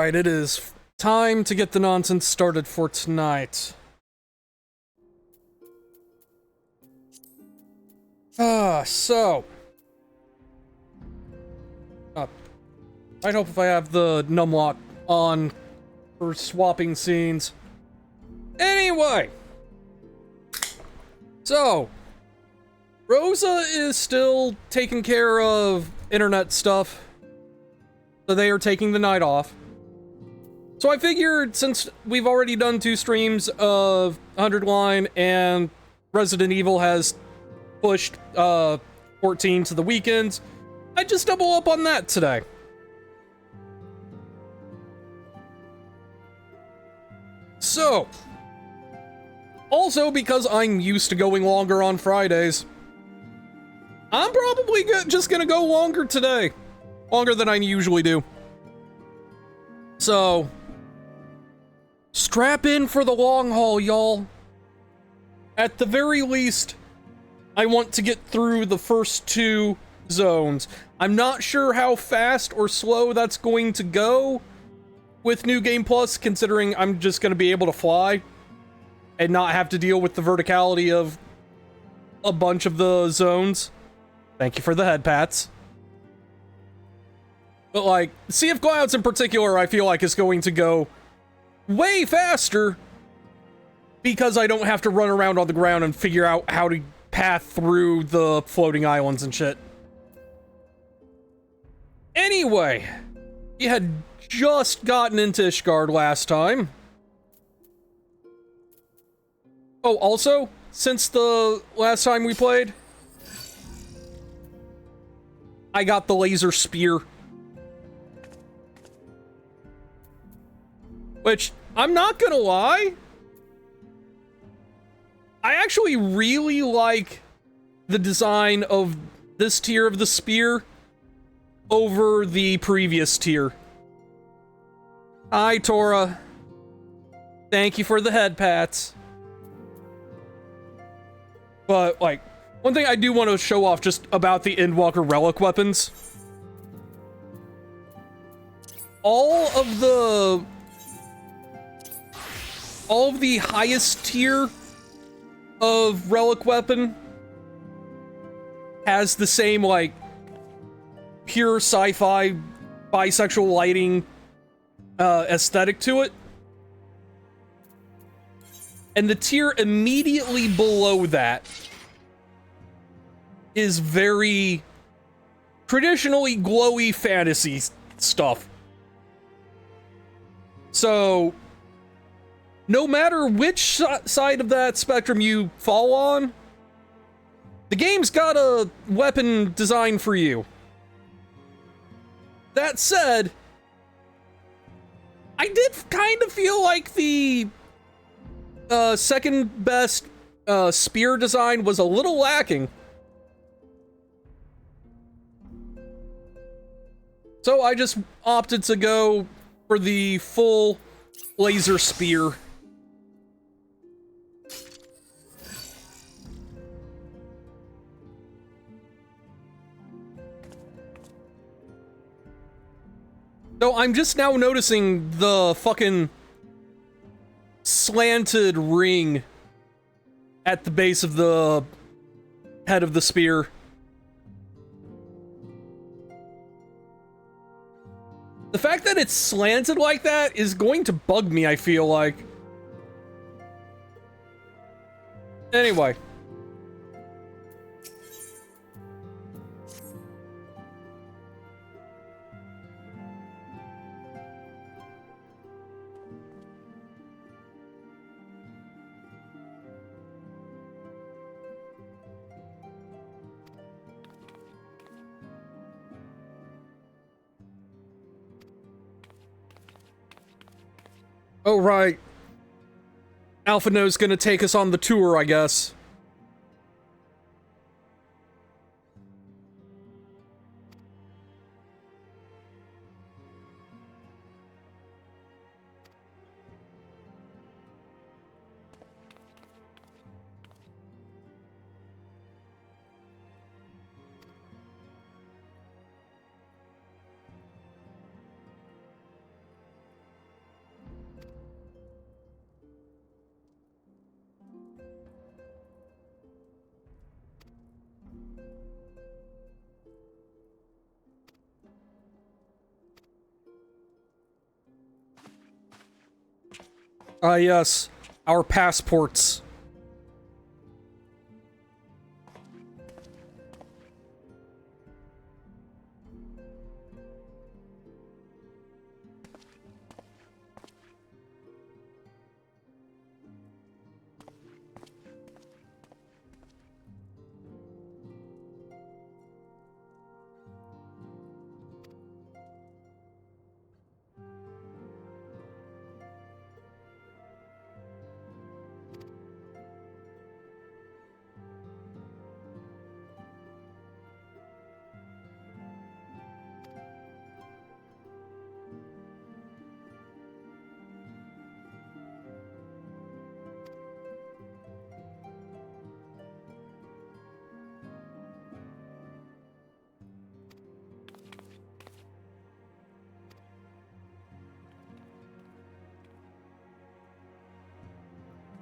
Alright, it is time to get the nonsense started for tonight. So... I hope if I have the numlock on for swapping scenes. Anyway! So... Rosa is still taking care of internet stuff. So they are taking the night off. So I figured, since we've already done 2 streams of 100 Line and Resident Evil has pushed 14 to the weekends, I'd just double up on that today. So, also because I'm used to going longer on Fridays, I'm probably just gonna go longer today. Longer than I usually do. So, strap in for the long haul, y'all. At the very least, I want to get through the first 2 zones. I'm not sure how fast or slow that's going to go with New Game Plus, considering I'm just going to be able to fly and not have to deal with the verticality of a bunch of the zones. Thank you for the head pats. But, like, Sea of Clouds in particular, I feel like is going to go way faster because I don't have to run around on the ground and figure out how to path through the floating islands and shit. Anyway, you had just gotten into Ishgard last time. Oh, also, since the last time we played, I got the laser spear. Which, I'm not gonna lie, I actually really like the design of this tier of the spear over the previous tier. Hi, Tora. Thank you for the head pats. But, like, one thing I do want to show off just about the Endwalker relic weapons. All of the highest tier of relic weapon has the same, like, pure sci-fi bisexual lighting aesthetic to it. And the tier immediately below that is very traditionally glowy fantasy stuff. So, no matter which side of that spectrum you fall on, the game's got a weapon designed for you. That said, I did kind of feel like the second best spear design was a little lacking. So I just opted to go for the full laser spear. So I'm just now noticing the fucking slanted ring at the base of the head of the spear. The fact that it's slanted like that is going to bug me, I feel like. Anyway. Oh, right. Alpha No's gonna take us on the tour, I guess. Ah, yes. Our passports.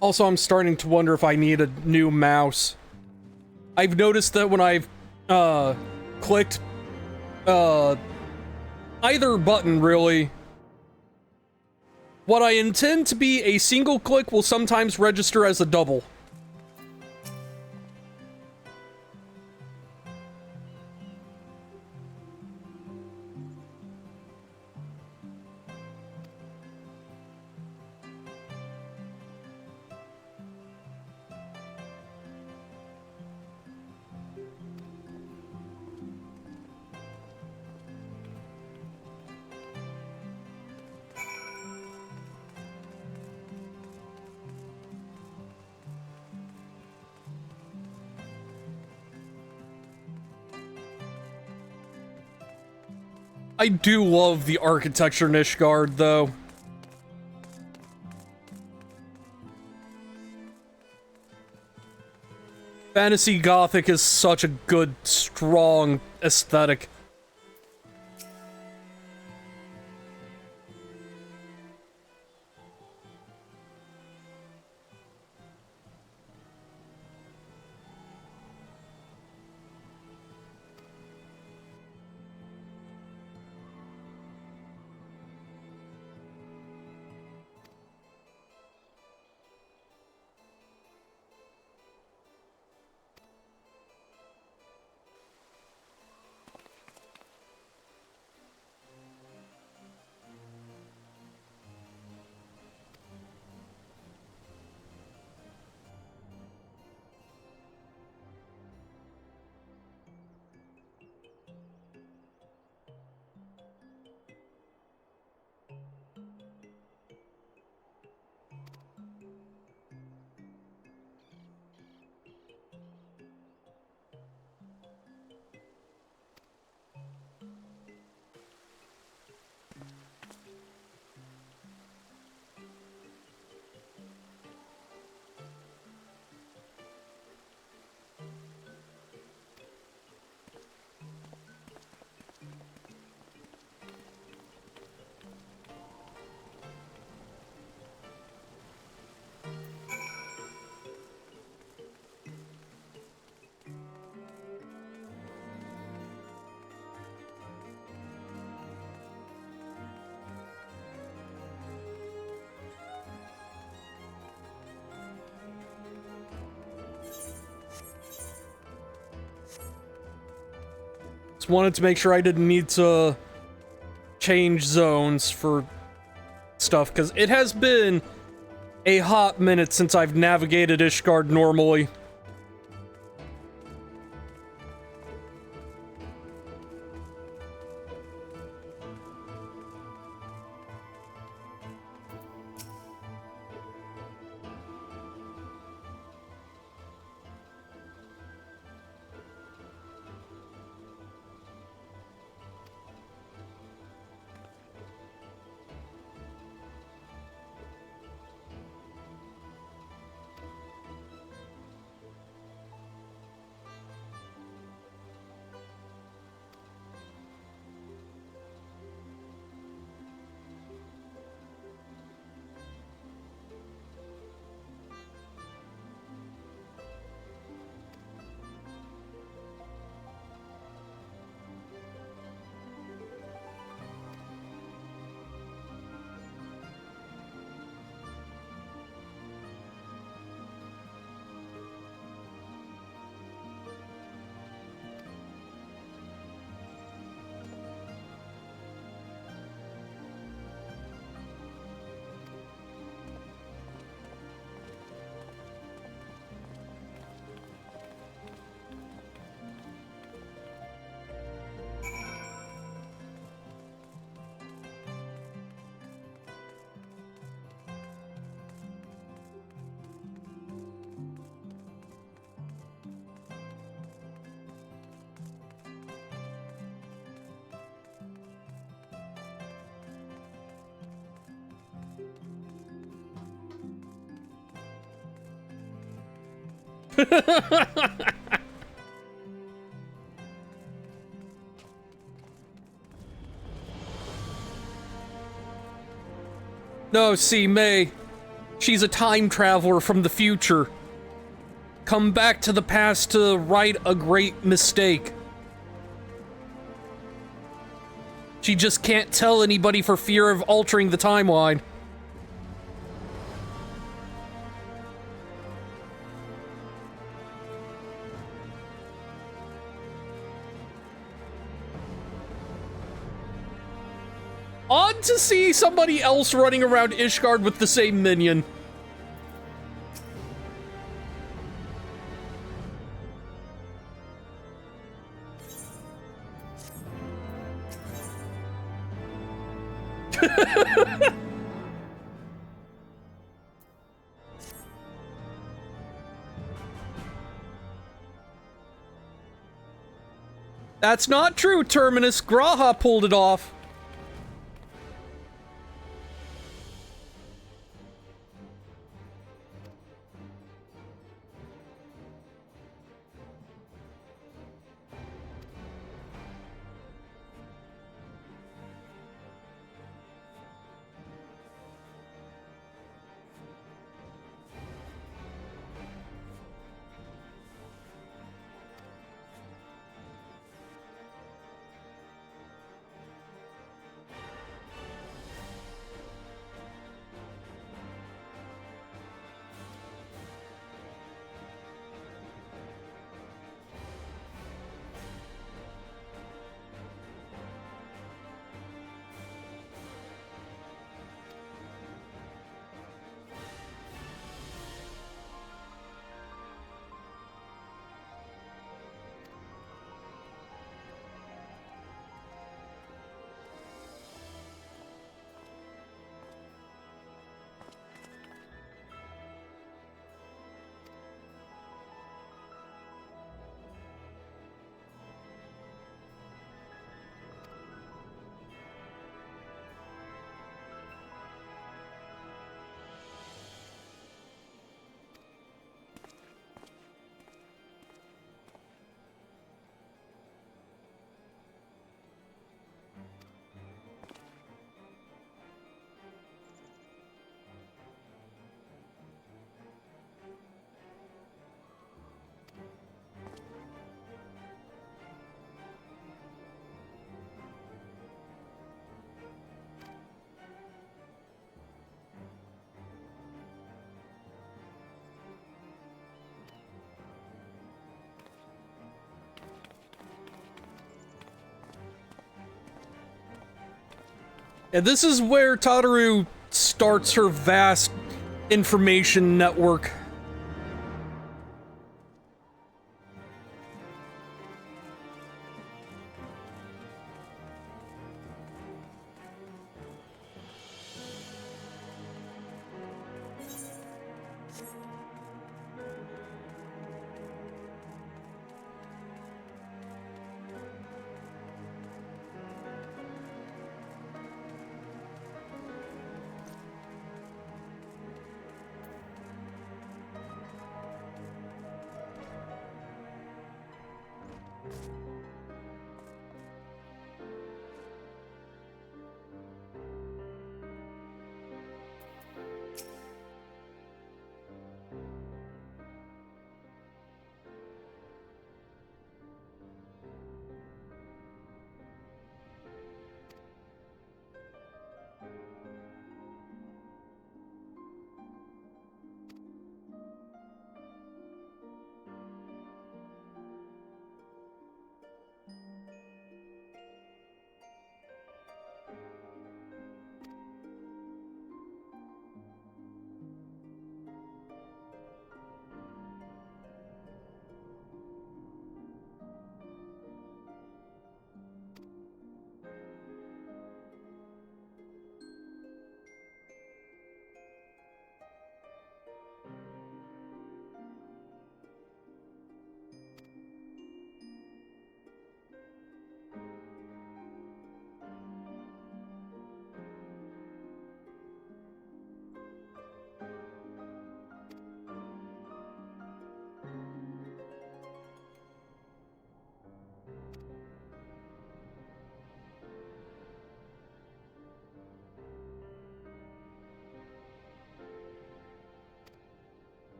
Also, I'm starting to wonder if I need a new mouse. I've noticed that when I've, clicked, either button, really, what I intend to be a single click will sometimes register as a double. I do love the architecture in Ishgard, though. Fantasy Gothic is such a good, strong aesthetic. Just wanted to make sure I didn't need to change zones for stuff, because it has been a hot minute since I've navigated Ishgard normally. No, see, May. She's a time traveler from the future. Come back to the past to right a great mistake. She just can't tell anybody for fear of altering the timeline. Odd to see somebody else running around Ishgard with the same minion. That's not true, Terminus. Graha pulled it off. And this is where Tataru starts her vast information network.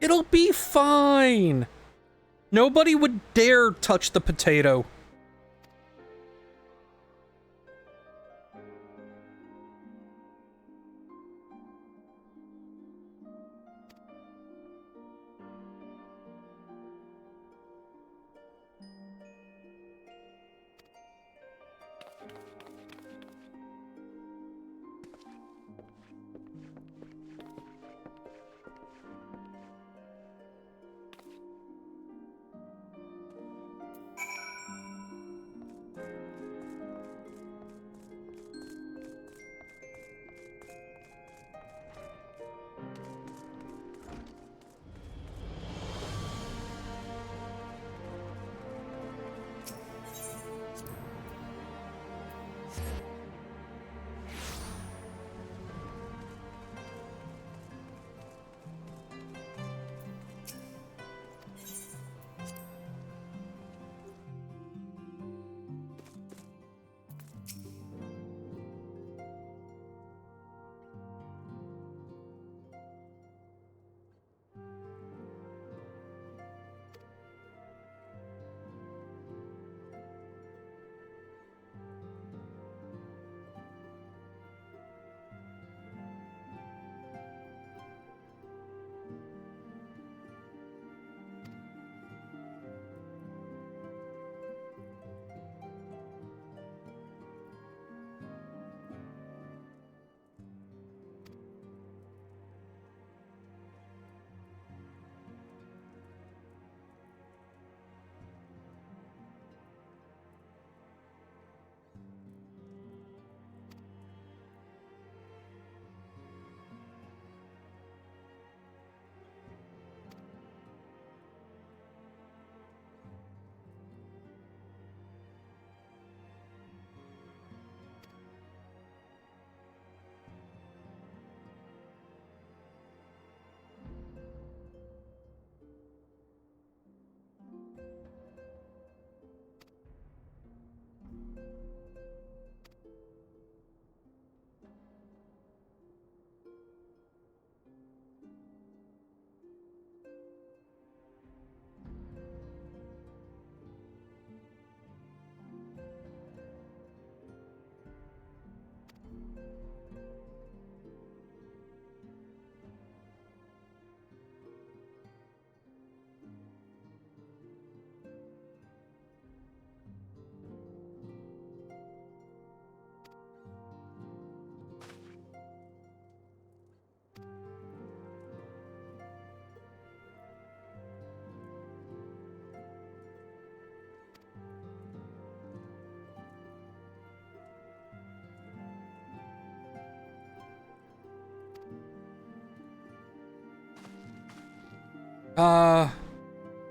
It'll be fine. Nobody would dare touch the potato.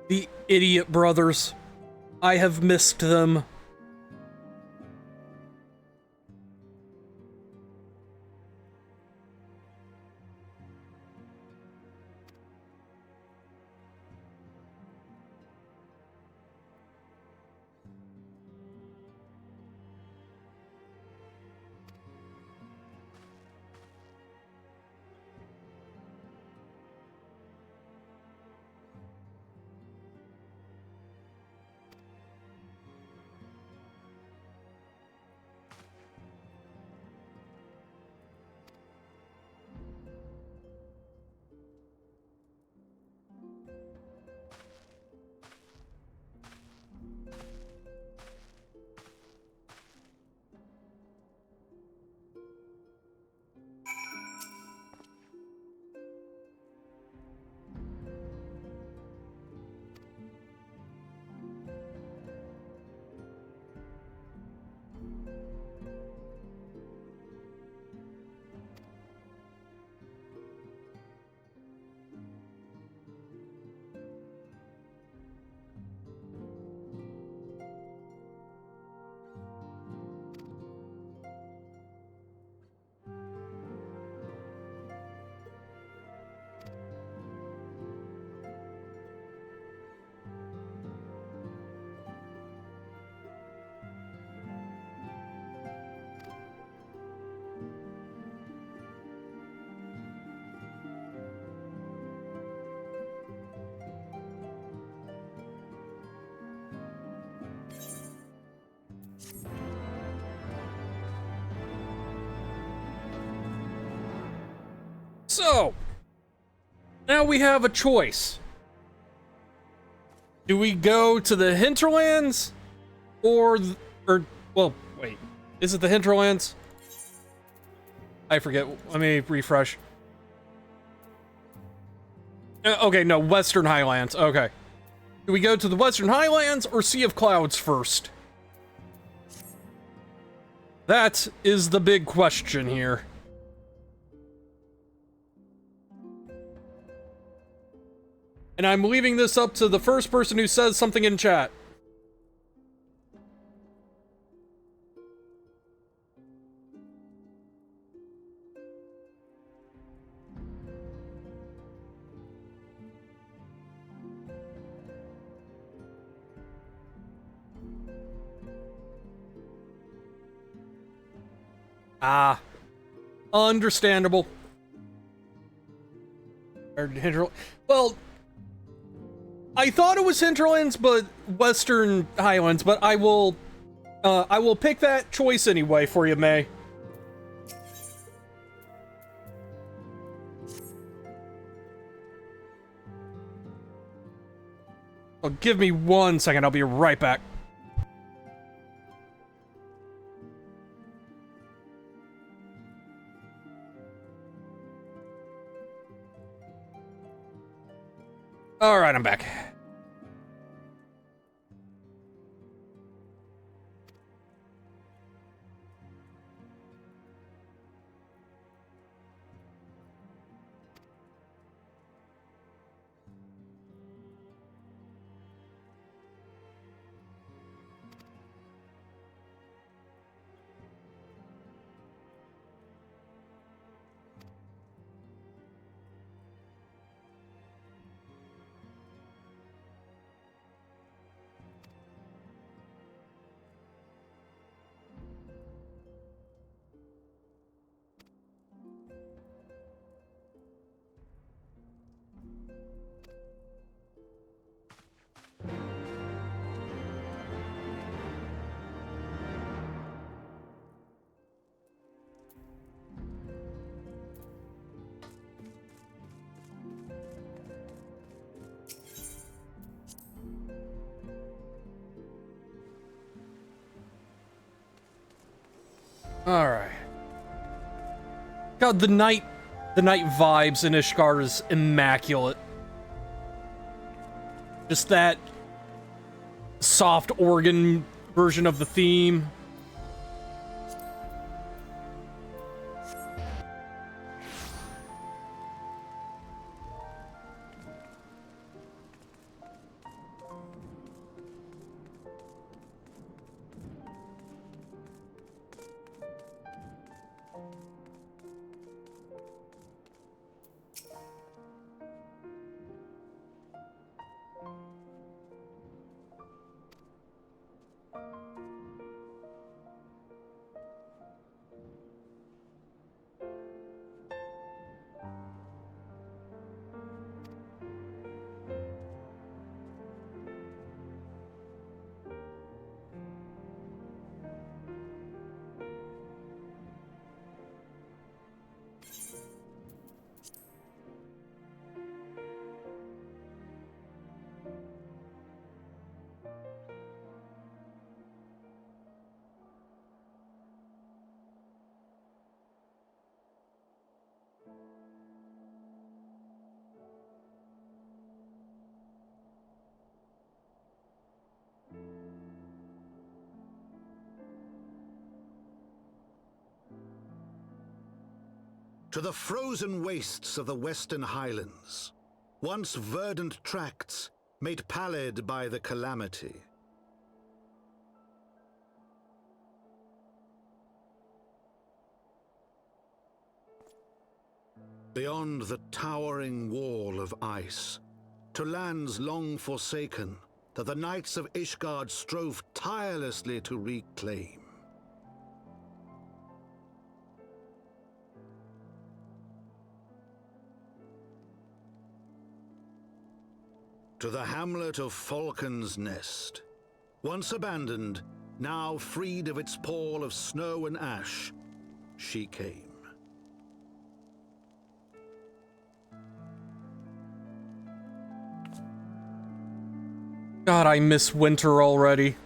The idiot brothers. I have missed them. So, now we have a choice. Do we go to the hinterlands? Well, wait. Is it the hinterlands? I forget. Let me refresh. Okay, no, Western Highlands. Okay. Do we go to the Western Highlands or Sea of Clouds first? That is the big question here. And I'm leaving this up to the first person who says something in chat. Ah, understandable. Well, I thought it was hinterlands, but Western Highlands. But I will pick that choice anyway for you, May. Oh, give me 1 second. I'll be right back. All right, I'm back. All right. God, the night vibes in Ishgard is immaculate. Just that soft organ version of the theme. To the frozen wastes of the Western Highlands, once verdant tracts made pallid by the calamity. Beyond the towering wall of ice, to lands long forsaken that the knights of Ishgard strove tirelessly to reclaim. To the hamlet of Falcon's Nest, once abandoned, now freed of its pall of snow and ash, she came. God, I miss winter already.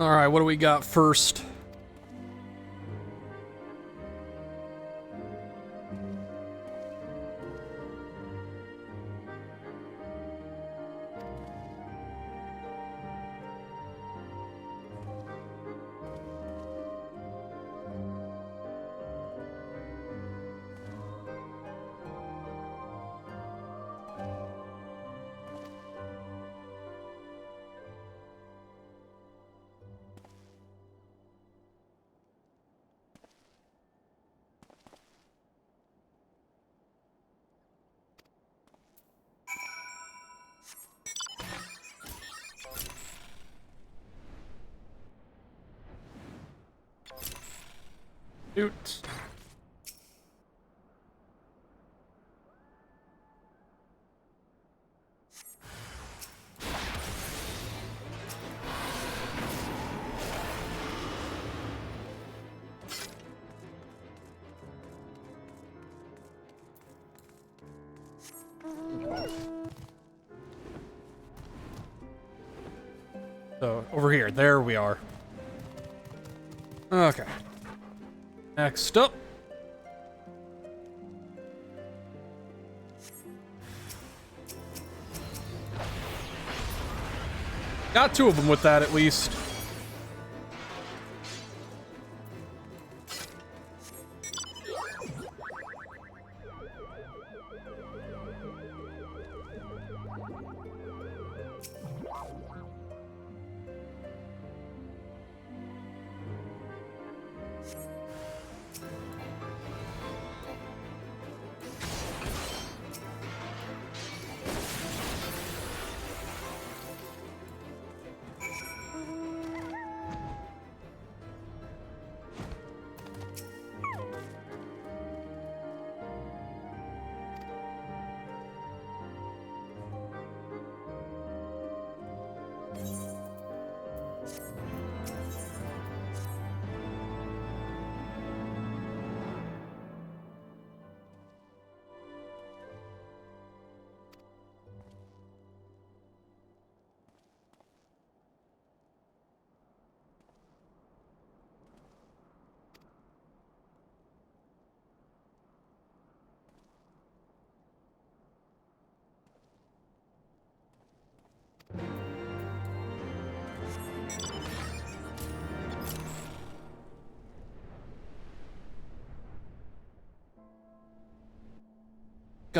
Alright, what do we got first? Shoot. So, over here. There we are. Okay. Next up. Got two of them with that, at least.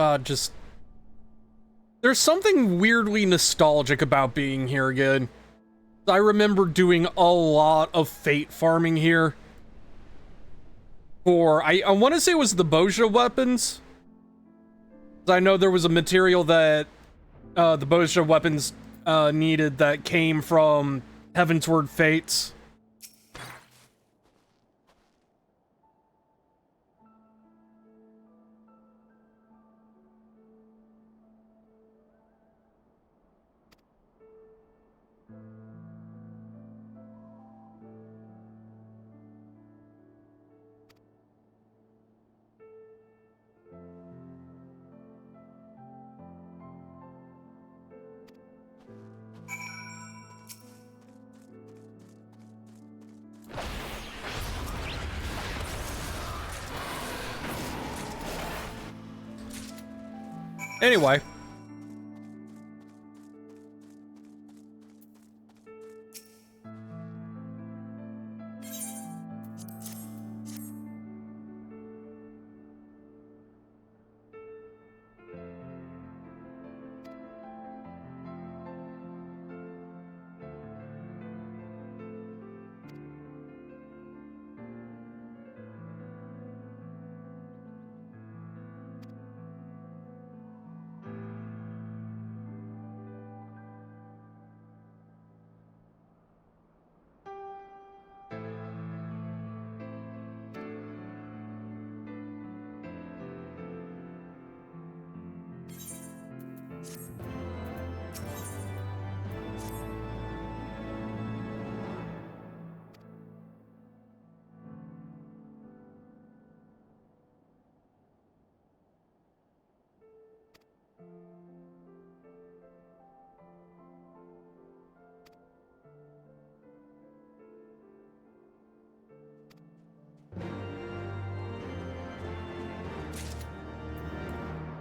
God, just... There's something weirdly nostalgic about being here again. I remember doing a lot of Fate farming here. For, I want to say it was the Bozja weapons. I know there was a material that the Bozja weapons needed that came from Heavensward Fates. Anyway.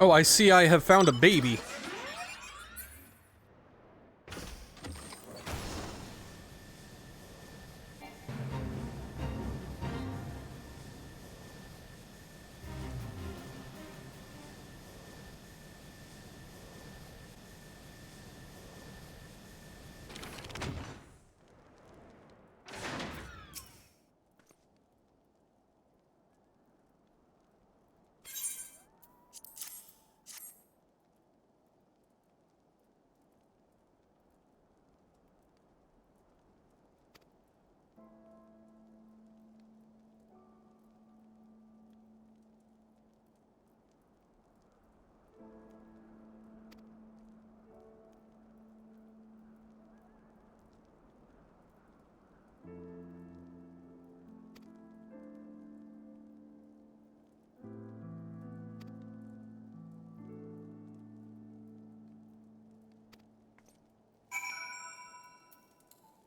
Oh, I see I have found a baby.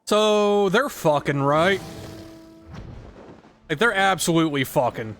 So, they're fucking, right? Like, they're absolutely fucking.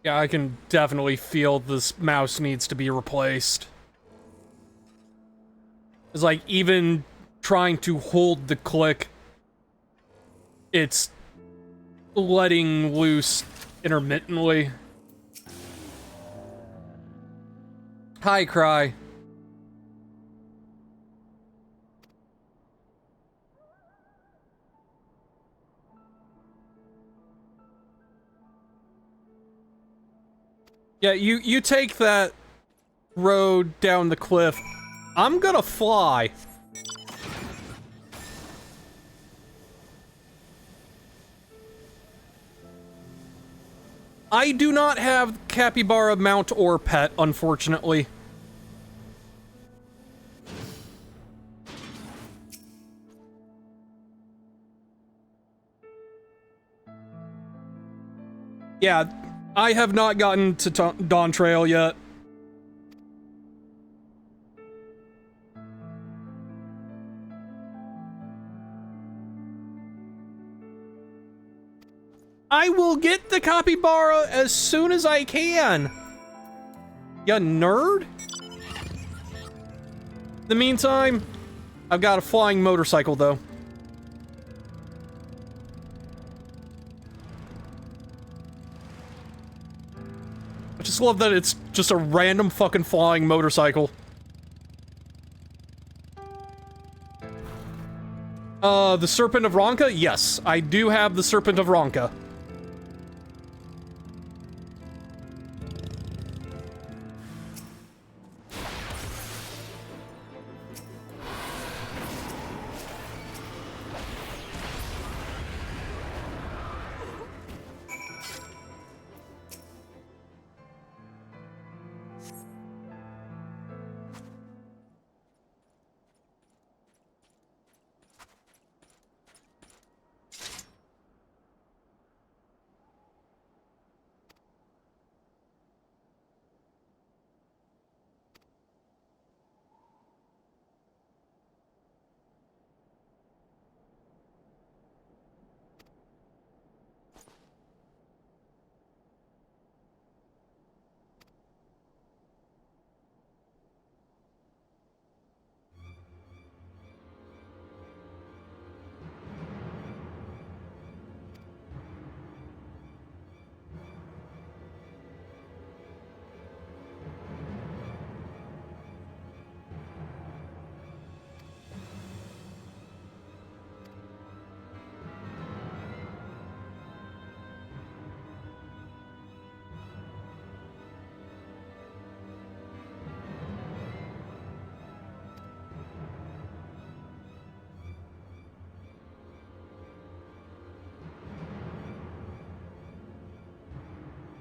Yeah, I can definitely feel this mouse needs to be replaced. It's like, even trying to hold the click, it's letting loose intermittently. Hi, Cry. Yeah, you take that road down the cliff. I'm gonna fly. I do not have capybara mount or pet, unfortunately. Yeah, I have not gotten to Dawn Trail yet. I will get the capybara as soon as I can. Ya nerd? In the meantime, I've got a flying motorcycle, though. I just love that it's just a random fucking flying motorcycle. The Serpent of Ronka? Yes, I do have the Serpent of Ronka.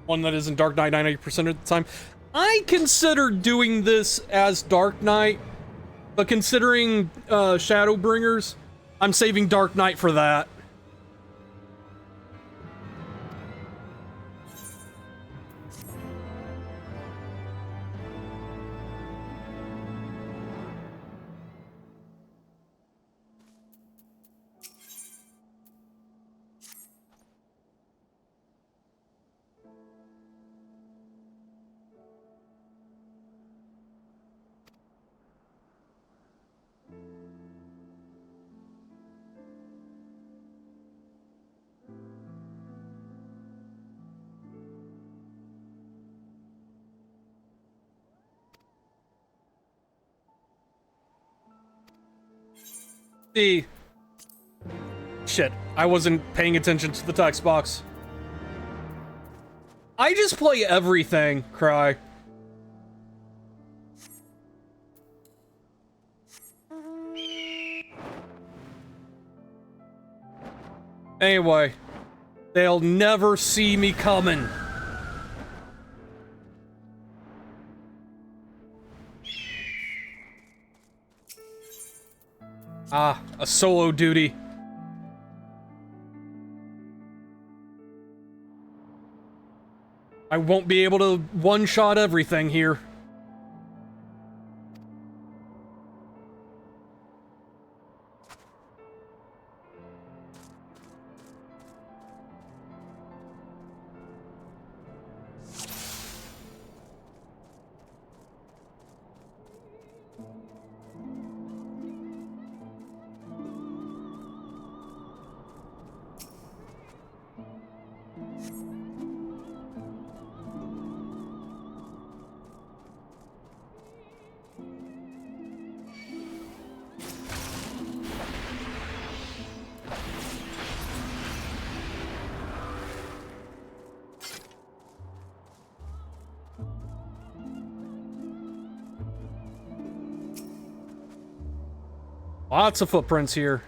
One that is in Dark Knight 90% of the time. I considered doing this as Dark Knight, but considering Shadowbringers, I'm saving Dark Knight for that. See. Shit, I wasn't paying attention to the text box. I just play everything, Cry. Anyway, they'll never see me coming. Ah, a solo duty. I won't be able to one-shot everything here. Lots of footprints here.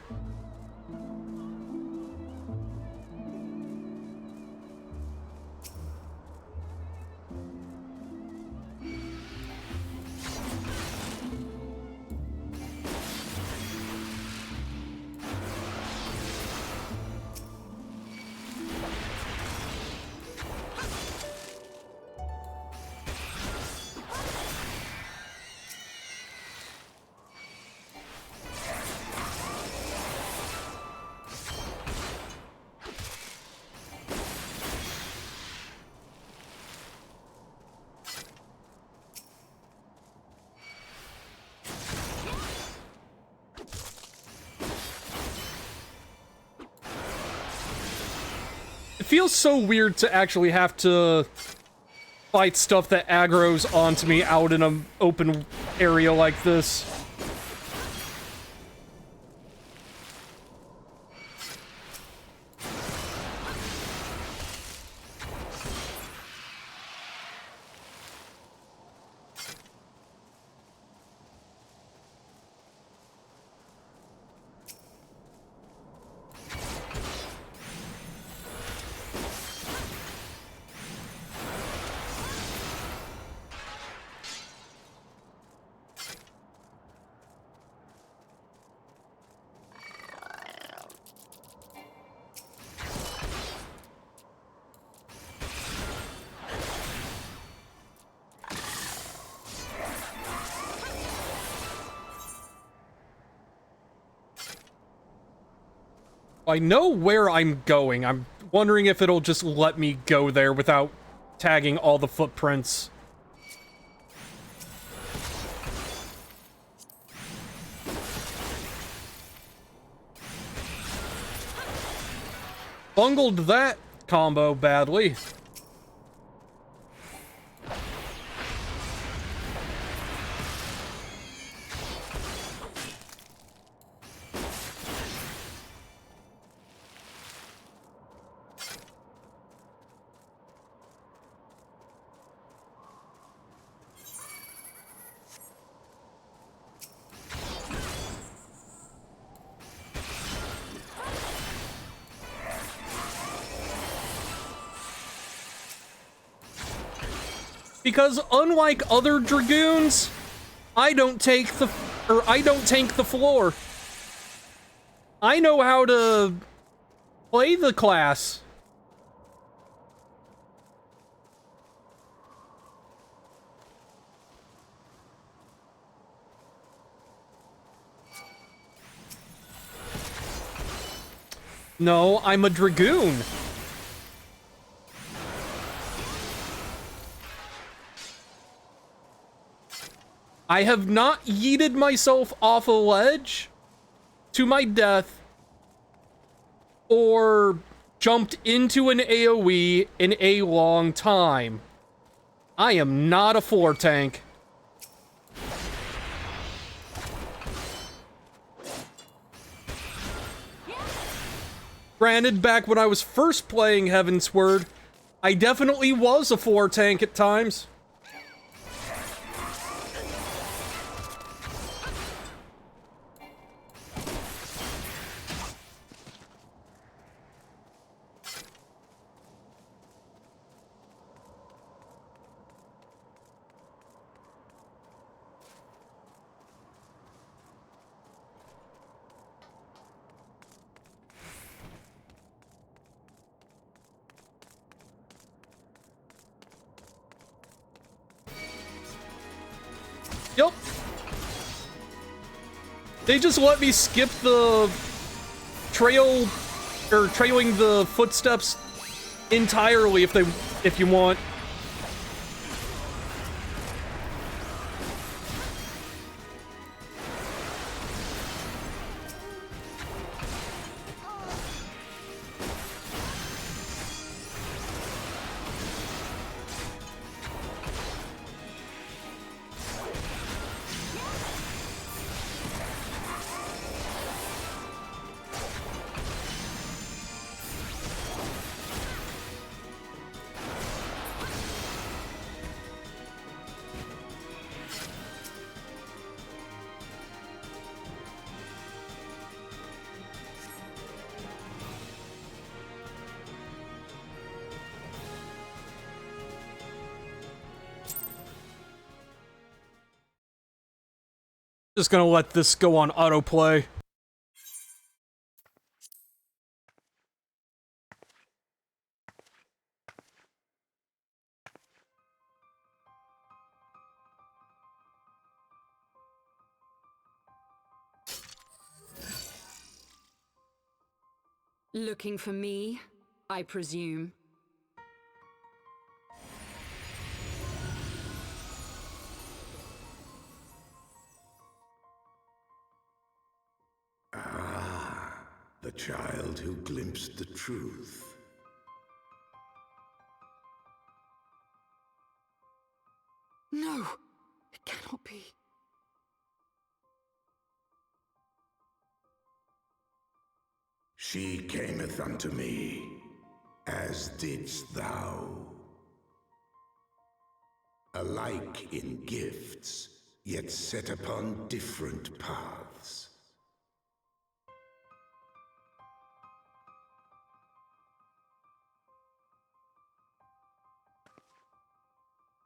It feels so weird to actually have to fight stuff that aggroes onto me out in an open area like this. I know where I'm going. I'm wondering if it'll just let me go there without tagging all the footprints. Bungled that combo badly. Because unlike other Dragoons, I don't tank the floor. I know how to play the class. No, I'm a Dragoon. I have not yeeted myself off a ledge to my death or jumped into an AoE in a long time. I am not a floor tank. Granted, back when I was first playing Heavensward, I definitely was a floor tank at times. Yup. They just let me skip the trail, or trailing the footsteps entirely if you want. Just gonna let this go on autoplay. Looking for me, I presume. The child who glimpsed the truth. No! It cannot be. She cameth unto me, as didst thou. Alike in gifts, yet set upon different paths.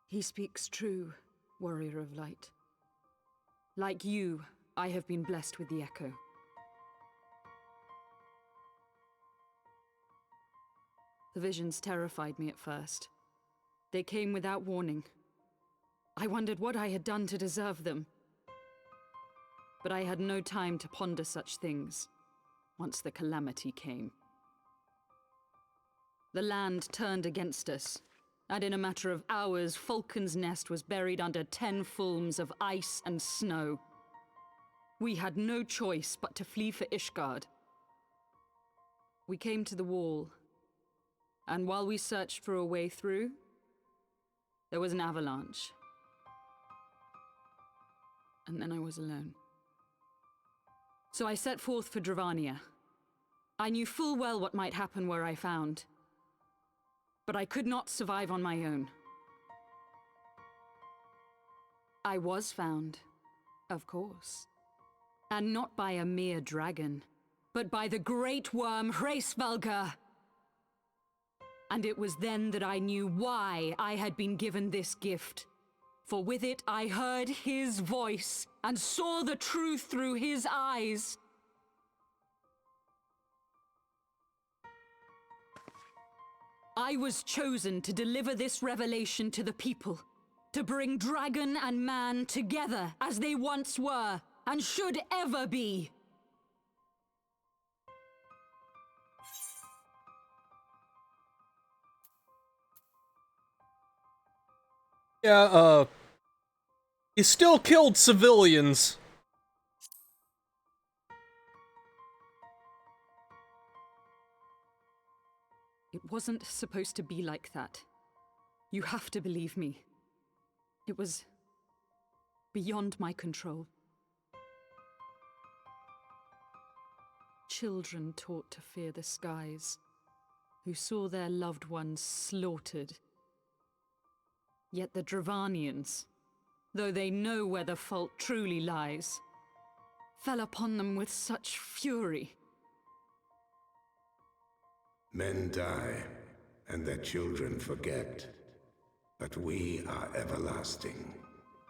He speaks true, warrior of light. Like you, I have been blessed with the echo. The visions terrified me at first. They came without warning. I wondered what I had done to deserve them. But I had no time to ponder such things, once the calamity came. The land turned against us, and in a matter of hours, Falcon's Nest was buried under 10 fulms of ice and snow. We had no choice but to flee for Ishgard. We came to the wall, and while we searched for a way through, there was an avalanche. And then I was alone. So I set forth for Dravania. I knew full well what might happen where I found. But I could not survive on my own. I was found, of course. And not by a mere dragon, but by the great worm Hraesvelgr. And it was then that I knew why I had been given this gift. For with it I heard his voice, and saw the truth through his eyes. I was chosen to deliver this revelation to the people, to bring dragon and man together as they once were, and should ever be. Yeah, he still killed civilians. It wasn't supposed to be like that. You have to believe me. It was beyond my control. Children taught to fear the skies, who saw their loved ones slaughtered. Yet the Dravanians, though they know where the fault truly lies, fell upon them with such fury. Men die, and their children forget. But we are everlasting.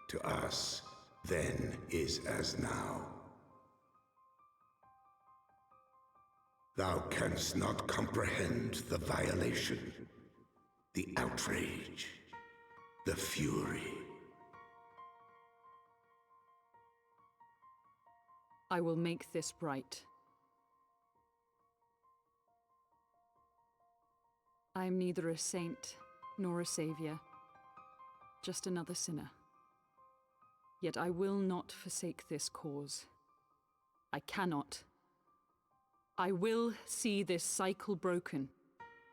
To us, then is as now. Thou canst not comprehend the violation, the outrage, the fury. I will make this right. I am neither a saint nor a savior, just another sinner. Yet I will not forsake this cause. I cannot. I will see this cycle broken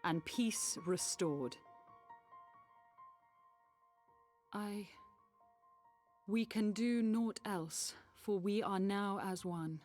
and peace restored. We can do naught else, for we are now as one.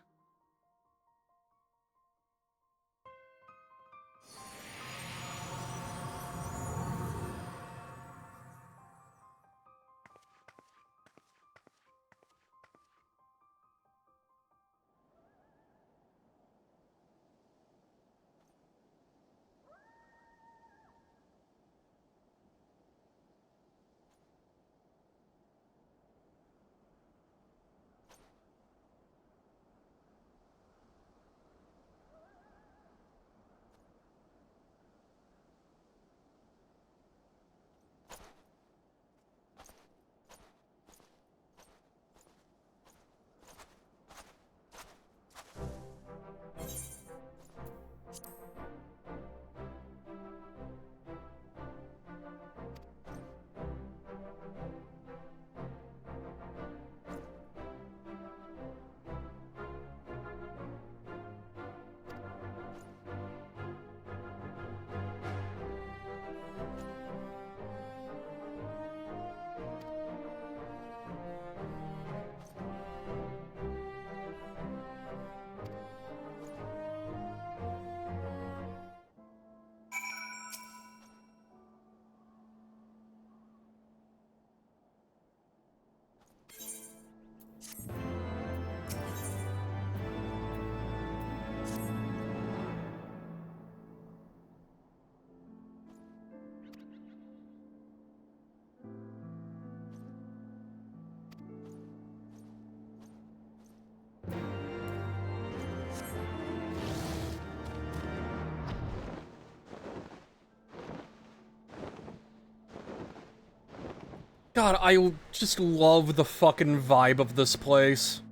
God, I just love the fucking vibe of this place.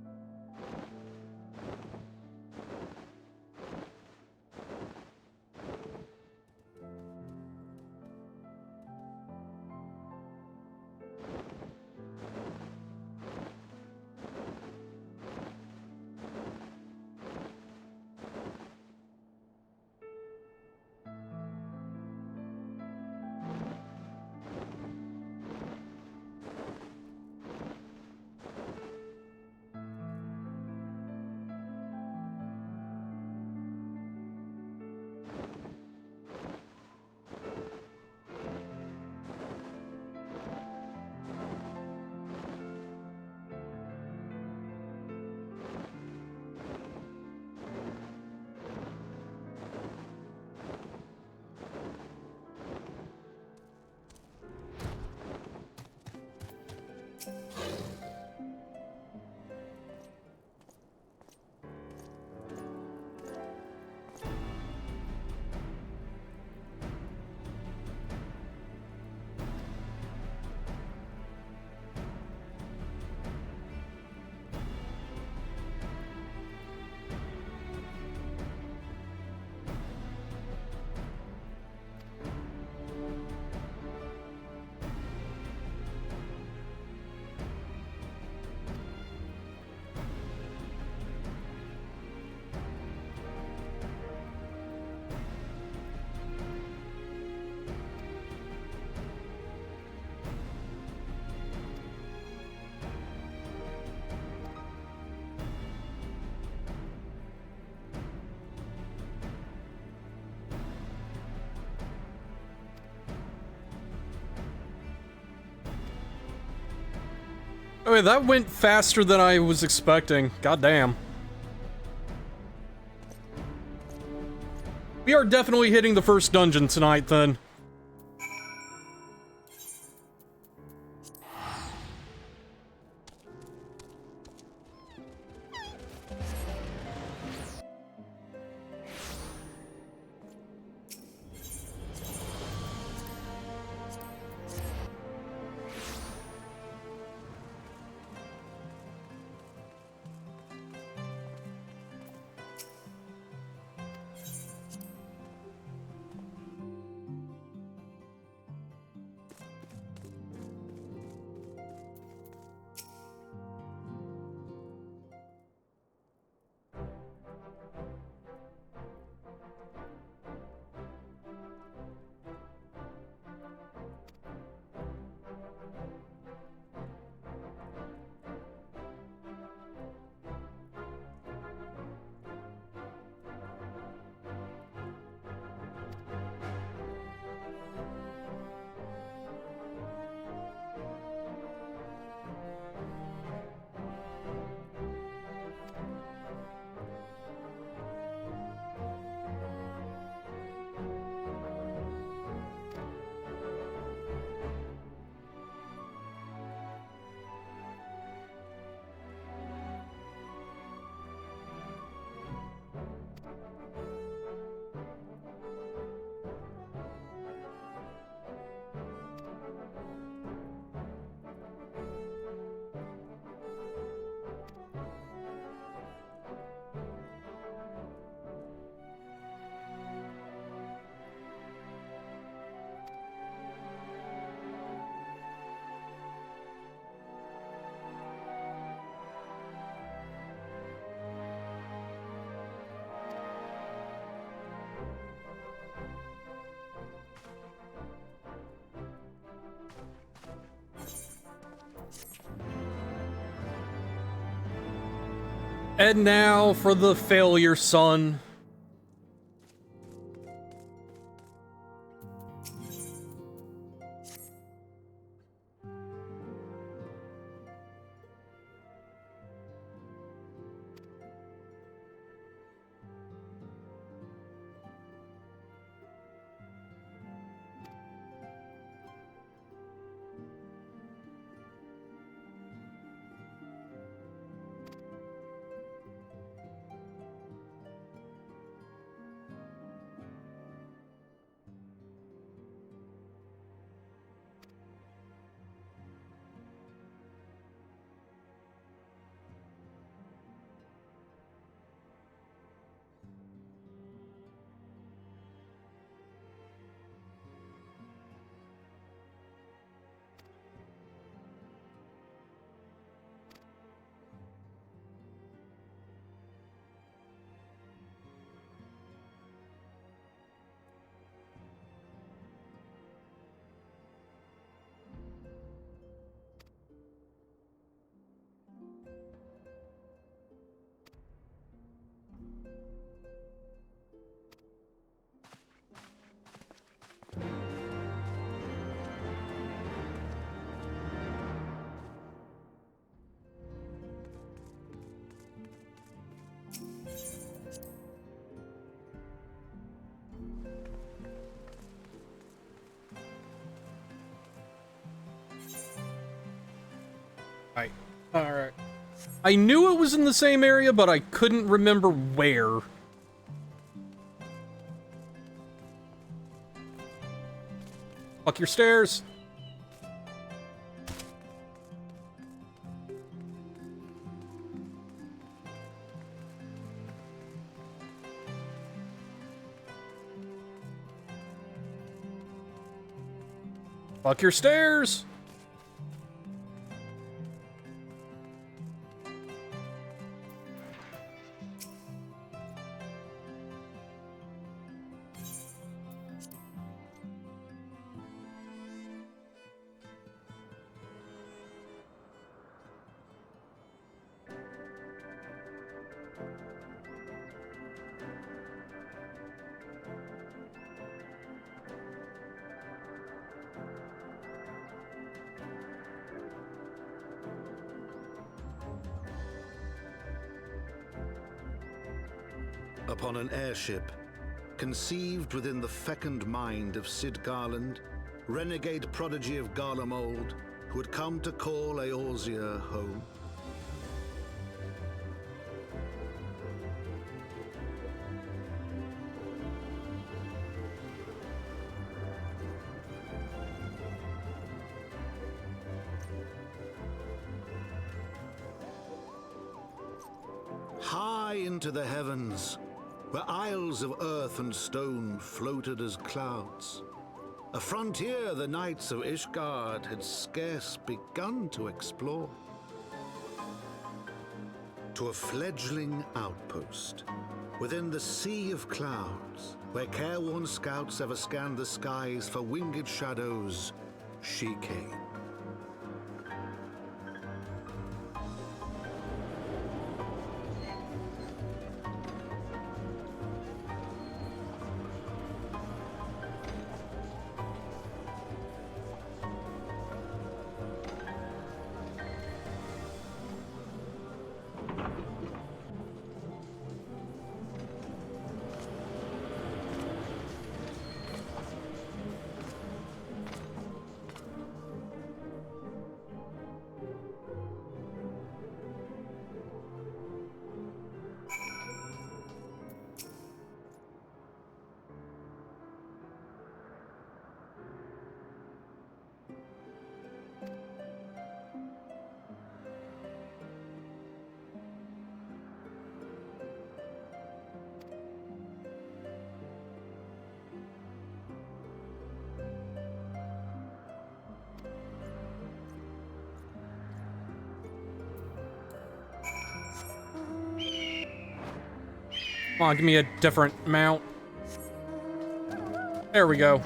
Okay, that went faster than I was expecting. God damn. We are definitely hitting the first dungeon tonight, then. And now for the failure, son. Alright. I knew it was in the same area, but I couldn't remember where. Fuck your stairs. Fuck your stairs. Upon an airship, conceived within the fecund mind of Sid Garland, renegade prodigy of Garlemald, who had come to call Eorzea home. High into the heavens, where isles of earth and stone floated as clouds, a frontier the knights of Ishgard had scarce begun to explore. To a fledgling outpost, within the sea of clouds, where careworn scouts ever scanned the skies for winged shadows, she came. Come on, give me a different mount. There we go.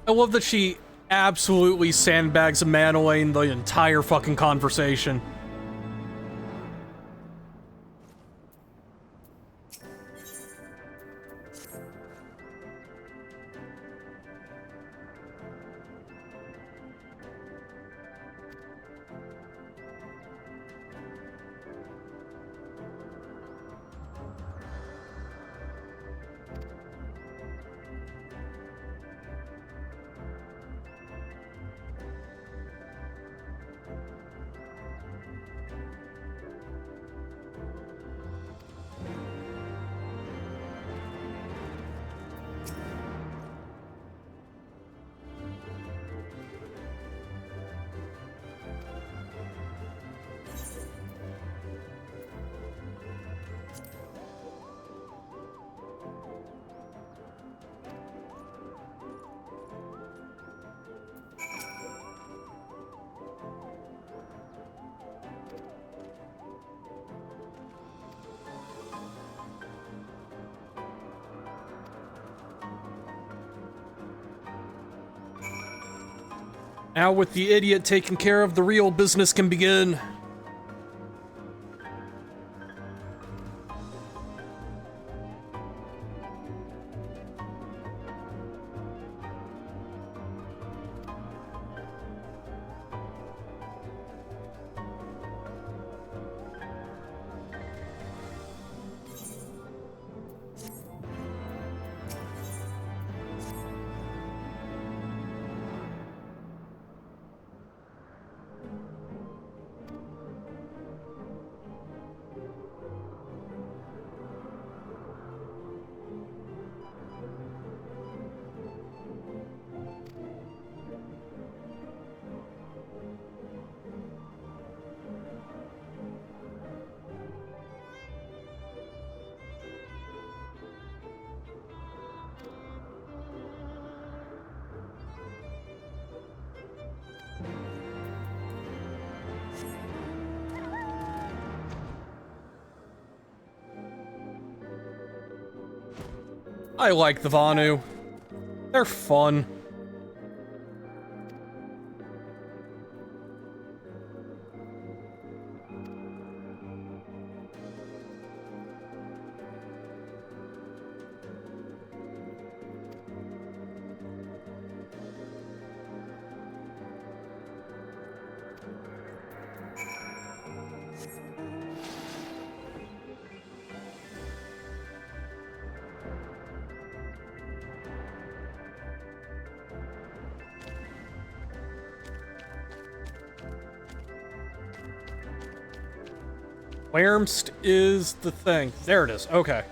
I love that she absolutely sandbags Manolane the entire fucking conversation. Now with the idiot taken care of, the real business can begin. I like the Vanu. They're fun. Where'mst is the thing? There it is. Okay.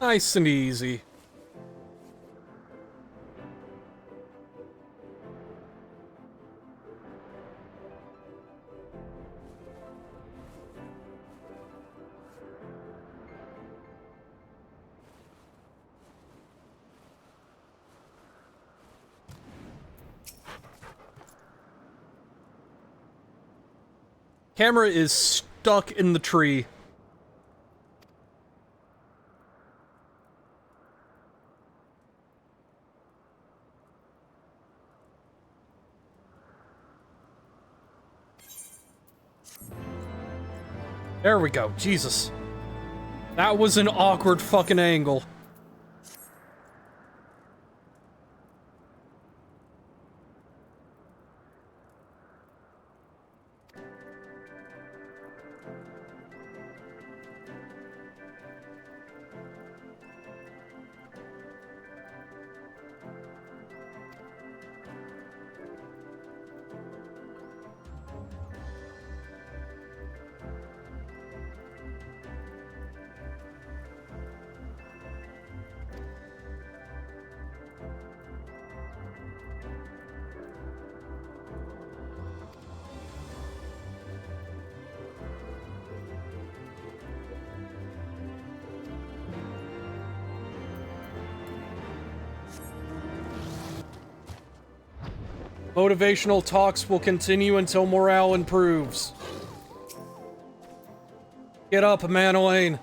Nice and easy. Camera is stuck in the tree. There we go. Jesus. That was an awkward fucking angle. Motivational talks will continue until morale improves. Get up, Manolane.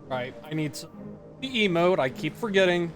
Right, I need the emote, I keep forgetting.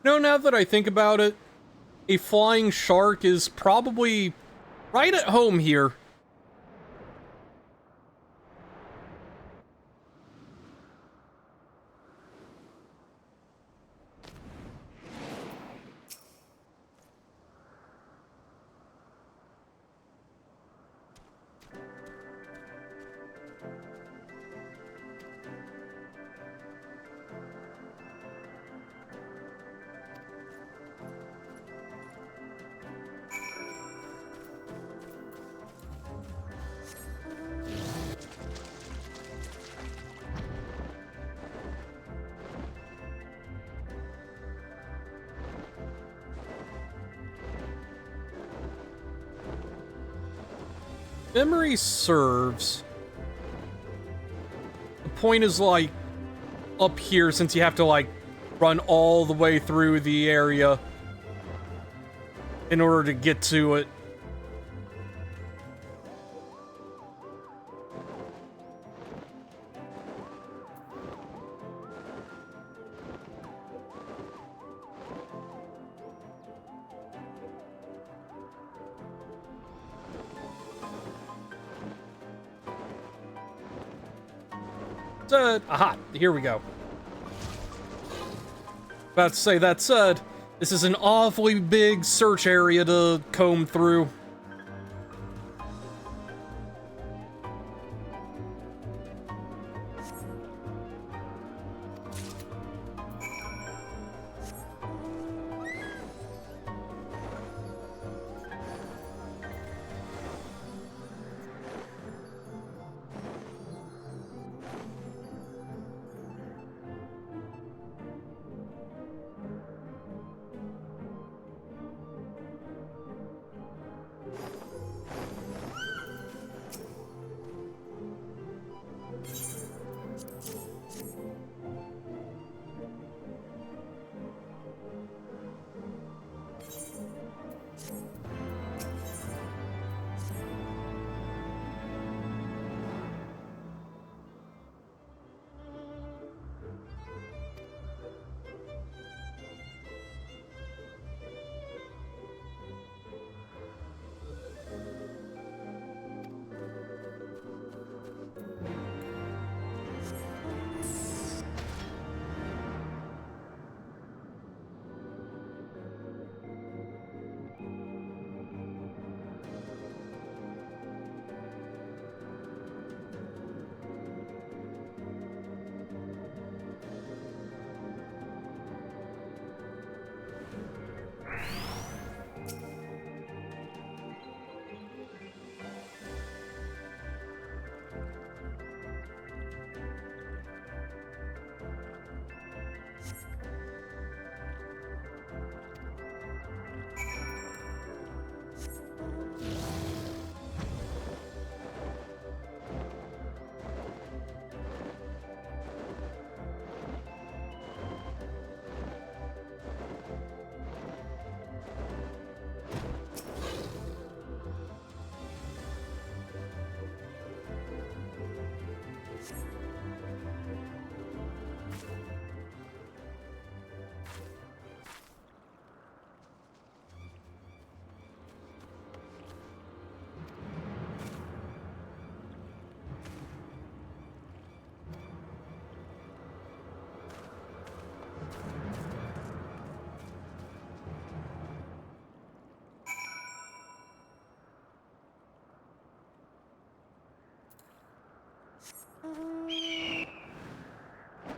No, now that I think about it, a flying shark is probably right at home here. Memory serves. The point is, like, up here, since you have to, like, run all the way through the area in order to get to it. Aha, here we go. About to say, that said, this is an awfully big search area to comb through.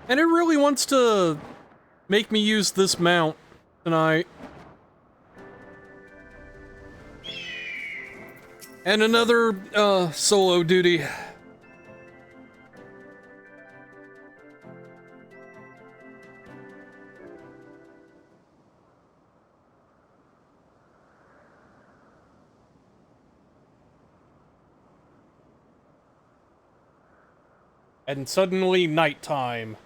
And it really wants to make me use this mount tonight. And another, solo duty. And suddenly, nighttime.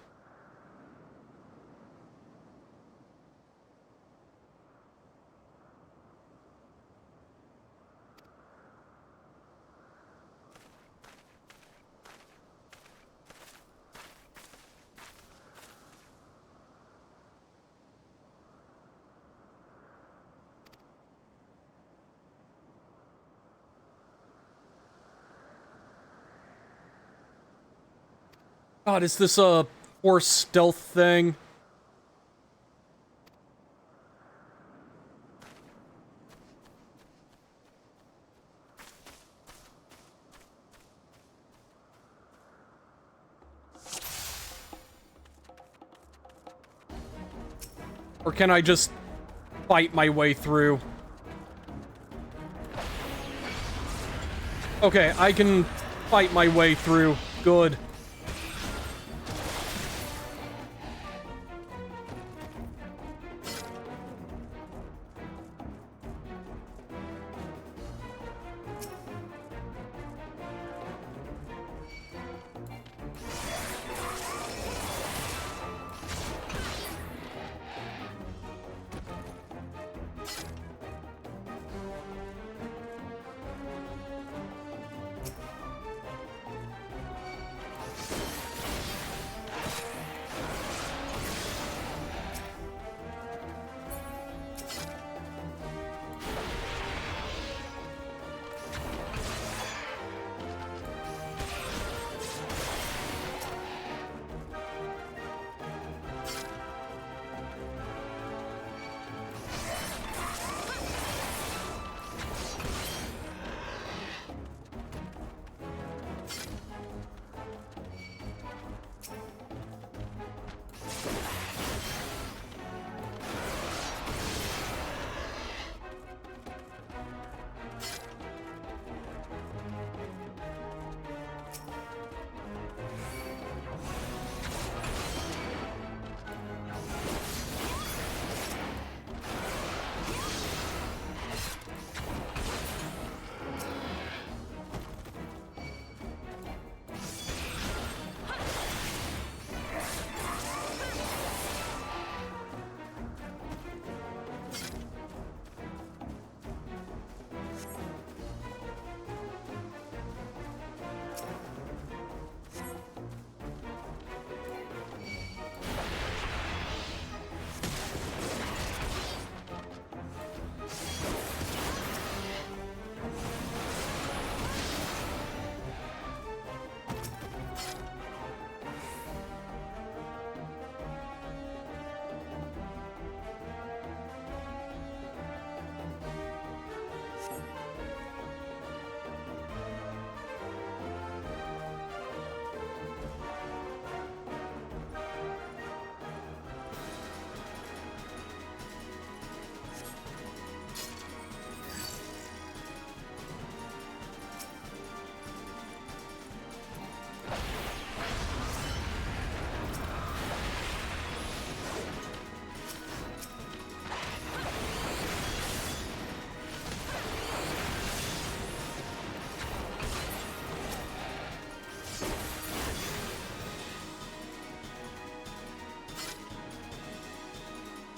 God, is this a force stealth thing? Or can I just fight my way through? Okay, I can fight my way through. Good.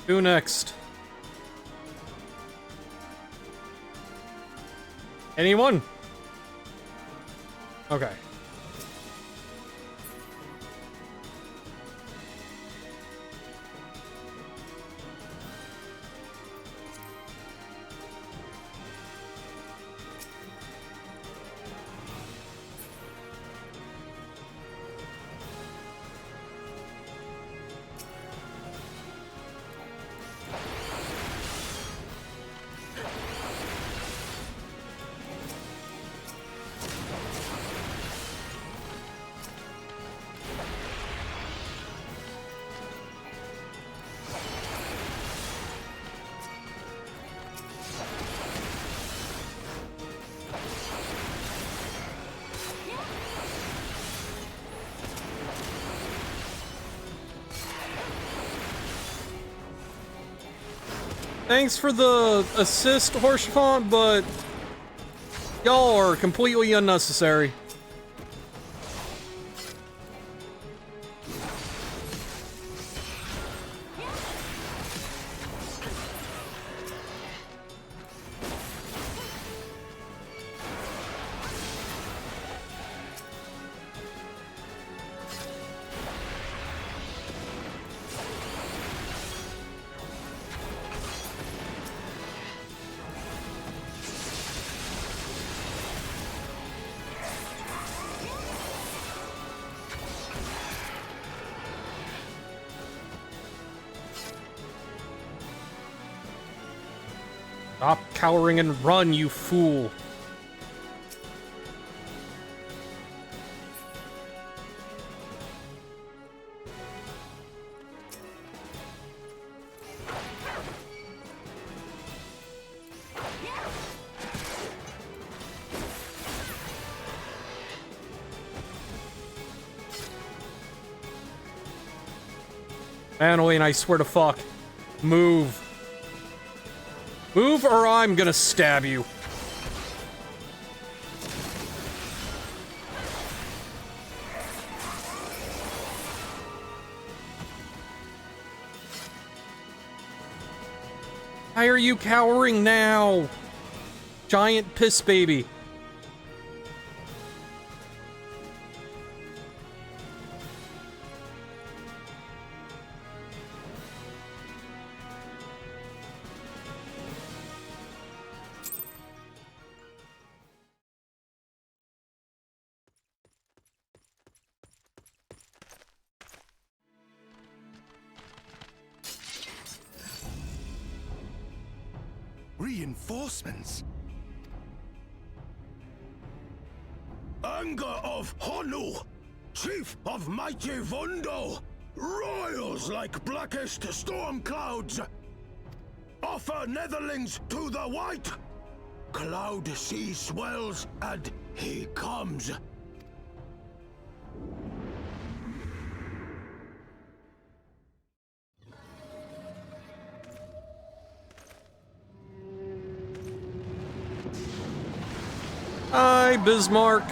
Who next? Anyone? Okay. Thanks for the assist, Horsefont, but y'all are completely unnecessary. Stop cowering and run, you fool. Annalene, I swear to fuck. Move. Move or I'm gonna stab you. Why are you cowering now? Giant piss baby. Reinforcements? Anger of Honu, chief of mighty Vondo, royals like blackest storm clouds. Offer netherlings to the white. Cloud sea swells and he comes. Hi, Bismarck.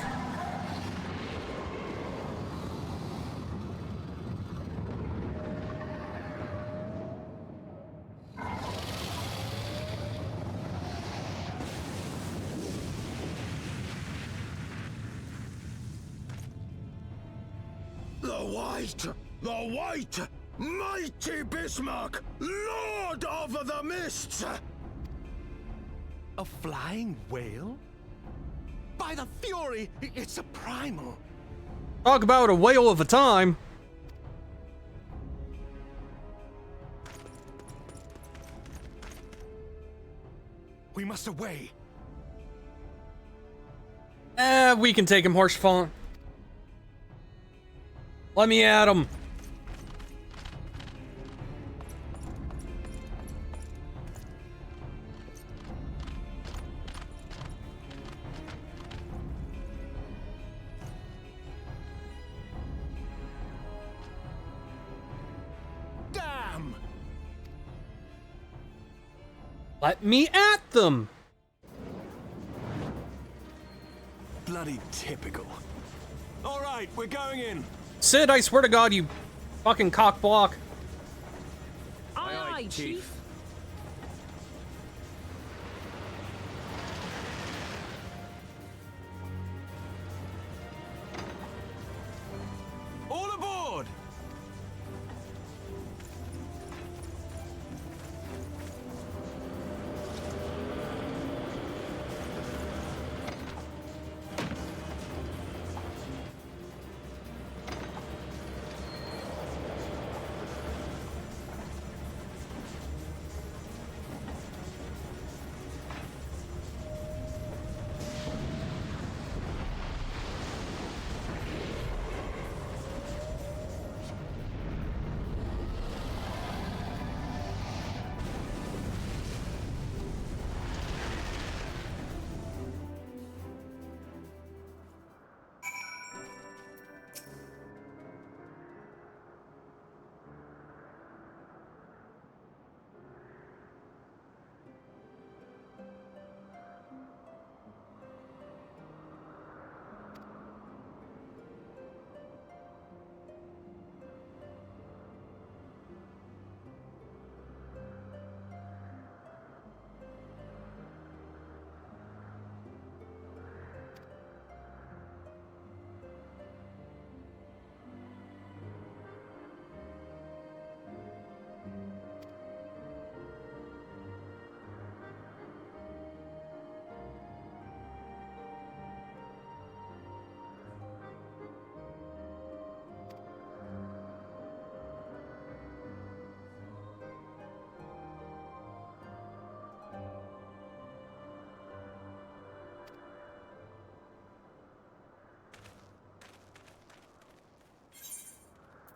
The white, mighty Bismarck, lord of the mists! A flying whale? By the fury, it's a primal. Talk about a whale of a time. We must away. We can take him, Horsefont. Let me at him. Damn! Let me at them. Bloody typical. All right, we're going in. Sid, I swear to God, you fucking cock block. Aye, aye, Aye, Chief. All aboard!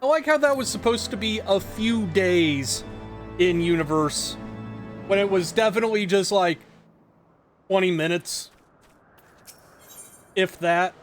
I like how that was supposed to be a few days in universe, when it was definitely just like 20 minutes, if that.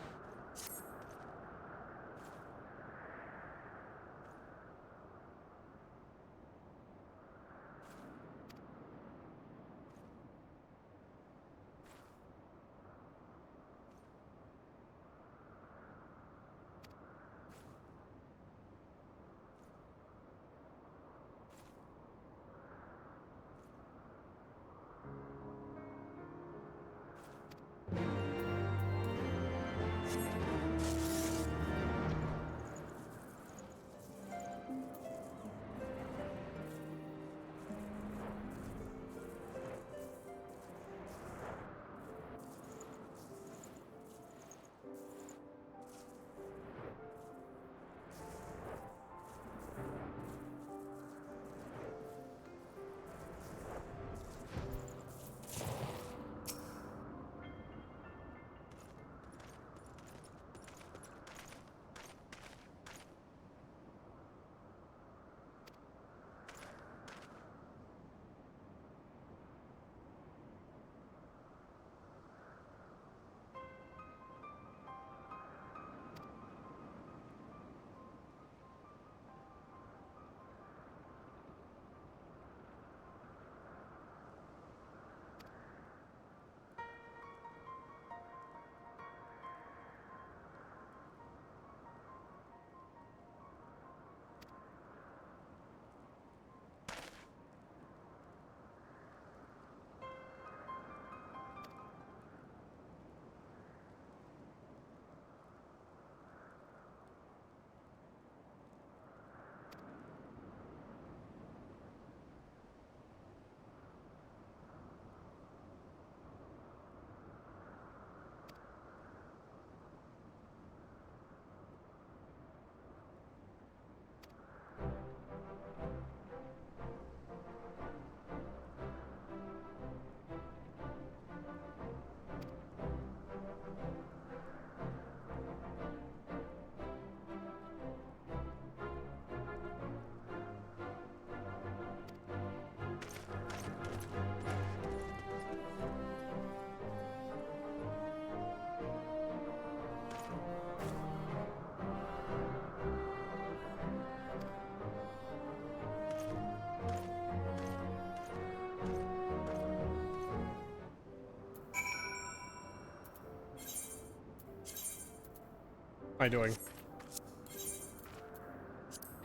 Am I doing?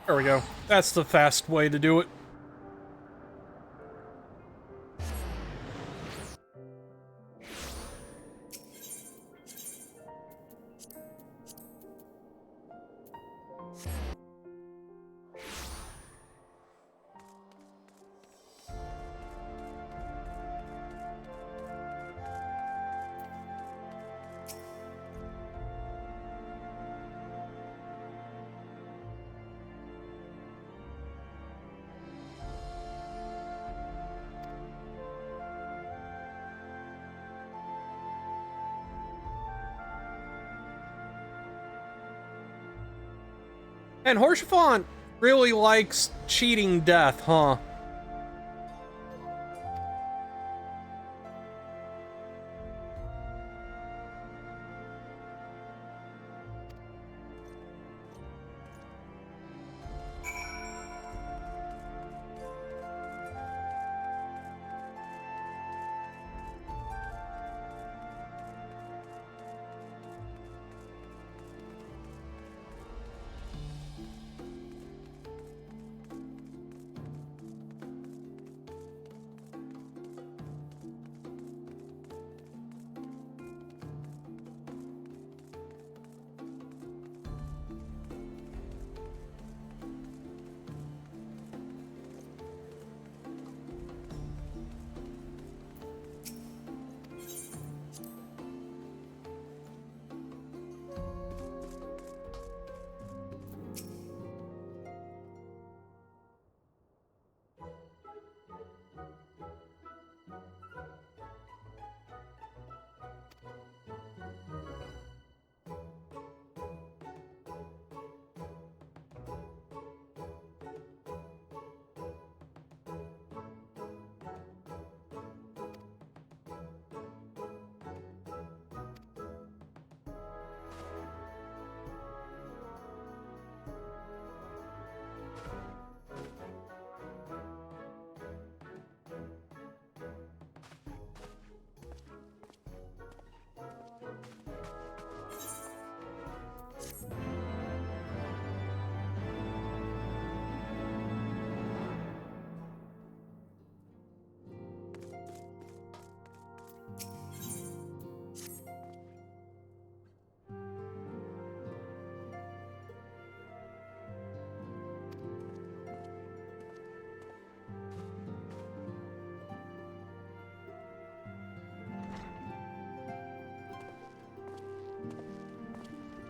There we go. That's the fast way to do it. And Horshafont really likes cheating death, huh?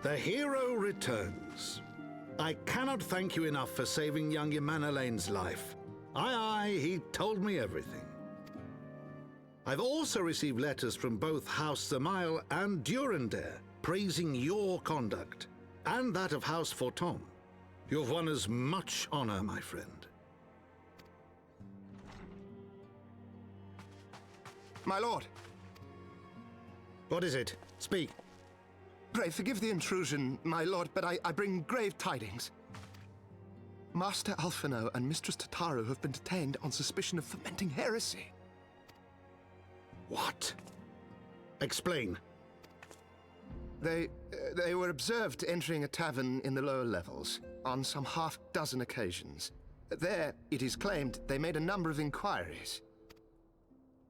The hero returns. I cannot thank you enough for saving young Imanolane's life. Aye, he told me everything. I've also received letters from both House Zamail and Durandare praising your conduct, and that of House Forton. You've won us much honor, my friend. My lord. What is it? Speak. Pray forgive the intrusion, my lord, but I bring grave tidings. Master Alphino and Mistress Tataru have been detained on suspicion of fomenting heresy. What? Explain. They were observed entering a tavern in the lower levels on some half-dozen occasions. There, it is claimed, they made a number of inquiries.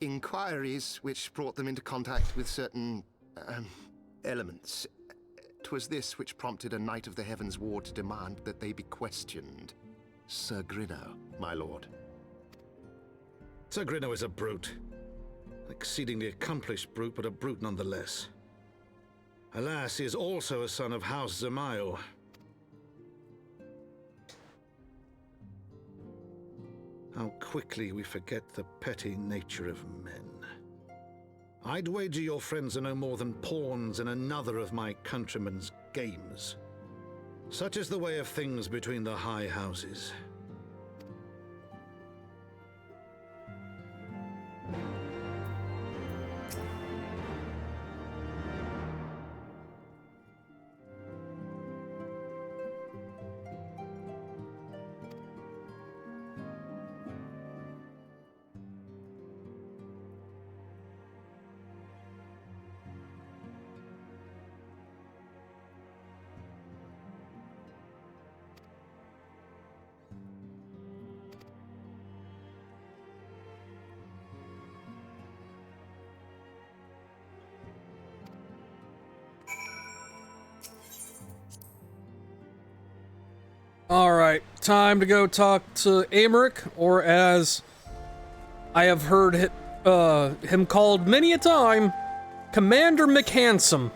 Inquiries which brought them into contact with certain, elements. 'Twas this which prompted a Knight of the Heavens War to demand that they be questioned. Sir Grinno, my lord. Sir Grinno is a brute. An exceedingly accomplished brute, but a brute nonetheless. Alas, he is also a son of House Zamail. How quickly we forget the petty nature of men. I'd wager your friends are no more than pawns in another of my countrymen's games. Such is the way of things between the high houses. Alright, time to go talk to Amaric, or as I have heard him called many a time, Commander McHandsome.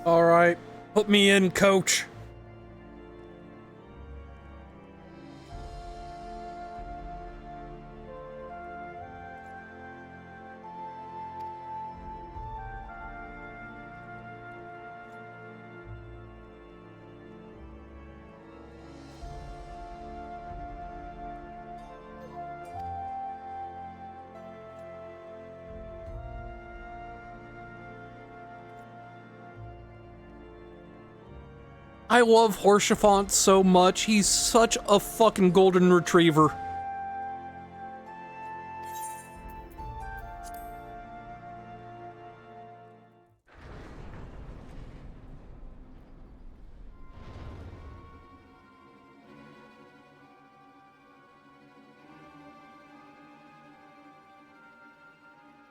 Alright, put me in, coach. I love Horsefant so much. He's such a fucking golden retriever.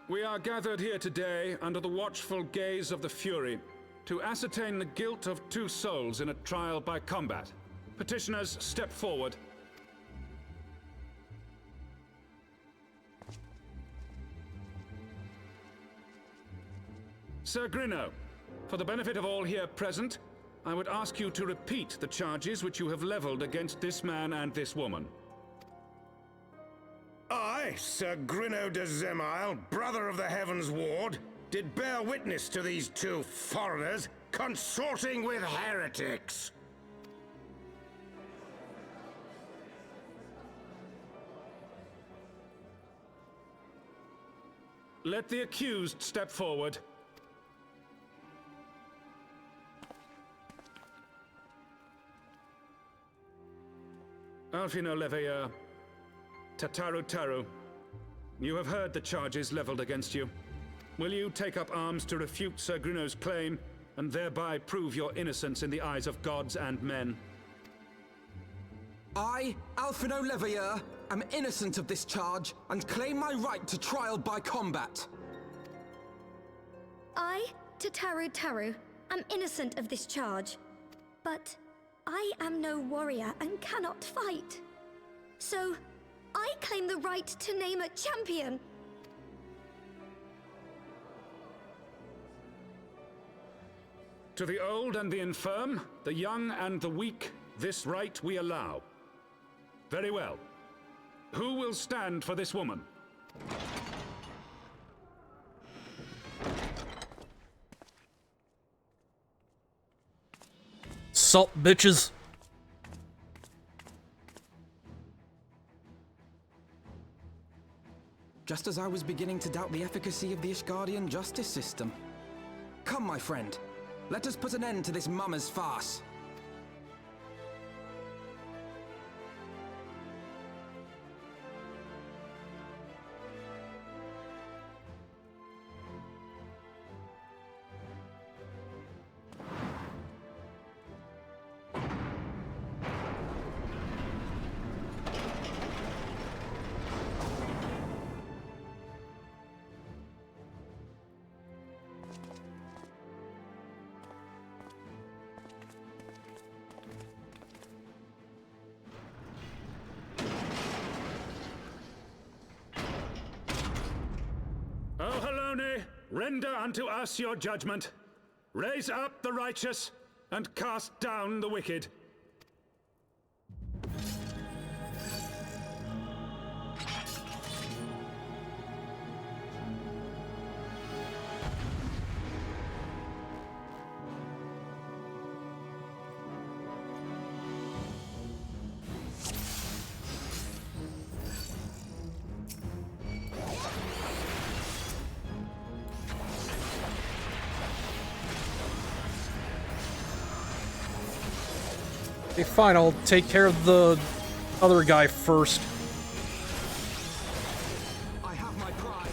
We are gathered here today under the watchful gaze of the Fury to ascertain the guilt of 2 souls in a trial by combat. Petitioners, step forward. Sir Grinno, for the benefit of all here present, I would ask you to repeat the charges which you have leveled against this man and this woman. I, Sir Grinno de Zemile, brother of the Heavens Ward, did bear witness to these 2 foreigners consorting with heretics. Let the accused step forward. Alfino Leveilleur, Tataru Taru, you have heard the charges leveled against you. Will you take up arms to refute Sir Grinno's claim, and thereby prove your innocence in the eyes of gods and men? I, Alfino Leveilleur, am innocent of this charge, and claim my right to trial by combat. I, Tataru Taru, am innocent of this charge, but I am no warrior and cannot fight. So, I claim the right to name a champion. To the old and the infirm, the young and the weak, this right we allow. Very well. Who will stand for this woman? Sup, bitches. Just as I was beginning to doubt the efficacy of the Ishgardian justice system. Come, my friend. Let us put an end to this mummer's farce. O Halone, render unto us your judgment. Raise up the righteous, and cast down the wicked. Okay, fine, I'll take care of the other guy first. I have my pride.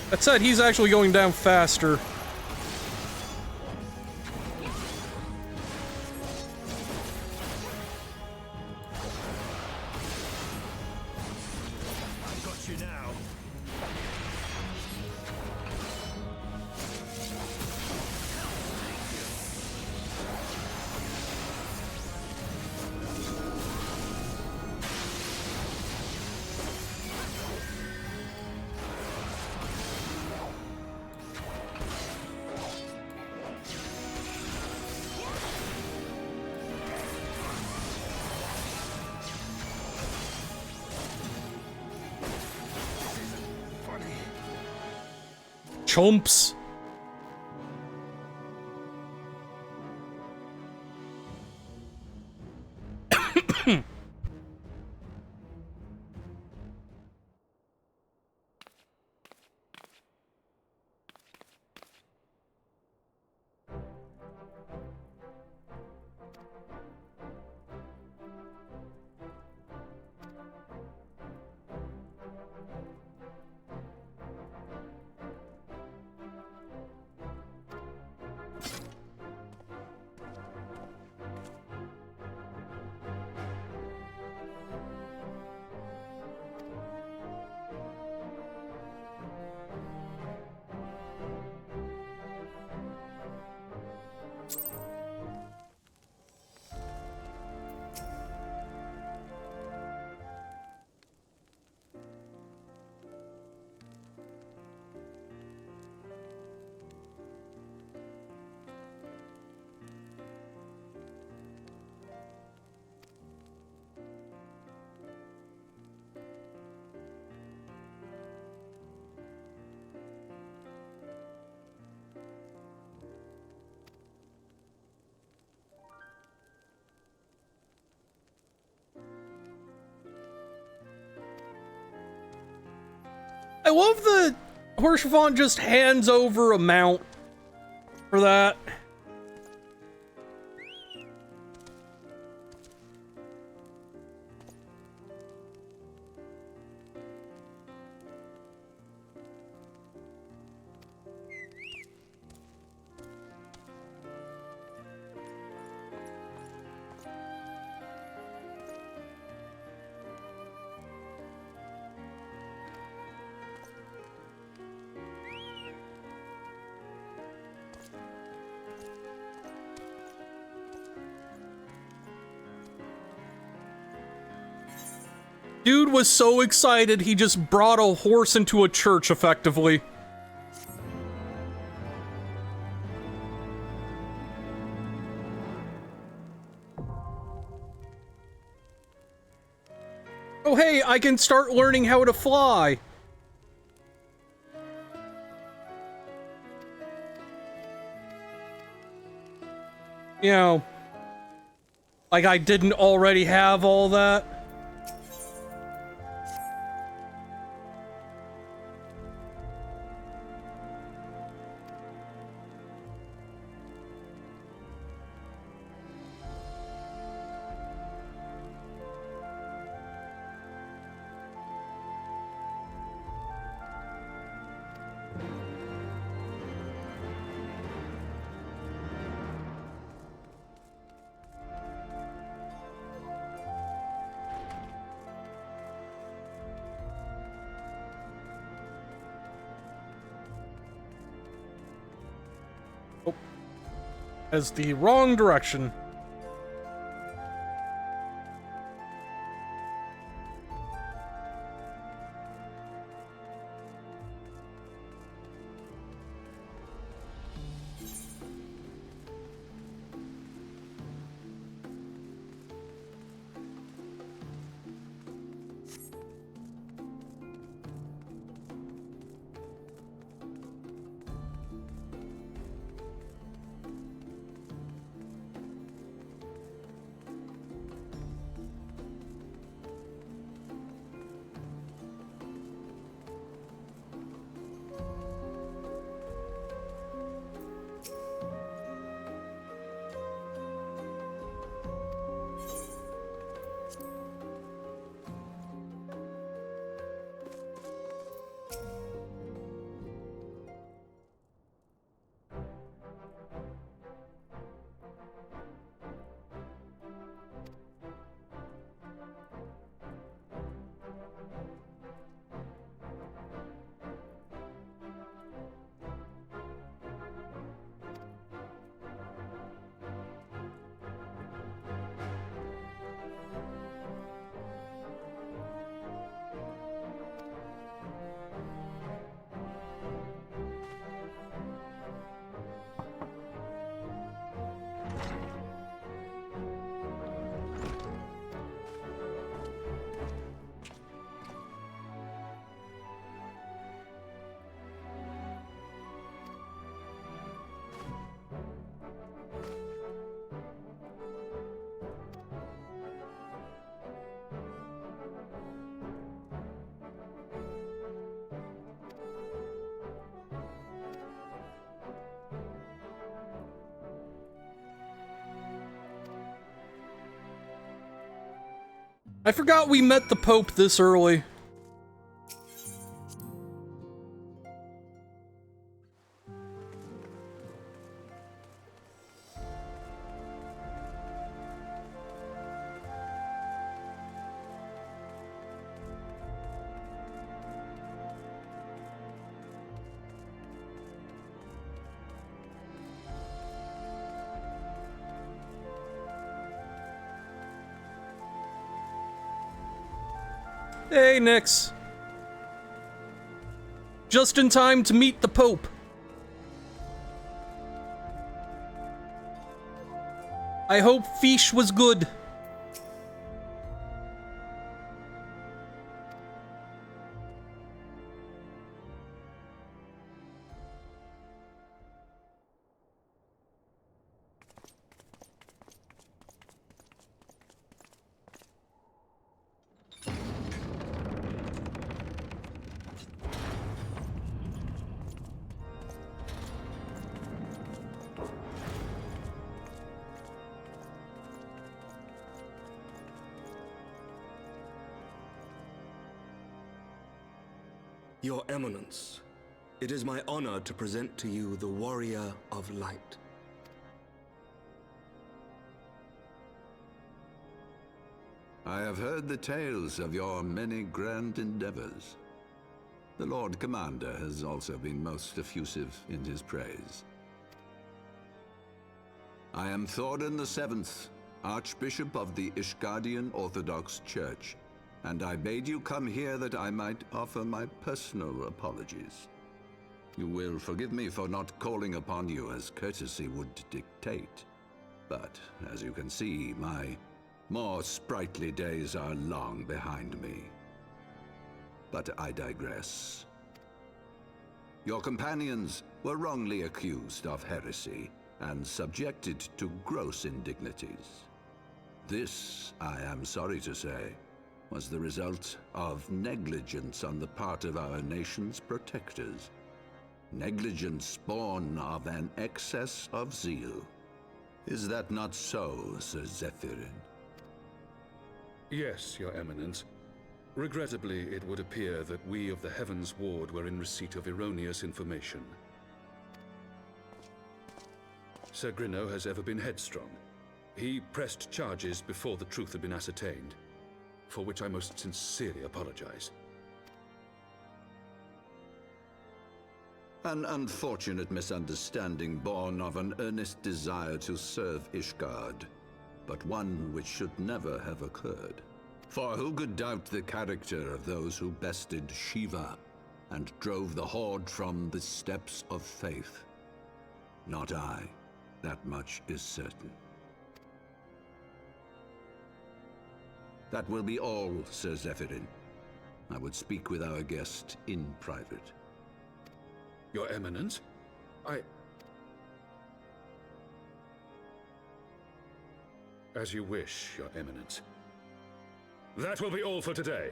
That said, he's actually going down faster. chumps. I love the Horshafon just hands over a mount for that. Dude was so excited he just brought a horse into a church, effectively. Oh hey, I can start learning how to fly! You know, like I didn't already have all that. As the wrong direction. I forgot we met the Pope this early. Hey, Nix. Just in time to meet the Pope. I hope Fish was good. Your Eminence, it is my honor to present to you the Warrior of Light. I have heard the tales of your many grand endeavors. The Lord Commander has also been most effusive in his praise. I am Thorin VII, Archbishop of the Ishgardian Orthodox Church, and I bade you come here that I might offer my personal apologies. You will forgive me for not calling upon you as courtesy would dictate, but as you can see, my more sprightly days are long behind me. But I digress. Your companions were wrongly accused of heresy and subjected to gross indignities. This, I am sorry to say, was the result of negligence on the part of our nation's protectors. Negligence born of an excess of zeal. Is that not so, Sir Zephyrin? Yes, Your Eminence. Regrettably, it would appear that we of the Heavens Ward were in receipt of erroneous information. Sir Grinno has ever been headstrong. He pressed charges before the truth had been ascertained, for which I most sincerely apologize. An unfortunate misunderstanding born of an earnest desire to serve Ishgard, but one which should never have occurred. For who could doubt the character of those who bested Shiva and drove the Horde from the steps of faith? Not I. That much is certain. That will be all, Sir Zephyrin. I would speak with our guest in private. Your Eminence? As you wish, Your Eminence. That will be all for today.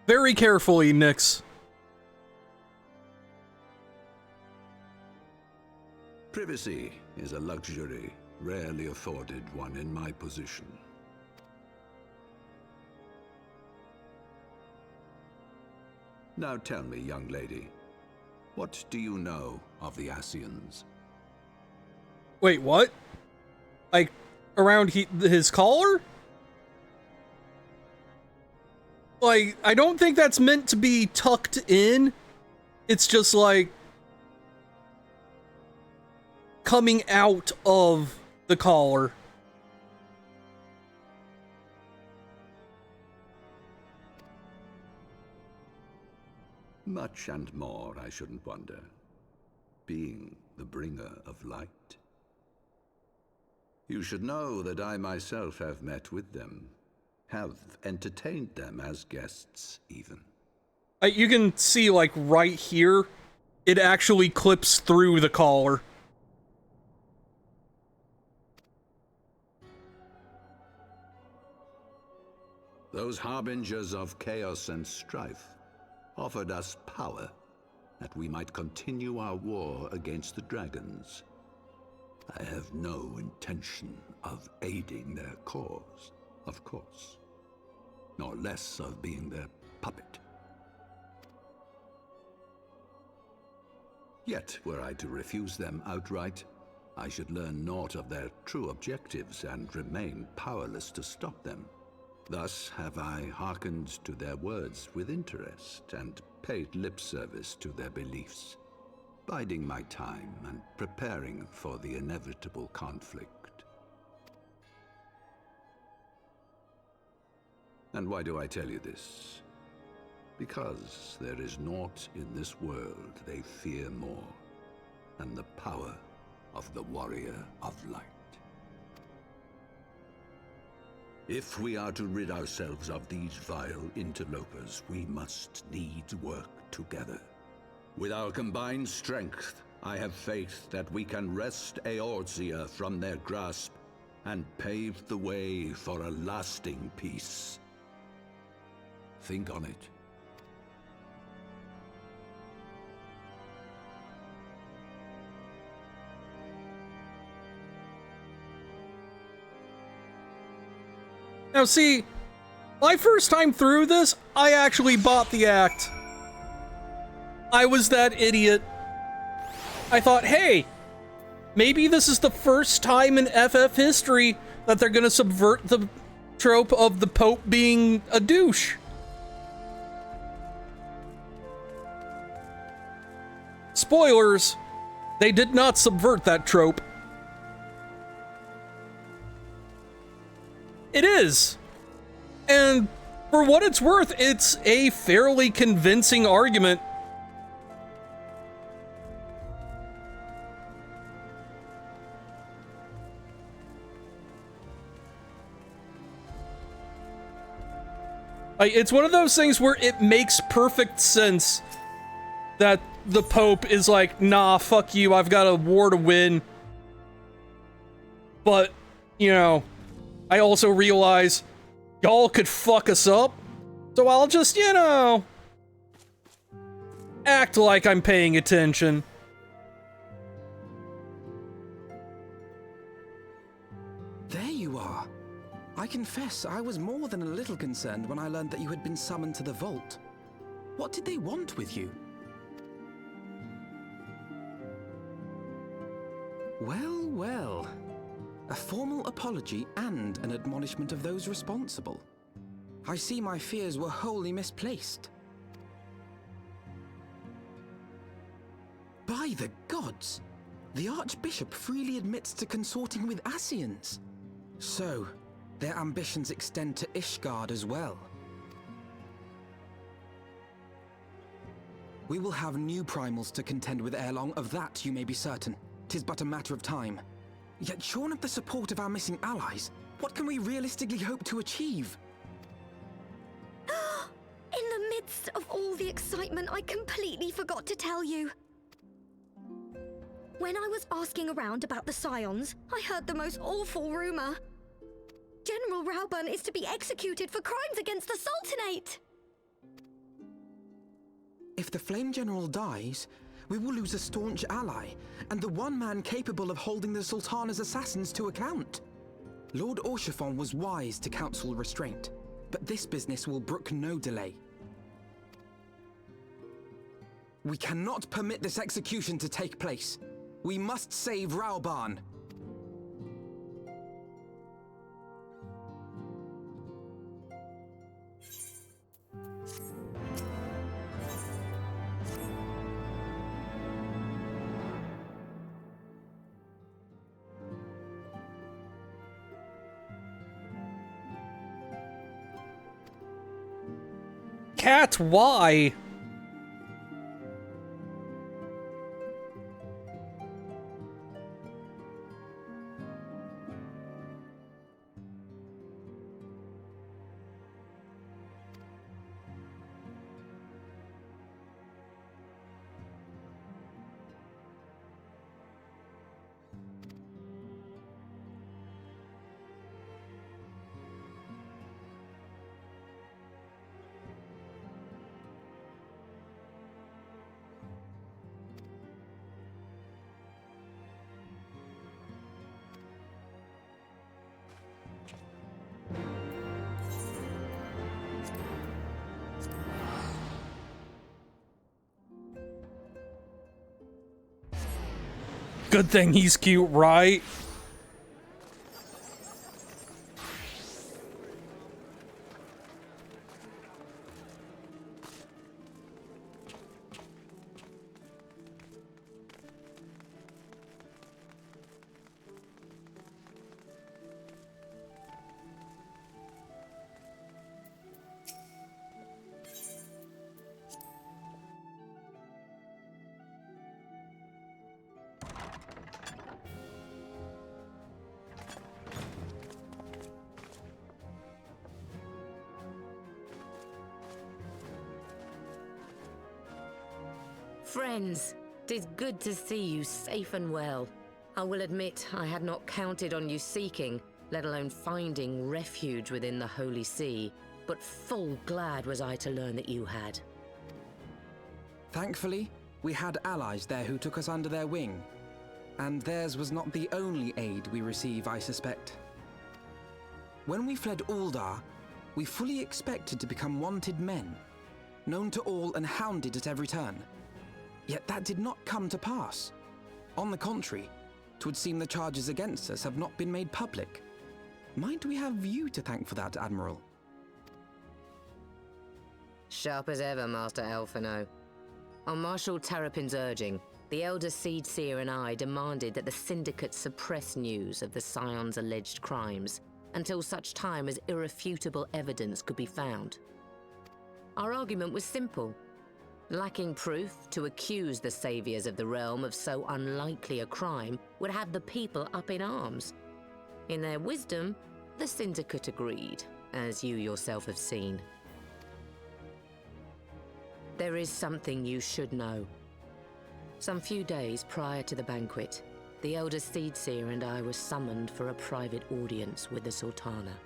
Very carefully, Nix. Privacy is a luxury rarely afforded one in my position. Now tell me, young lady, what do you know of the Ascians? Wait, what? Like, around his collar? Like, I don't think that's meant to be tucked in. It's just like coming out of the collar. Much and more, I shouldn't wonder. Being the bringer of light. You should know that I myself have met with them, have entertained them as guests, even. You can see, like, right here, it actually clips through the collar. Those harbingers of chaos and strife offered us power, that we might continue our war against the dragons. I have no intention of aiding their cause, of course, nor less of being their puppet. Yet, were I to refuse them outright, I should learn naught of their true objectives and remain powerless to stop them. Thus have I hearkened to their words with interest and paid lip service to their beliefs, biding my time and preparing for the inevitable conflict. And why do I tell you this? Because there is naught in this world they fear more than the power of the Warrior of Light. If we are to rid ourselves of these vile interlopers, we must needs work together. With our combined strength, I have faith that we can wrest Eorzea from their grasp and pave the way for a lasting peace. Think on it. Now see, my first time through this, I actually bought the act. I was that idiot. I thought, hey, maybe this is the first time in FF history that they're gonna subvert the trope of the Pope being a douche. Spoilers, they did not subvert that trope. It is. And for what it's worth, it's a fairly convincing argument. Like, it's one of those things where it makes perfect sense that the Pope is like, nah, fuck you, I've got a war to win. But, you know, I also realize y'all could fuck us up, so I'll just, you know, act like I'm paying attention. There you are. I confess I was more than a little concerned when I learned that you had been summoned to the vault. What did they want with you? Well, well. A formal apology and an admonishment of those responsible. I see my fears were wholly misplaced. By the gods! The Archbishop freely admits to consorting with Ascians. So, their ambitions extend to Ishgard as well. We will have new primals to contend with ere long, of that you may be certain. 'Tis but a matter of time. Yet shorn of the support of our missing allies, what can we realistically hope to achieve? In the midst of all the excitement, I completely forgot to tell you. When I was asking around about the Scions, I heard the most awful rumor. General Rauburn is to be executed for crimes against the Sultanate! If the Flame General dies, we will lose a staunch ally, and the one man capable of holding the Sultana's assassins to account. Lord Orshafon was wise to counsel restraint, but this business will brook no delay. We cannot permit this execution to take place. We must save Rauburn. Cat, why? Good thing he's cute, right? Friends, 'tis good to see you safe and well. I will admit I had not counted on you seeking, let alone finding refuge within the Holy See, but full glad was I to learn that you had. Thankfully, we had allies there who took us under their wing. And theirs was not the only aid we receive, I suspect. When we fled Uldar, we fully expected to become wanted men, known to all and hounded at every turn. Yet that did not come to pass. On the contrary, 'twould seem the charges against us have not been made public. Might we have you to thank for that, Admiral? Sharp as ever, Master Alphino. On Marshal Terrapin's urging, the Elder Seed Seer and I demanded that the Syndicate suppress news of the Scion's alleged crimes until such time as irrefutable evidence could be found. Our argument was simple. Lacking proof, to accuse the saviors of the realm of so unlikely a crime would have the people up in arms. In their wisdom, the Syndicate agreed, as you yourself have seen. There is something you should know. Some few days prior to the banquet, the Elder Seedseer and I were summoned for a private audience with the Sultana.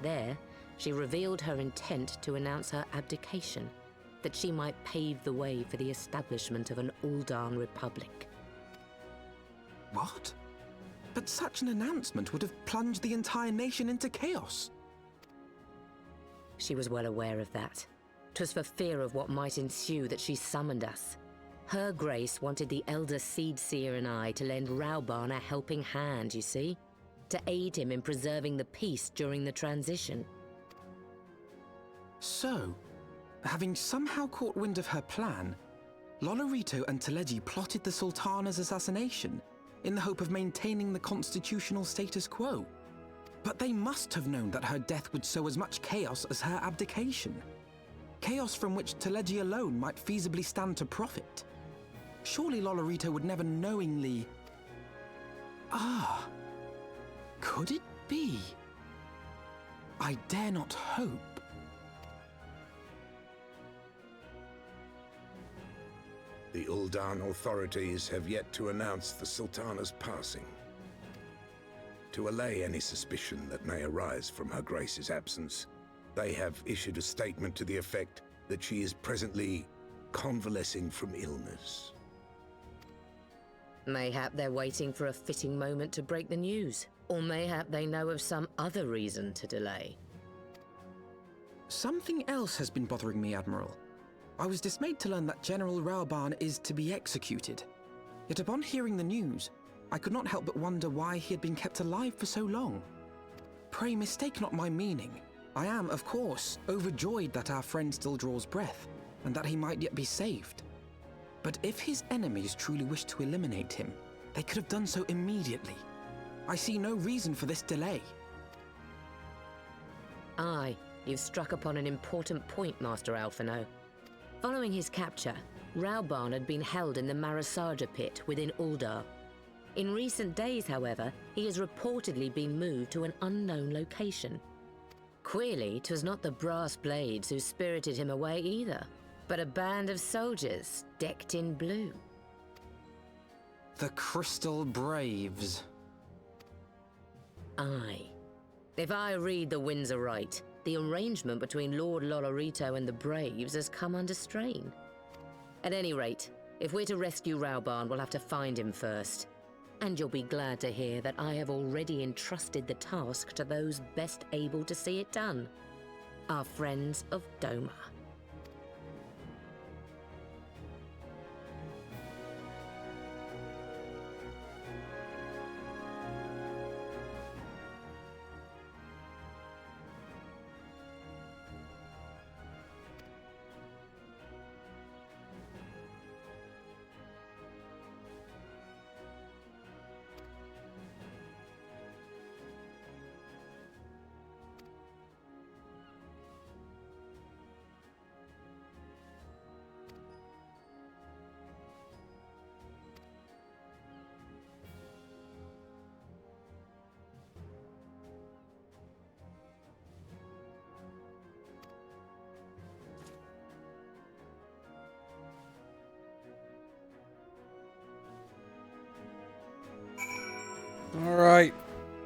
There, she revealed her intent to announce her abdication, that she might pave the way for the establishment of an Uldan Republic. What? But such an announcement would have plunged the entire nation into chaos. She was well aware of that. 'Twas for fear of what might ensue that she summoned us. Her Grace wanted the Elder Seedseer and I to lend Rauban a helping hand, you see? To aid him in preserving the peace during the transition. So, having somehow caught wind of her plan, Lolorito and Teleji plotted the Sultana's assassination in the hope of maintaining the constitutional status quo. But they must have known that her death would sow as much chaos as her abdication. Chaos from which Teleji alone might feasibly stand to profit. Surely Lolorito would never knowingly... Could it be? I dare not hope. The Uldan authorities have yet to announce the Sultana's passing. To allay any suspicion that may arise from Her Grace's absence, they have issued a statement to the effect that she is presently convalescing from illness. Mayhap they're waiting for a fitting moment to break the news, or mayhap they know of some other reason to delay. Something else has been bothering me, Admiral. I was dismayed to learn that General Rauban is to be executed. Yet upon hearing the news, I could not help but wonder why he had been kept alive for so long. Pray mistake not my meaning. I am, of course, overjoyed that our friend still draws breath, and that he might yet be saved. But if his enemies truly wished to eliminate him, they could have done so immediately. I see no reason for this delay. Aye, you've struck upon an important point, Master Alphino. Following his capture, Rauban had been held in the Marasaja pit within Uldar. In recent days, however, he has reportedly been moved to an unknown location. Queerly, 'twas not the brass blades who spirited him away either, but a band of soldiers decked in blue. The Crystal Braves. Aye. If I read the winds aright, the arrangement between Lord Lolorito and the Braves has come under strain. At any rate, if we're to rescue Rauban, we'll have to find him first. And you'll be glad to hear that I have already entrusted the task to those best able to see it done. Our friends of Doma.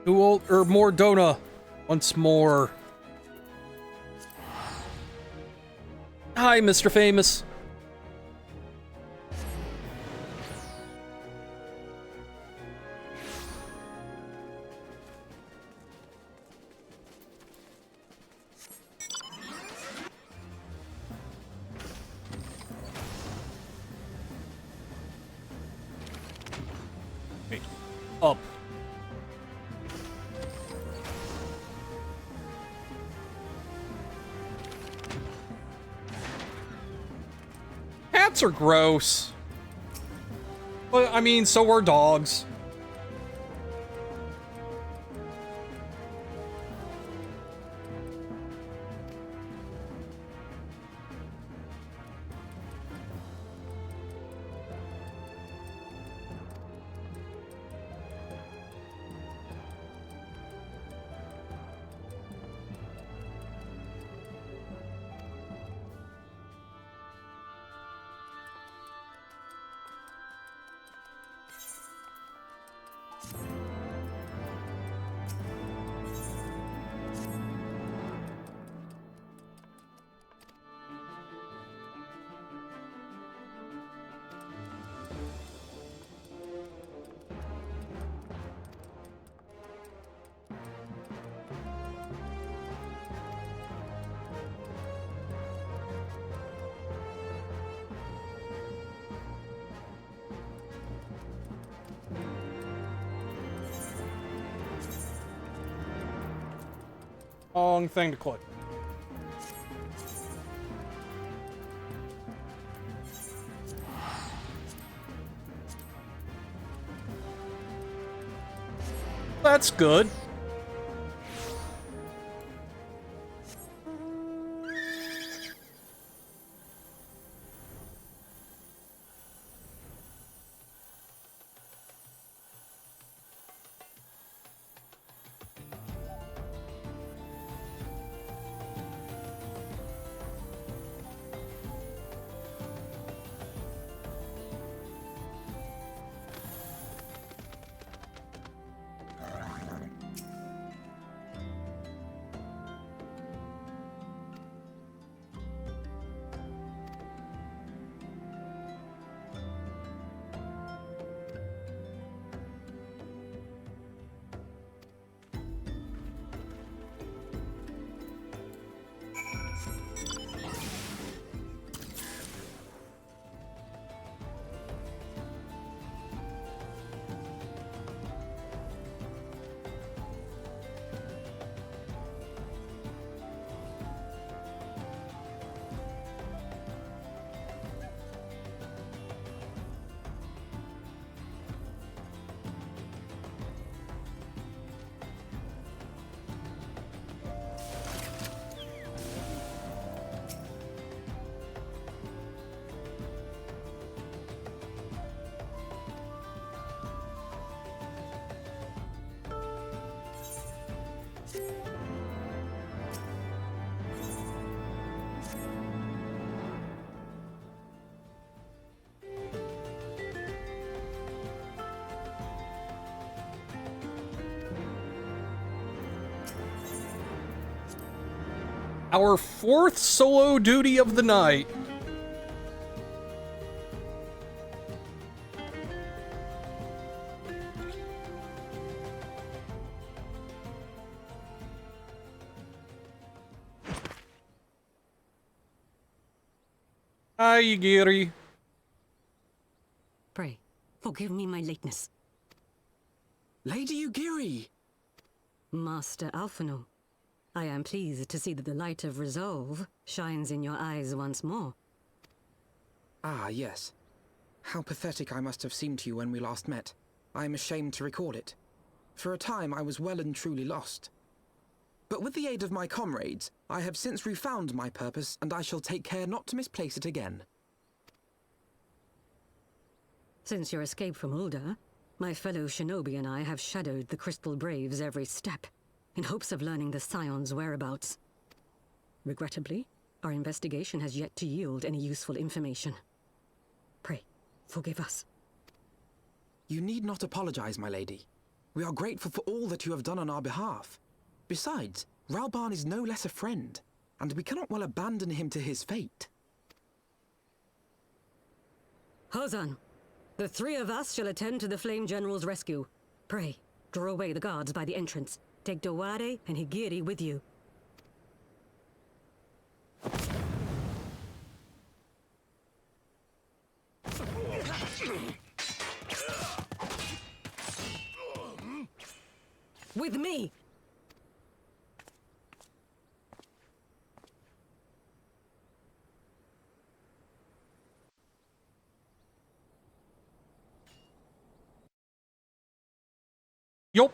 Mordona once more. Hi, Mr. Famous. Hey, up. Cats are gross. But, I mean, so are dogs. Long thing to click. That's good. Our fourth solo duty of the night. Hi, Yigiri. Pray, forgive me my lateness. Lady Yugiri! Master Alphino, I am pleased to see that the light of resolve shines in your eyes once more. Ah, yes. How pathetic I must have seemed to you when we last met. I am ashamed to recall it. For a time I was well and truly lost. But with the aid of my comrades, I have since refound my purpose, and I shall take care not to misplace it again. Since your escape from Ulda, my fellow shinobi and I have shadowed the Crystal Braves every step, in hopes of learning the Scion's whereabouts. Regrettably, our investigation has yet to yield any useful information. Pray, forgive us. You need not apologize, my lady. We are grateful for all that you have done on our behalf. Besides, Ralban is no less a friend, and we cannot well abandon him to his fate. Hozan, the three of us shall attend to the Flame General's rescue. Pray, draw away the guards by the entrance. Take Dowade and Higiri with you. With me! Yup.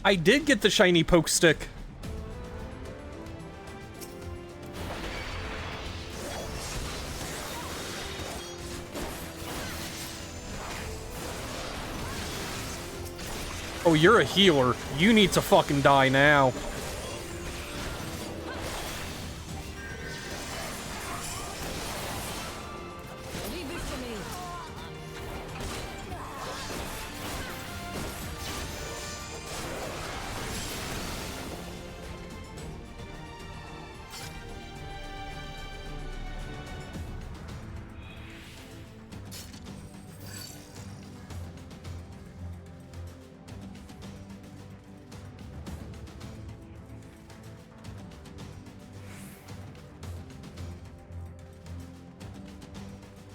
I did get the shiny poke stick. Oh, you're a healer. You need to fucking die now.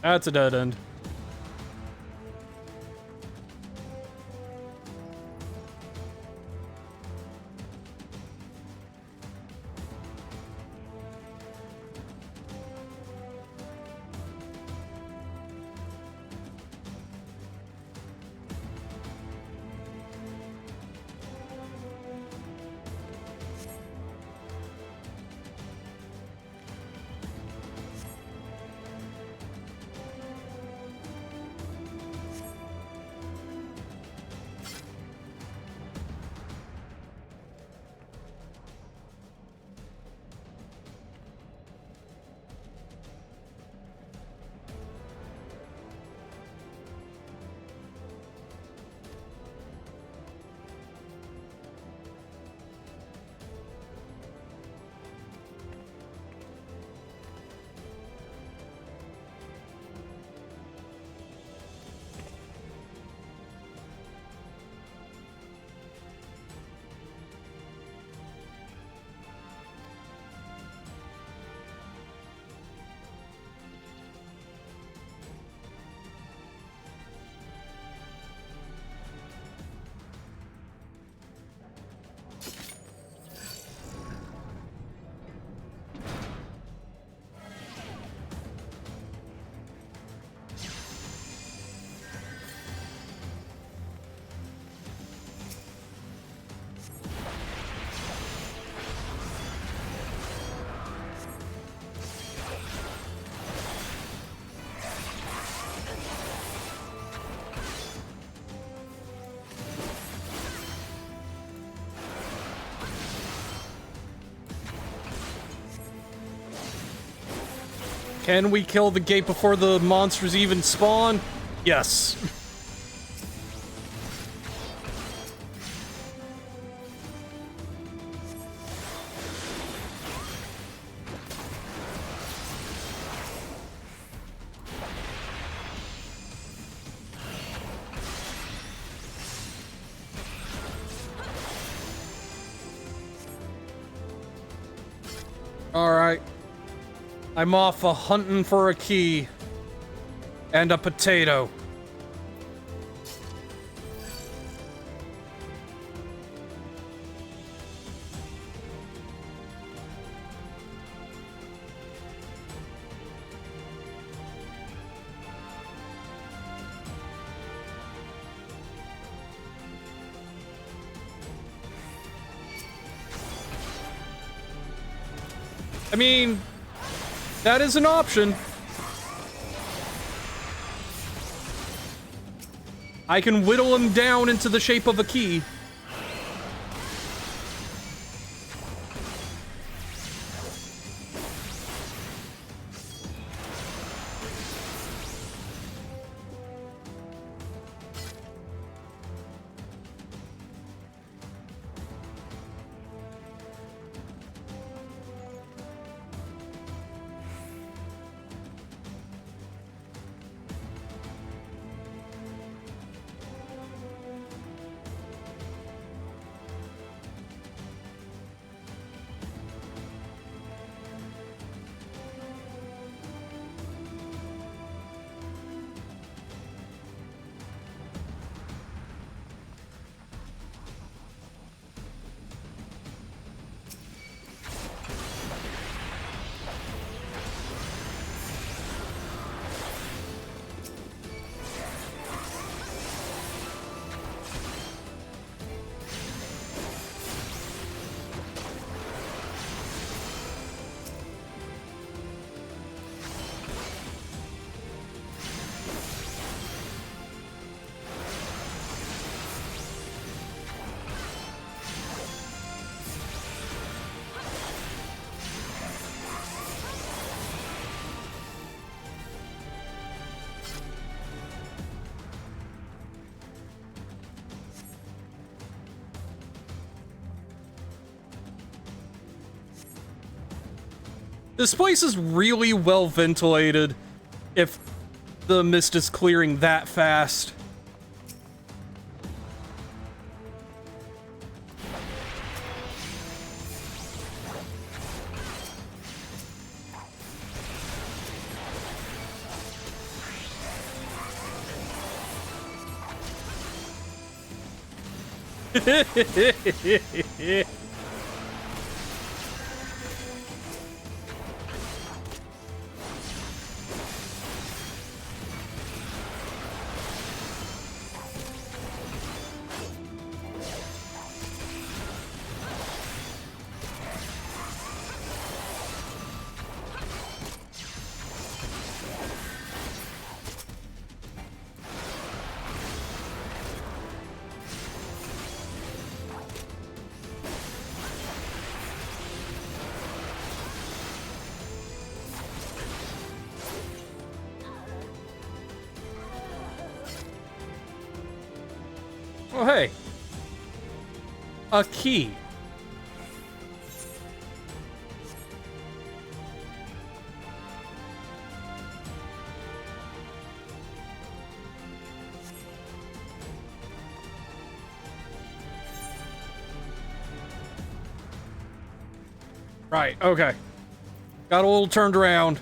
That's a dead end. Can we kill the gate before the monsters even spawn? Yes. Alright. I'm off hunting for a key. And a potato. I mean, that is an option. I can whittle him down into the shape of a key. This place is really well ventilated if the mist is clearing that fast. Oh, hey. A key. Right, okay. Got a little turned around.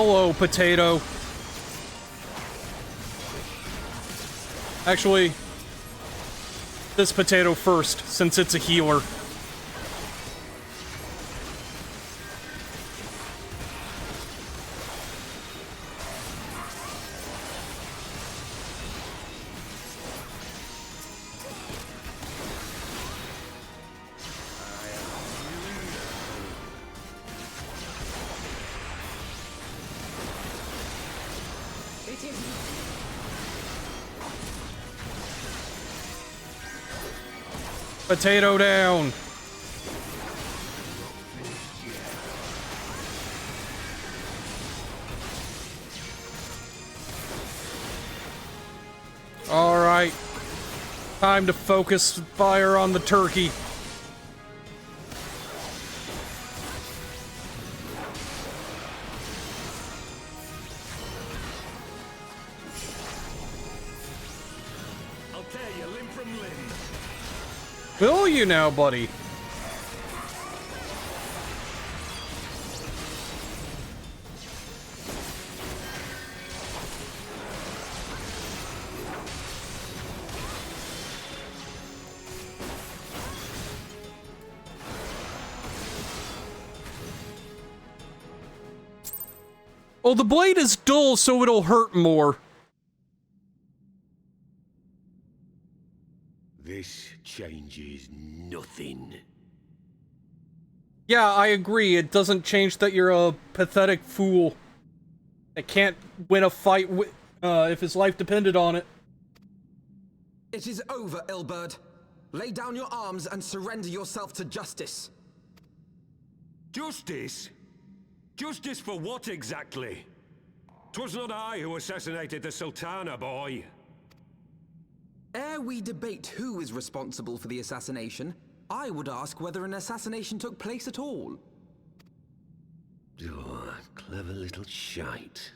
Hello, potato. Actually, this potato first, since it's a healer. Potato down. All right. Time to focus fire on the turkey. I'll tear you limb from limb. Will you now, buddy? Oh, the blade is dull, so it'll hurt more. This changes nothing. Yeah, I agree. It doesn't change that you're a pathetic fool that can't win a fight if his life depended on it. It is over, Ilberd. Lay down your arms and surrender yourself to justice. Justice? Justice for what exactly? 'Twas not I who assassinated the Sultana, boy. Ere we debate who is responsible for the assassination, I would ask whether an assassination took place at all. Oh, clever little shite.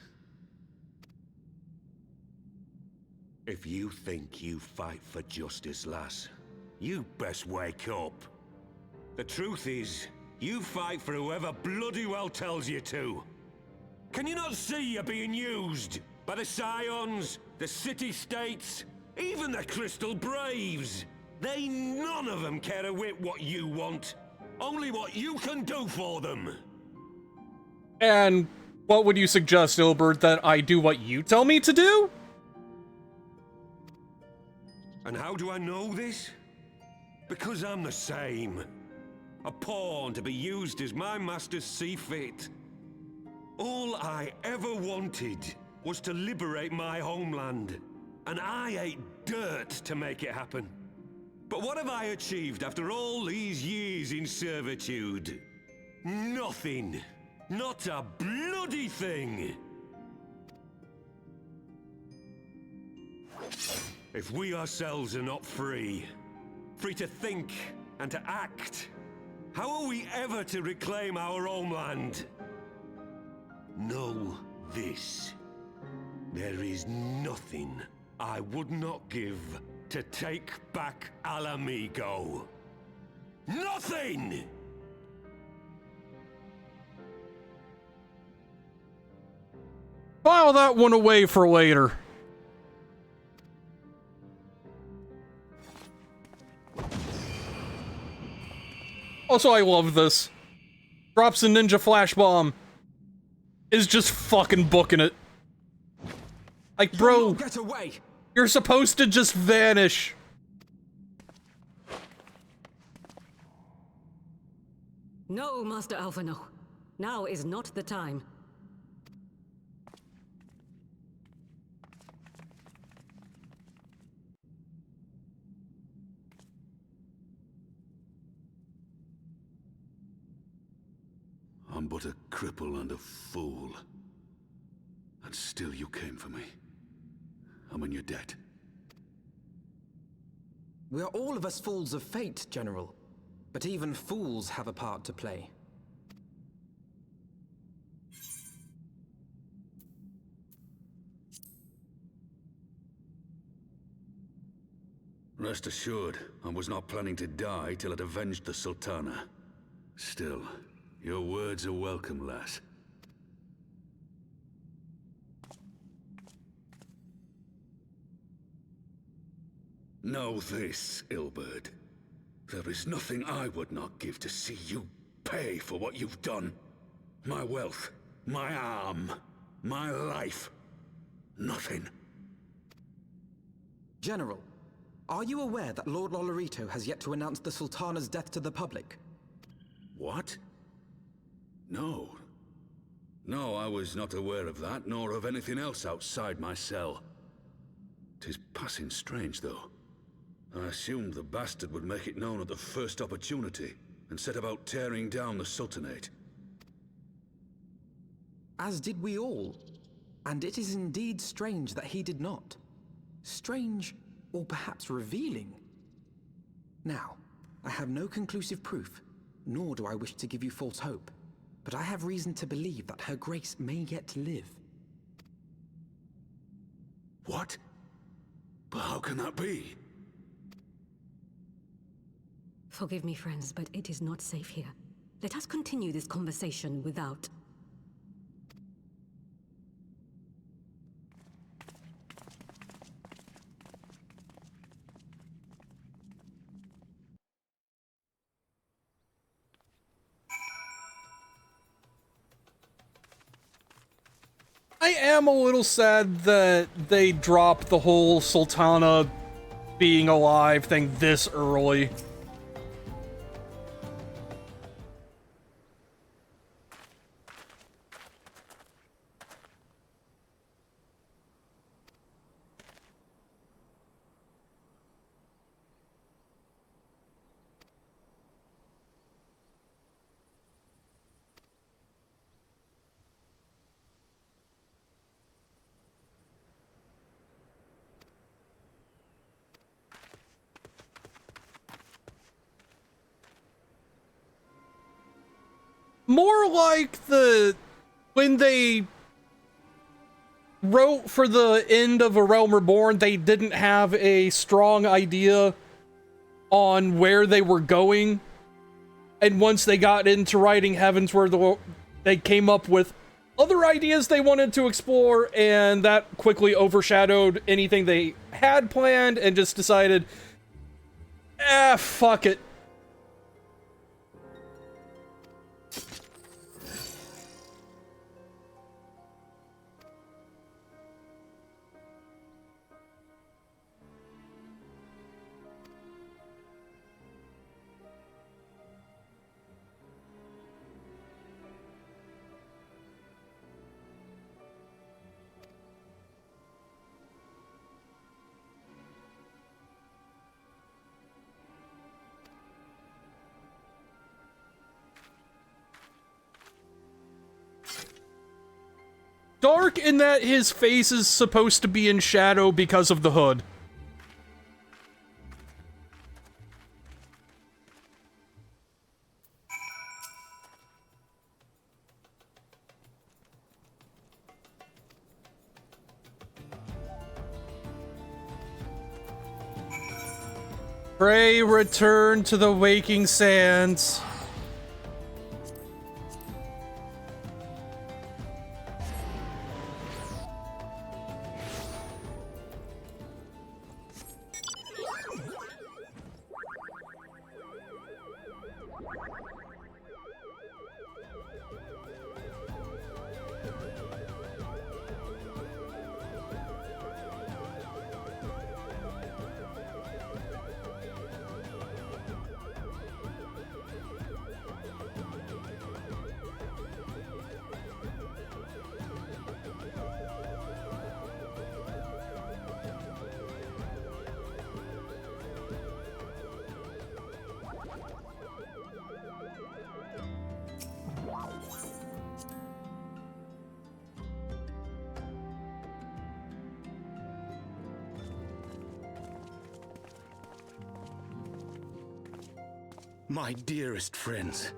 If you think you fight for justice, lass, you best wake up. The truth is, you fight for whoever bloody well tells you to. Can you not see you're being used? By the Scions, the City-States, even the Crystal Braves. They none of them care a whit what you want. Only what you can do for them. And what would you suggest, Ilbert, that I do what you tell me to do? And how do I know this? Because I'm the same. A pawn to be used as my masters see fit. All I ever wanted was to liberate my homeland. And I ate dirt to make it happen. But what have I achieved after all these years in servitude? Nothing. Not a bloody thing. If we ourselves are not free, free to think and to act, how are we ever to reclaim our homeland? Know this. There is nothing I would not give to take back Alamigo. Nothing! File that one away for later. Also, I love this. Drops a ninja flash bomb. Is just fucking booking it. Like, bro, Get away! you're supposed to just vanish. No, Master Alphino. Now is not the time. I'm but a cripple and a fool. And still you came for me. I'm in your debt. We are all of us fools of fate, General. But even fools have a part to play. Rest assured, I was not planning to die till I'd avenged the Sultana. Still, your words are welcome, lass. Know this, Ilberd. There is nothing I would not give to see you pay for what you've done. My wealth, my arm, my life. Nothing. General, are you aware that Lord Lolorito has yet to announce the Sultana's death to the public? What? No. No, I was not aware of that, nor of anything else outside my cell. 'Tis passing strange, though. I assumed the bastard would make it known at the first opportunity, and set about tearing down the Sultanate. As did we all. And it is indeed strange that he did not. Strange, or perhaps revealing. Now, I have no conclusive proof, nor do I wish to give you false hope, but I have reason to believe that Her Grace may yet live. What? But how can that be? Forgive me, friends, but it is not safe here. Let us continue this conversation without. I am a little sad that they dropped the whole Sultana being alive thing this early. More like when they wrote for the end of A Realm Reborn, they didn't have a strong idea on where they were going. And once they got into writing Heavensward, they came up with other ideas they wanted to explore, and that quickly overshadowed anything they had planned, and just decided, fuck it. Dark in that his face is supposed to be in shadow because of the hood. Pray return to the waking sands. My dearest friends,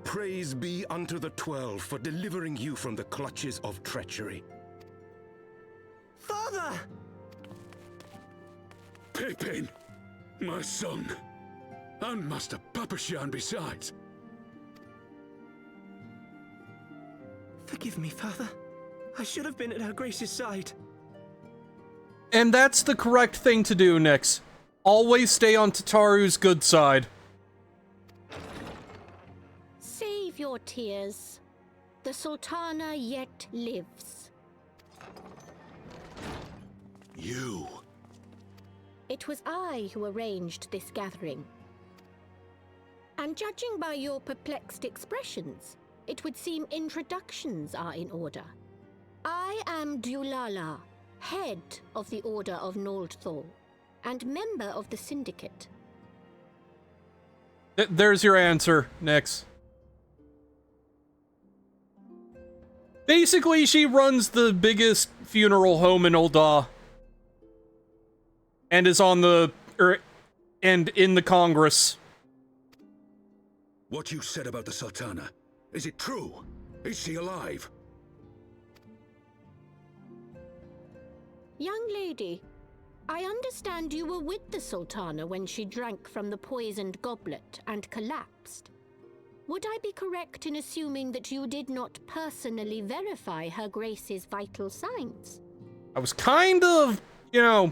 praise be unto the 12 for delivering you from the clutches of treachery. Father! Pippin, my son, and Master Papashan besides. Forgive me, Father. I should have been at Her Grace's side. And that's the correct thing to do, Nyx. always stay on Tataru's good side. Save your tears. The Sultana yet lives. You. It was I who arranged this gathering. And judging by your perplexed expressions, it would seem introductions are in order. I am Dulala, head of the Order of Noldthal, and member of the Syndicate. There's your answer, Nyx. Basically, she runs the biggest funeral home in Ul'dah. And is on the... and in the Congress. What you said about the Sultana, is it true? Is she alive? Young lady, I understand you were with the Sultana when she drank from the poisoned goblet and collapsed. Would I be correct in assuming that you did not personally verify Her Grace's vital signs? I was kind of, you know,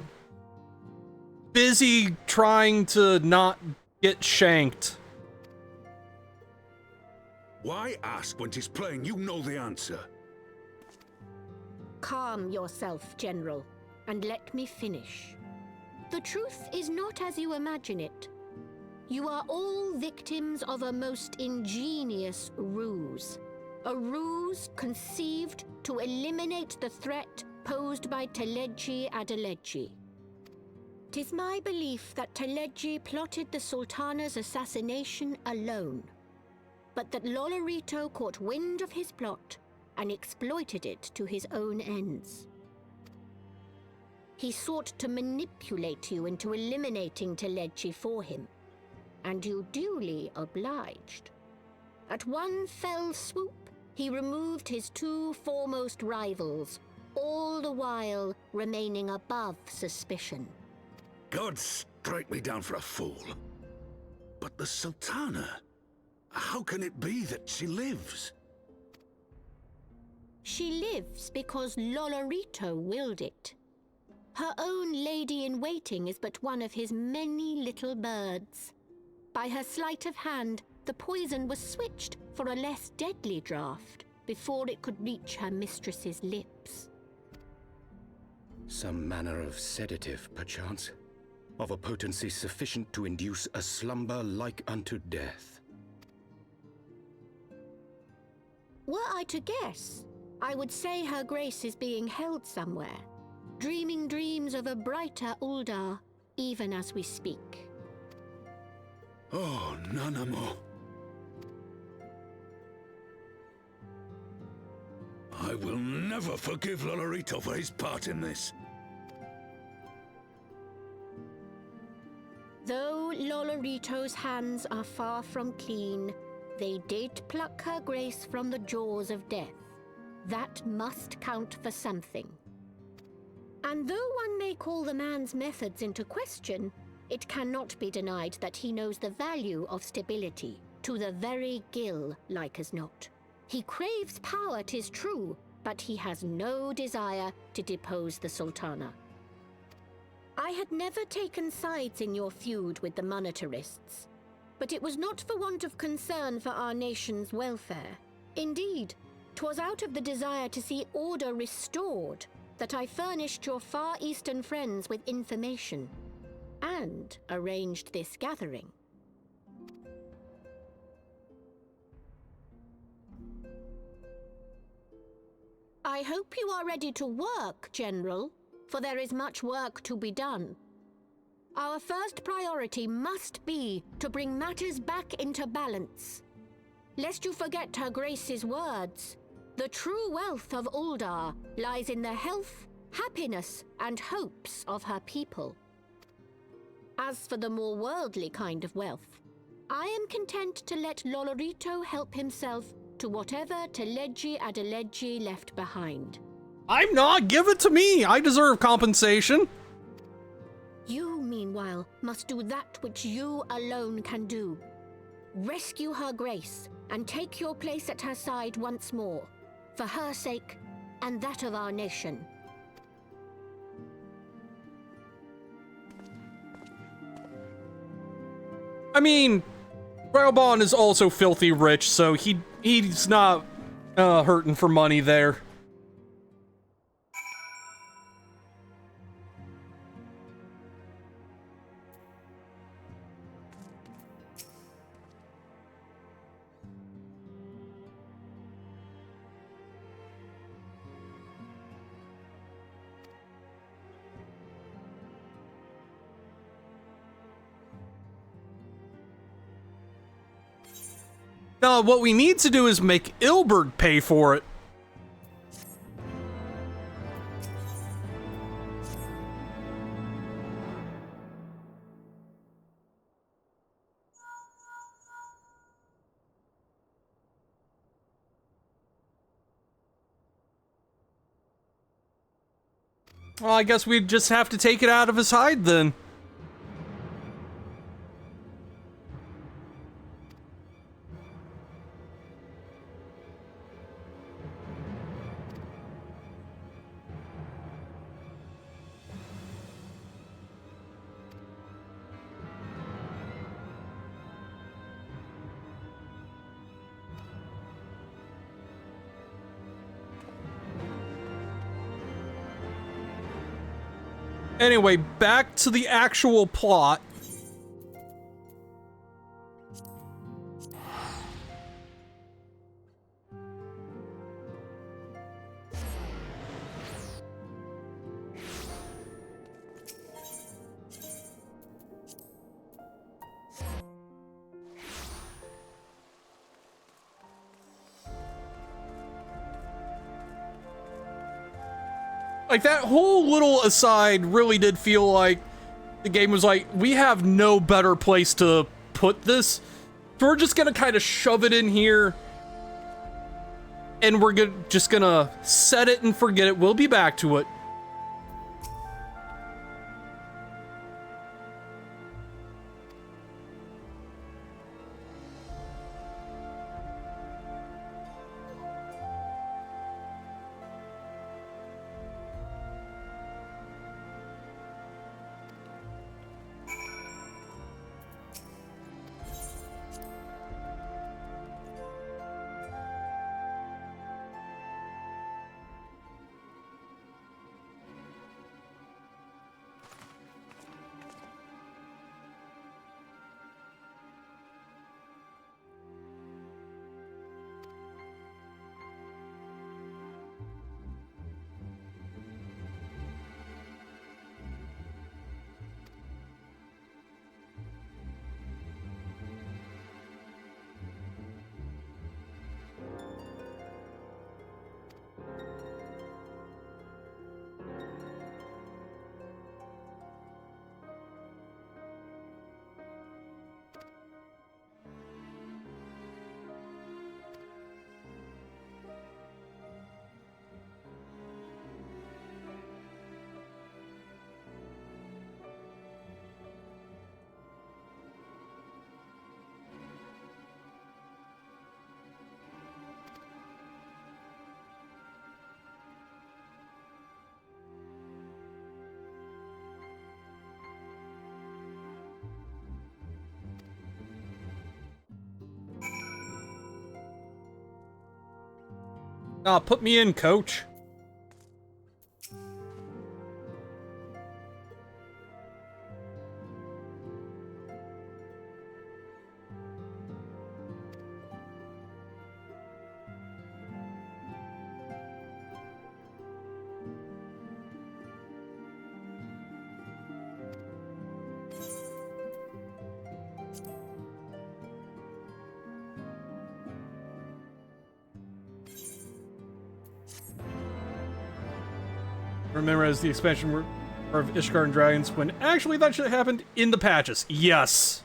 busy trying to not get shanked. Why ask when 'tis plain you know the answer? Calm yourself, General, and let me finish. The truth is not as you imagine it. You are all victims of a most ingenious ruse. A ruse conceived to eliminate the threat posed by Teleji Adeleji. 'Tis my belief that Teleji plotted the Sultana's assassination alone, but that Lolorito caught wind of his plot and exploited it to his own ends. He sought to manipulate you into eliminating Teleji for him, and you duly obliged. At one fell swoop, he removed his two foremost rivals, all the while remaining above suspicion. God strike me down for a fool. But the Sultana, how can it be that she lives? She lives because Lolorito willed it. Her own lady-in-waiting is but one of his many little birds. By her sleight of hand, the poison was switched for a less deadly draught before it could reach her mistress's lips. Some manner of sedative, perchance? Of a potency sufficient to induce a slumber like unto death. Were I to guess, I would say Her Grace is being held somewhere, dreaming dreams of a brighter Ul'dah, even as we speak. Oh, Nanamo. I will never forgive Lolorito for his part in this. Though Lolorito's hands are far from clean, they did pluck Her Grace from the jaws of death. That must count for something. And though one may call the man's methods into question, it cannot be denied that he knows the value of stability, to the very gill, like as not. He craves power, 'tis true, but he has no desire to depose the Sultana. I had never taken sides in your feud with the monetarists, but it was not for want of concern for our nation's welfare. Indeed, 'twas out of the desire to see order restored that I furnished your Far Eastern friends with information and arranged this gathering. I hope you are ready to work, General, for there is much work to be done. Our first priority must be to bring matters back into balance. Lest you forget Her Grace's words, the true wealth of Ul'dah lies in the health, happiness, and hopes of her people. As for the more worldly kind of wealth, I am content to let Lolorito help himself to whatever Teleji Adeleji left behind. I'm not! Give it to me! I deserve compensation! You, meanwhile, must do that which you alone can do. Rescue Her Grace and take your place at her side once more, for her sake and that of our nation. I mean, Raubon is also filthy rich, so he's not hurting for money there. What we need to do is make Ilberd pay for it. Well, I guess we'd just have to take it out of his hide then. Anyway, back to the actual plot. Like, that whole little aside really did feel like the game was like, we have no better place to put this, so we're just gonna kind of shove it in here, and we're just gonna set it and forget it. We'll be back to it. Put me in, coach. Remember as the expansion of Ishgard and Dragons when actually that should have happened in the patches. Yes.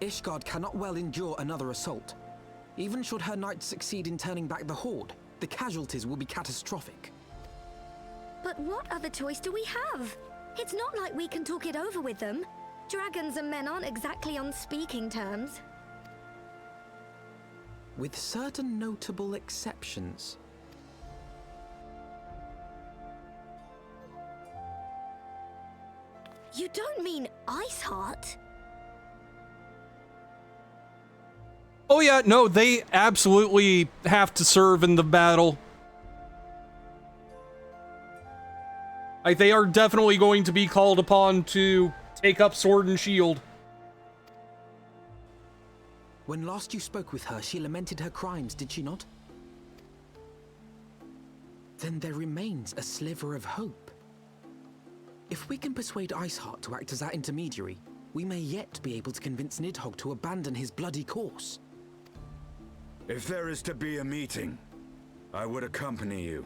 Ishgard cannot well endure another assault. Even should her knights succeed in turning back the Horde, the casualties will be catastrophic. But what other choice do we have? It's not like we can talk it over with them. Dragons and men aren't exactly on speaking terms. With certain notable exceptions. You don't mean Iceheart? Oh yeah, no, they absolutely have to serve in the battle. Like, they are definitely going to be called upon to take up sword and shield. When last you spoke with her, she lamented her crimes, did she not? Then there remains a sliver of hope. If we can persuade Iceheart to act as our intermediary, we may yet be able to convince Nidhogg to abandon his bloody course. If there is to be a meeting, I would accompany you.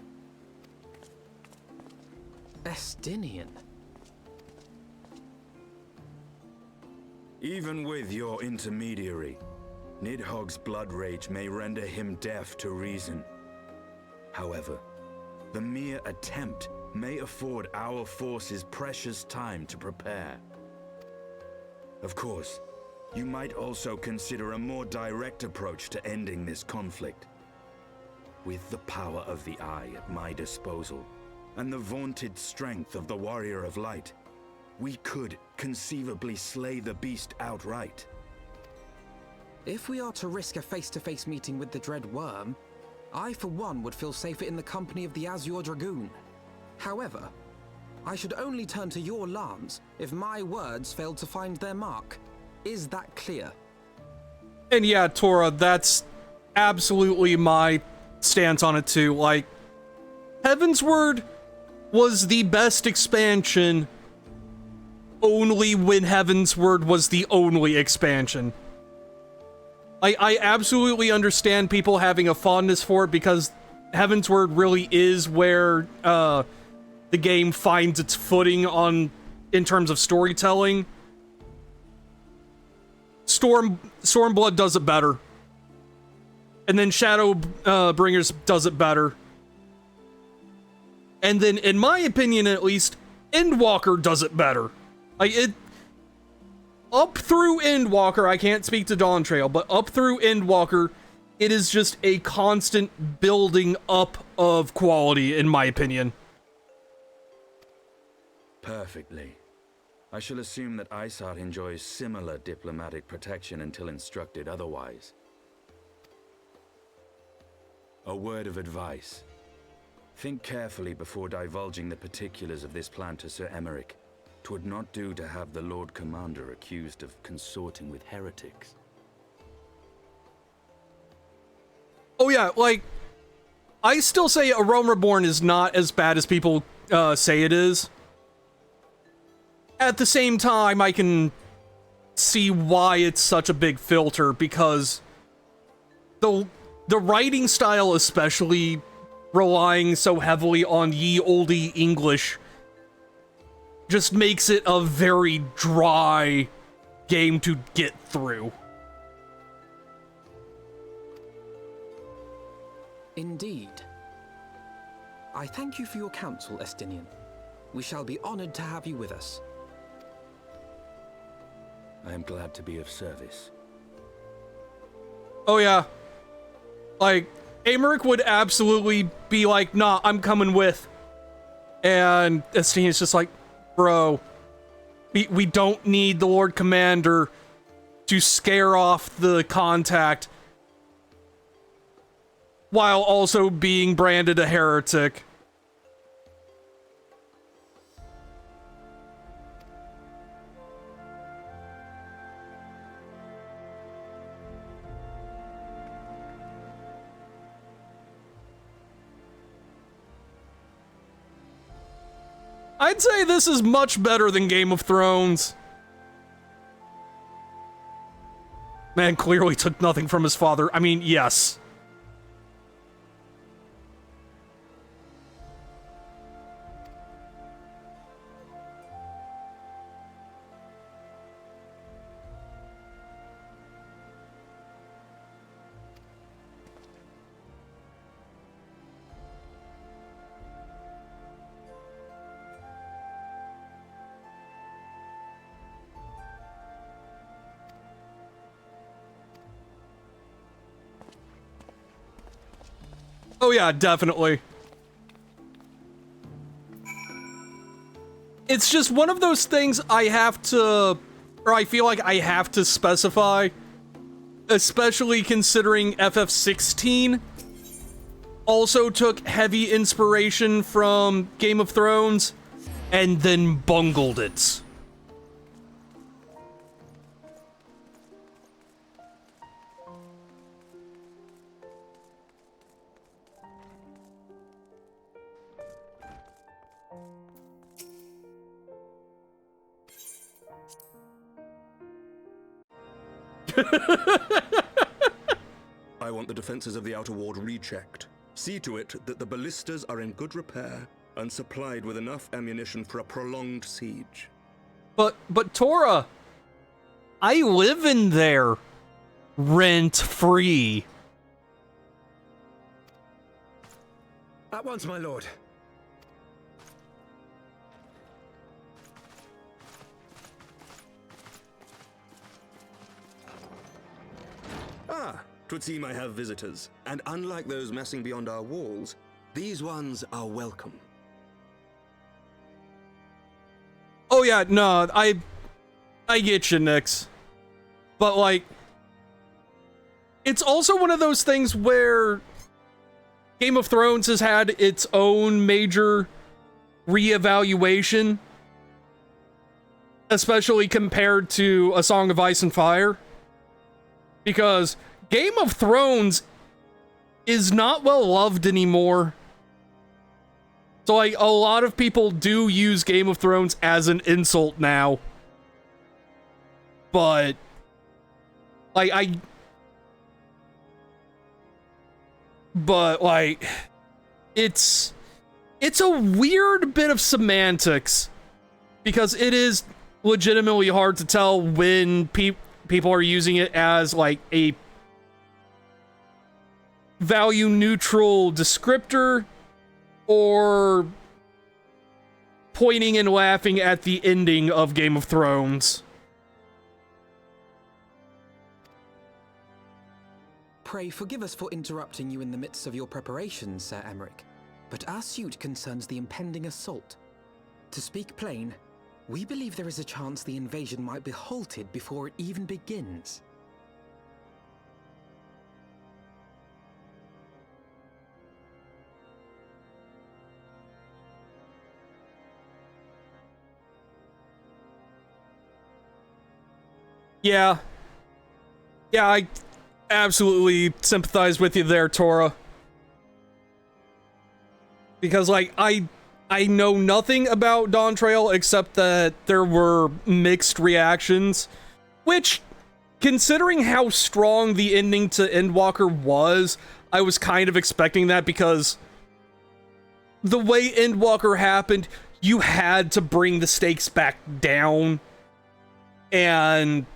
Estinian. Even with your intermediary, Nidhogg's blood rage may render him deaf to reason. However, the mere attempt may afford our forces precious time to prepare. Of course, you might also consider a more direct approach to ending this conflict. With the power of the Eye at my disposal, and the vaunted strength of the Warrior of Light, we could conceivably slay the beast outright. If we are to risk a face-to-face meeting with the Dread Worm, I for one would feel safer in the company of the Azure Dragoon. However, I should only turn to your alarms if my words failed to find their mark. Is that clear? And yeah, Tora, that's absolutely my stance on it too. Like, Heavensward was the best expansion only when Heavensward was the only expansion. I absolutely understand people having a fondness for it because Heavensward really is where the game finds its footing in terms of storytelling. Stormblood does it better. And then Shadowbringers does it better. And then, in my opinion at least, Endwalker does it better. Like, up through Endwalker, I can't speak to Dawn Trail, but up through Endwalker, it is just a constant building up of quality, in my opinion. Perfectly. I shall assume that Iceheart enjoys similar diplomatic protection until instructed otherwise. A word of advice. Think carefully before divulging the particulars of this plan to Sir Emeric. 'Twould not do to have the Lord Commander accused of consorting with heretics. Oh yeah, like, I still say A Realm Reborn is not as bad as people say it is. At the same time, I can see why it's such a big filter, because the writing style, especially relying so heavily on ye olde English, just makes it a very dry game to get through. Indeed. I thank you for your counsel, Estinian. We shall be honored to have you with us. I am glad to be of service. Oh yeah. Like, Emeric would absolutely be like, nah, I'm coming with. And Estinian's just like, bro, we don't need the Lord Commander to scare off the contact while also being branded a heretic. I'd say this is much better than Game of Thrones. Man clearly took nothing from his father. I mean, yes. Oh yeah, definitely. It's just one of those things I have to, or I feel like I have to specify, especially considering FF16 also took heavy inspiration from Game of Thrones and then bungled it. I want the defenses of the Outer Ward rechecked. See to it that the ballistas are in good repair and supplied with enough ammunition for a prolonged siege. But Tora, I live in there, rent-free. At once, my lord. Ah, 'twould seem I have visitors, and unlike those messing beyond our walls, these ones are welcome. Oh yeah, no, I get you, Nix. But like, it's also one of those things where Game of Thrones has had its own major reevaluation, especially compared to A Song of Ice and Fire. Because Game of Thrones is not well loved anymore. So like, a lot of people do use Game of Thrones as an insult now. But like it's a weird bit of semantics, because it is legitimately hard to tell when people are using it as like a value neutral descriptor or pointing and laughing at the ending of Game of Thrones. Pray forgive us for interrupting you in the midst of your preparations, Sir Emmerich, but our suit concerns the impending assault. To speak plain, we believe there is a chance the invasion might be halted before it even begins. Yeah, I absolutely sympathize with you there, Tora. Because, like, I know nothing about Dawn Trail except that there were mixed reactions, which, considering how strong the ending to Endwalker was, I was kind of expecting that, because the way Endwalker happened, you had to bring the stakes back down, and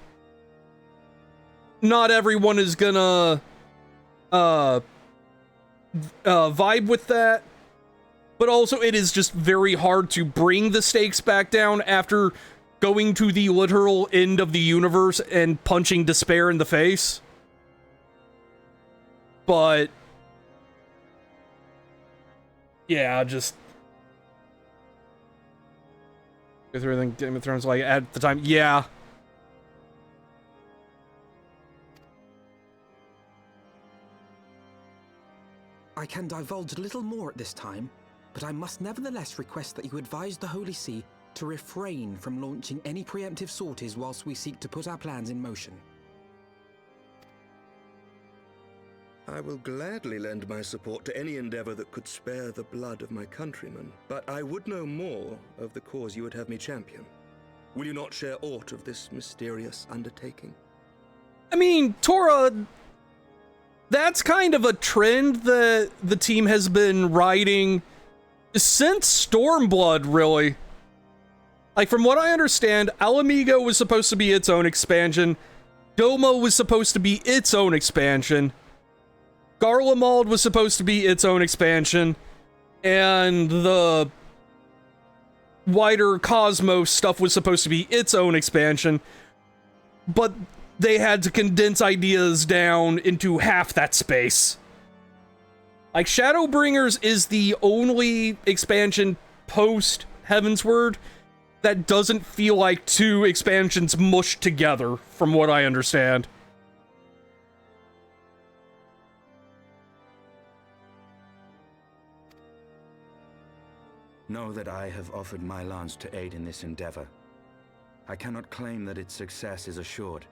not everyone is gonna vibe with that. But also, it is just very hard to bring the stakes back down after going to the literal end of the universe and punching despair in the face. But yeah, just go through everything Game of Thrones like at the time. Yeah. I can divulge little more at this time, but I must nevertheless request that you advise the Holy See to refrain from launching any preemptive sorties whilst we seek to put our plans in motion. I will gladly lend my support to any endeavor that could spare the blood of my countrymen, but I would know more of the cause you would have me champion. Will you not share aught of this mysterious undertaking? I mean, Tora, that's kind of a trend that the team has been riding since Stormblood, really. Like, from what I understand, Alamigo was supposed to be its own expansion, Domo was supposed to be its own expansion, Garlemald was supposed to be its own expansion, and the wider Cosmos stuff was supposed to be its own expansion, but they had to condense ideas down into half that space. Like, Shadowbringers is the only expansion post Heavensward that doesn't feel like two expansions mushed together, from what I understand. Know that I have offered my lance to aid in this endeavor. I cannot claim that its success is assured,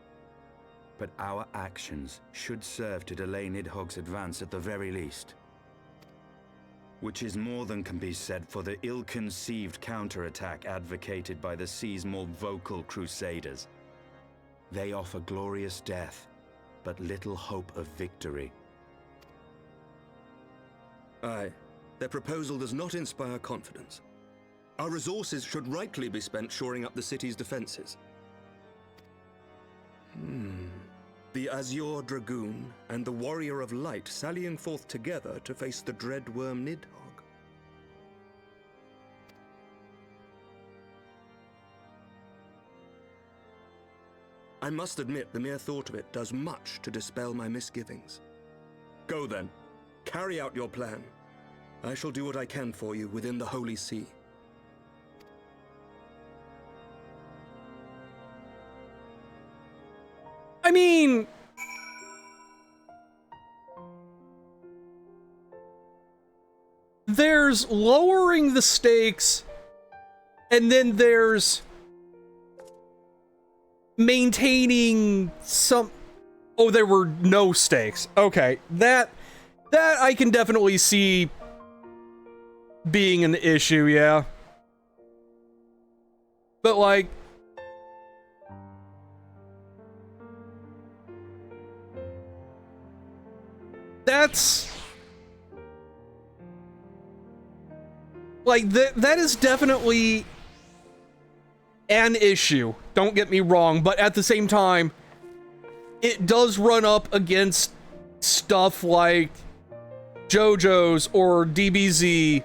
but our actions should serve to delay Nidhogg's advance at the very least. Which is more than can be said for the ill-conceived counterattack advocated by the sea's more vocal crusaders. They offer glorious death, but little hope of victory. Aye. Their proposal does not inspire confidence. Our resources should rightly be spent shoring up the city's defenses. The Azure Dragoon and the Warrior of Light sallying forth together to face the dread worm Nidhogg. I must admit the mere thought of it does much to dispel my misgivings. Go then, carry out your plan. I shall do what I can for you within the Holy See. I mean, there's lowering the stakes, and then there's maintaining some... Oh, there were no stakes. Okay, that I can definitely see being an issue, yeah. But, like, that's... Like, that is definitely an issue, don't get me wrong, but at the same time, it does run up against stuff like JoJo's or DBZ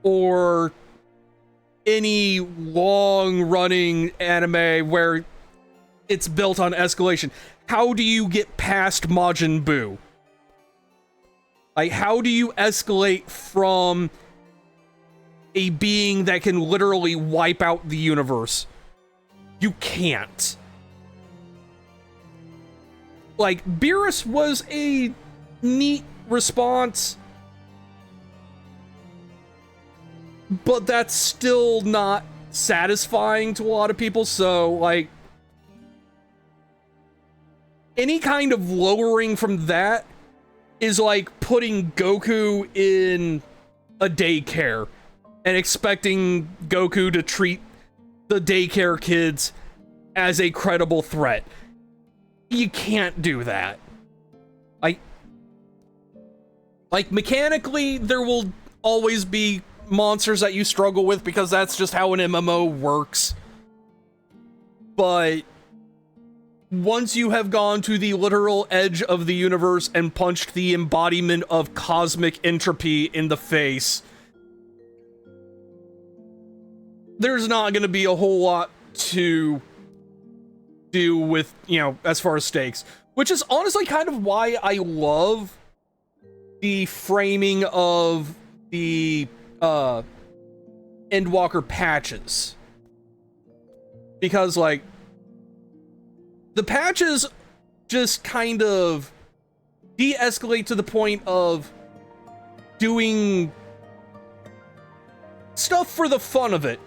or any long-running anime where it's built on escalation. How do you get past Majin Buu? Like, how do you escalate from a being that can literally wipe out the universe? You can't. Like, Beerus was a neat response, but that's still not satisfying to a lot of people, so, like, any kind of lowering from that is like putting Goku in a daycare and expecting Goku to treat the daycare kids as a credible threat. You can't do that. Like, mechanically, there will always be monsters that you struggle with because that's just how an MMO works. But once you have gone to the literal edge of the universe and punched the embodiment of cosmic entropy in the face, there's not going to be a whole lot to do with, you know, as far as stakes. Which is honestly kind of why I love the framing of the Endwalker patches. Because, like, the patches just kind of de-escalate to the point of doing stuff for the fun of it.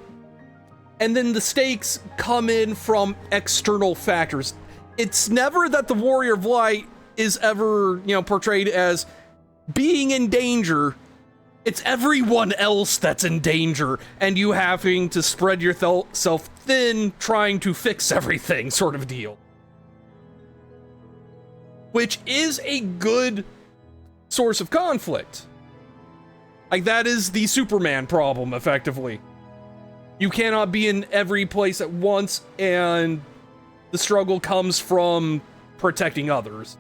And then the stakes come in from external factors. It's never that the Warrior of Light is ever, you know, portrayed as being in danger. It's everyone else that's in danger, and you having to spread yourself thin trying to fix everything, sort of deal. Which is a good source of conflict. Like, that is the Superman problem, effectively. You cannot be in every place at once, and the struggle comes from protecting others.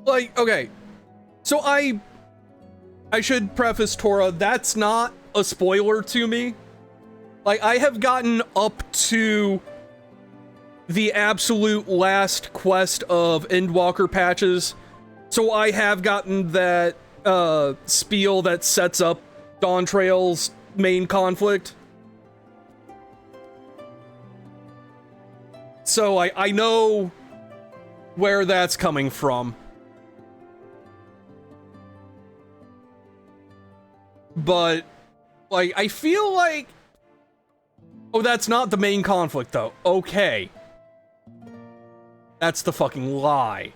Like, okay. So I should preface, Tora, that's not a spoiler to me. Like, I have gotten up to the absolute last quest of Endwalker patches, so I have gotten that spiel that sets up Dawntrail's main conflict. So I know where that's coming from. But, like, I feel like... Oh, that's not the main conflict, though. Okay. That's the fucking lie.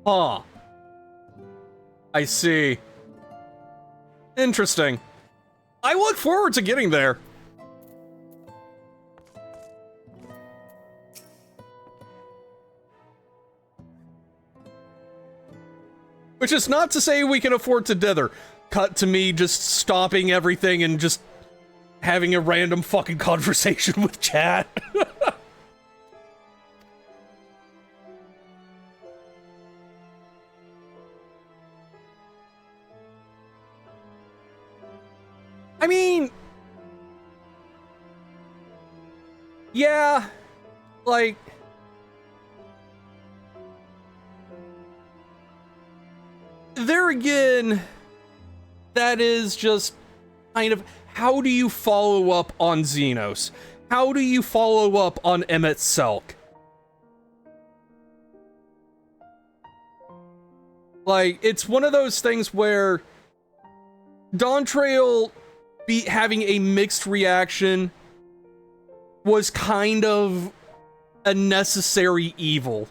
Huh. I see. Interesting. I look forward to getting there. Which is not to say we can afford to dither. Cut to me just stopping everything and just having a random fucking conversation with chat. I mean... Yeah, like... There again, that is just kind of, how do you follow up on Xenos? How do you follow up on Emmett Selk? Like, it's one of those things where Dawntrail having a mixed reaction was kind of a necessary evil.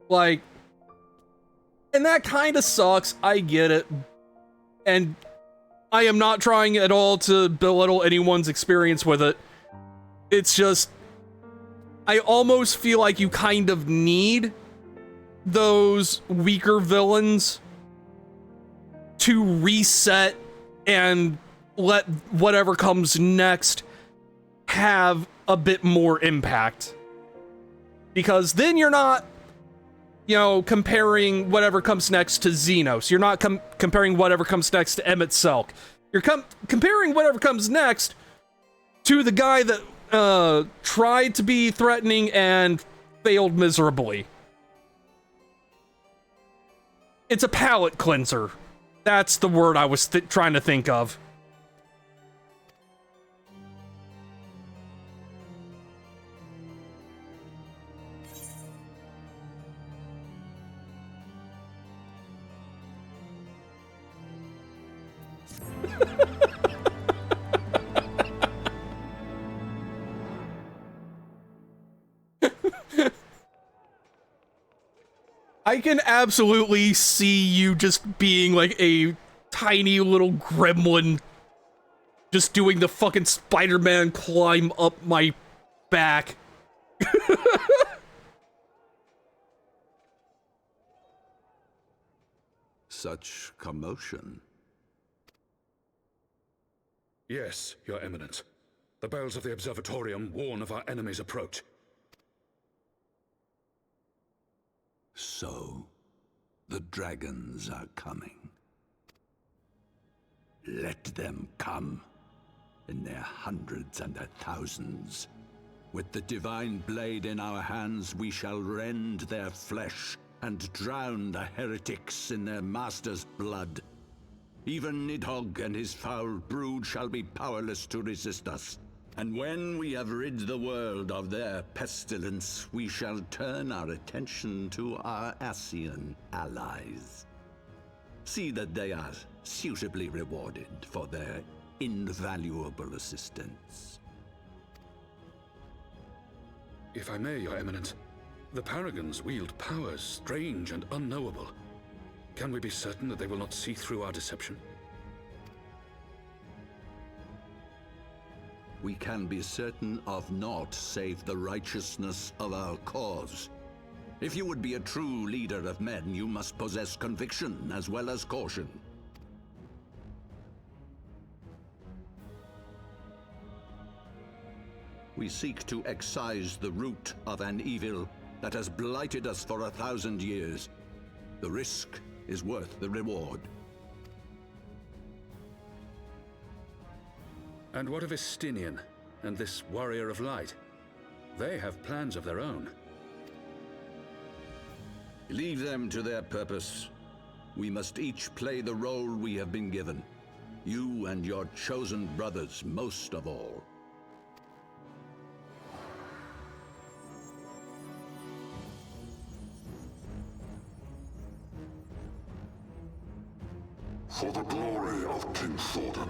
Like, and that kind of sucks, I get it. And I am not trying at all to belittle anyone's experience with it. It's just, I almost feel like you kind of need those weaker villains to reset and let whatever comes next have a bit more impact. Because then you're not, you know, comparing whatever comes next to Xenos. You're not comparing whatever comes next to Emmett Selk. You're comparing whatever comes next to the guy that tried to be threatening and failed miserably. It's a palate cleanser. That's the word I was trying to think of. I can absolutely see you just being like a tiny little gremlin just doing the fucking Spider-Man climb up my back. Such commotion. Yes, Your Eminence. The bells of the Observatorium warn of our enemy's approach. So, the dragons are coming. Let them come, in their hundreds and their thousands. With the divine blade in our hands, we shall rend their flesh and drown the heretics in their master's blood. Even Nidhogg and his foul brood shall be powerless to resist us. And when we have rid the world of their pestilence, we shall turn our attention to our Ascian allies. See that they are suitably rewarded for their invaluable assistance. If I may, Your Eminence, the Paragons wield powers strange and unknowable. Can we be certain that they will not see through our deception? We can be certain of naught save the righteousness of our cause. If you would be a true leader of men, you must possess conviction as well as caution. We seek to excise the root of an evil, that has blighted us for 1,000 years. The risk is worth the reward. And what of Estinian and this Warrior of Light? They have plans of their own. Leave them to their purpose. We must each play the role we have been given. You and your chosen brothers most of all. For the glory of King Thordan.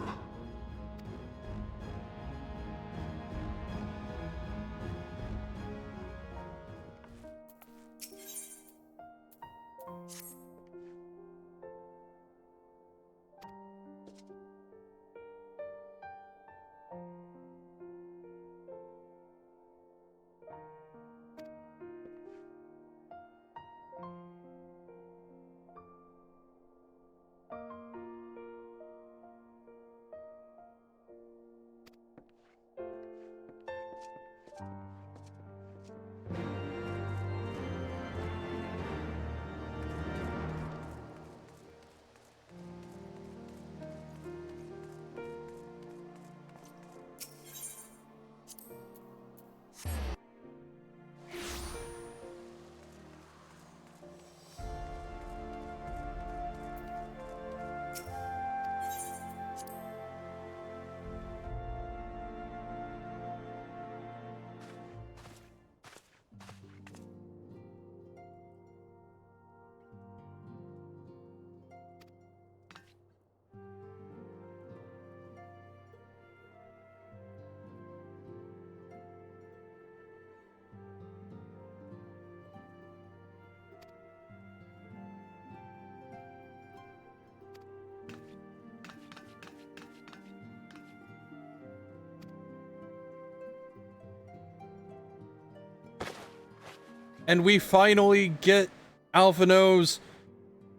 And we finally get Alphino's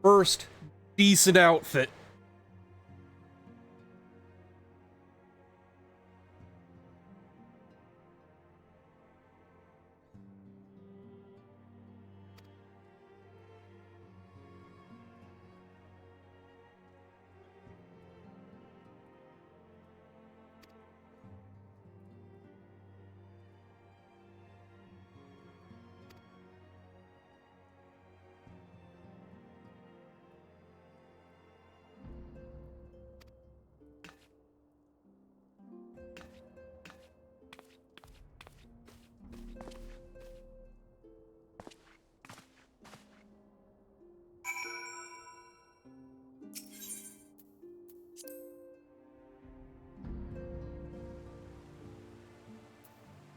first decent outfit.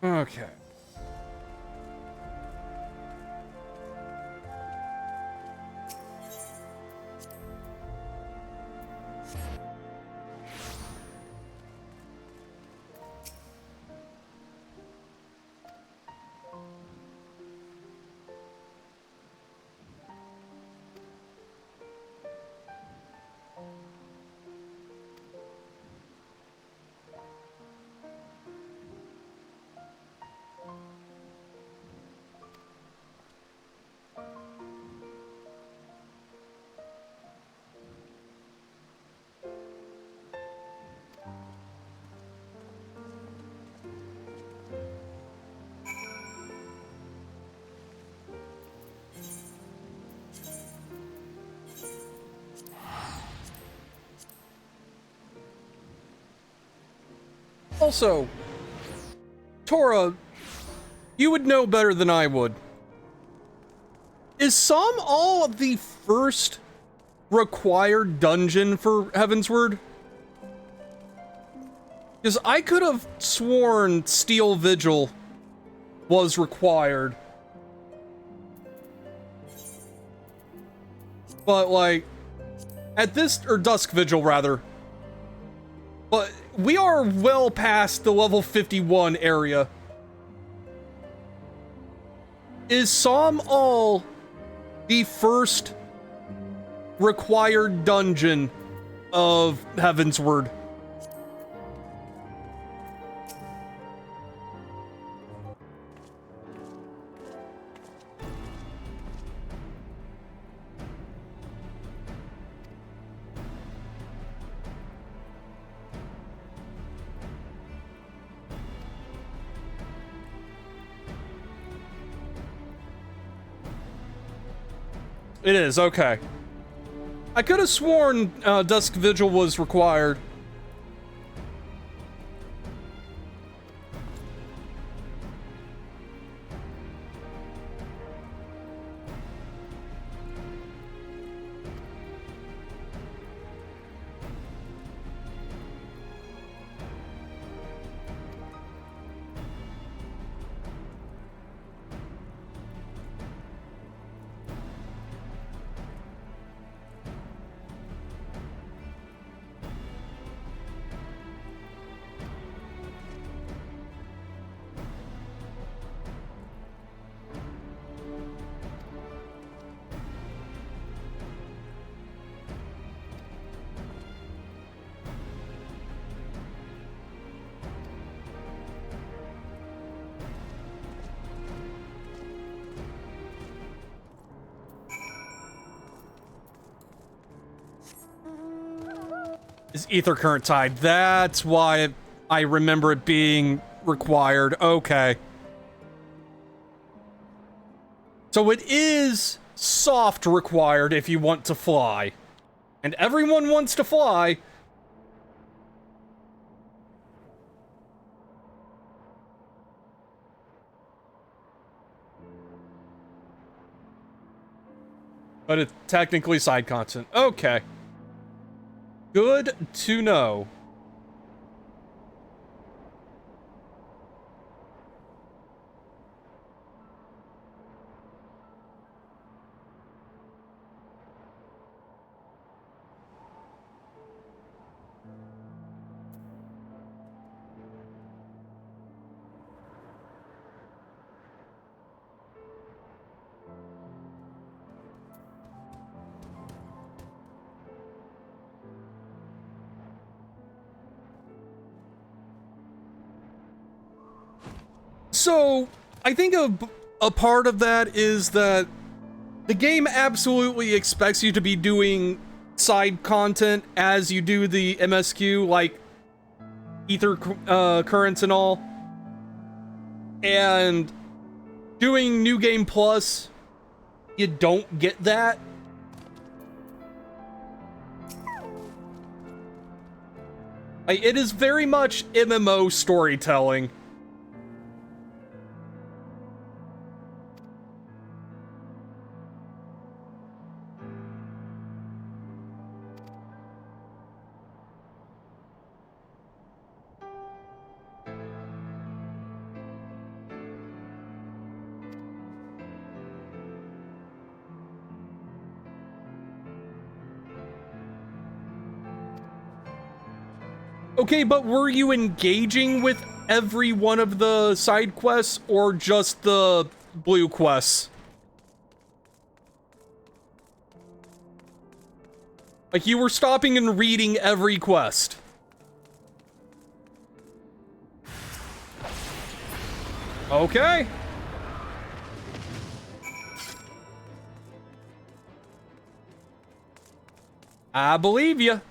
Okay. Also, Tora, you would know better than I would. Is Som the first required dungeon for Heavensward? Because I could have sworn Steel Vigil was required. But like, at this, or Dusk Vigil rather. But we are well past the level 51 area. Is Som the first required dungeon of Heavensward? It is, okay. I could have sworn Dusk Vigil was required. Is ether current tied? That's why I remember it being required. Okay. So it is soft required if you want to fly. And everyone wants to fly. But it's technically side content. Okay. Good to know. So, I think a part of that is that the game absolutely expects you to be doing side content as you do the MSQ, like ether currents and all. And doing New Game Plus, you don't get that. Like, it is very much MMO storytelling. Okay, but were you engaging with every one of the side quests or just the blue quests? Like, you were stopping and reading every quest. Okay. I believe you.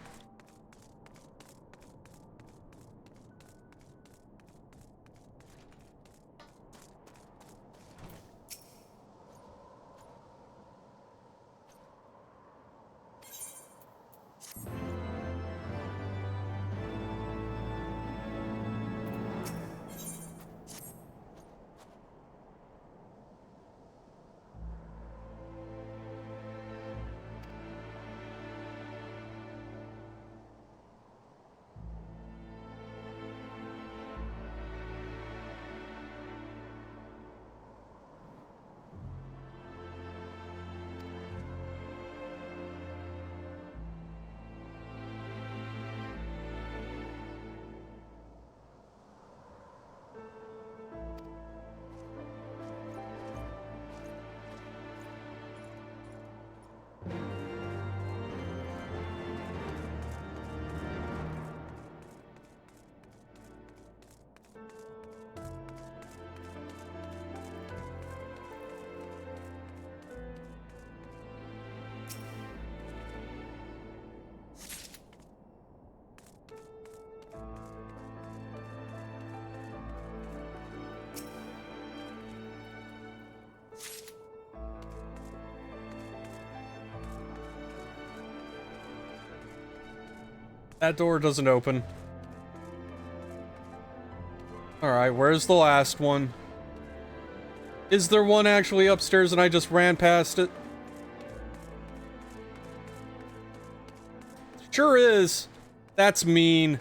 That door doesn't open. Alright, where's the last one? Is there one actually upstairs and I just ran past it? Sure is. That's mean.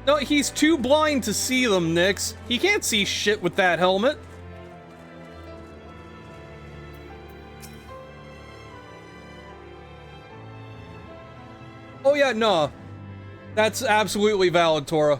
No, he's too blind to see them, Nyx. He can't see shit with that helmet. Oh yeah, no. That's absolutely valid, Tora.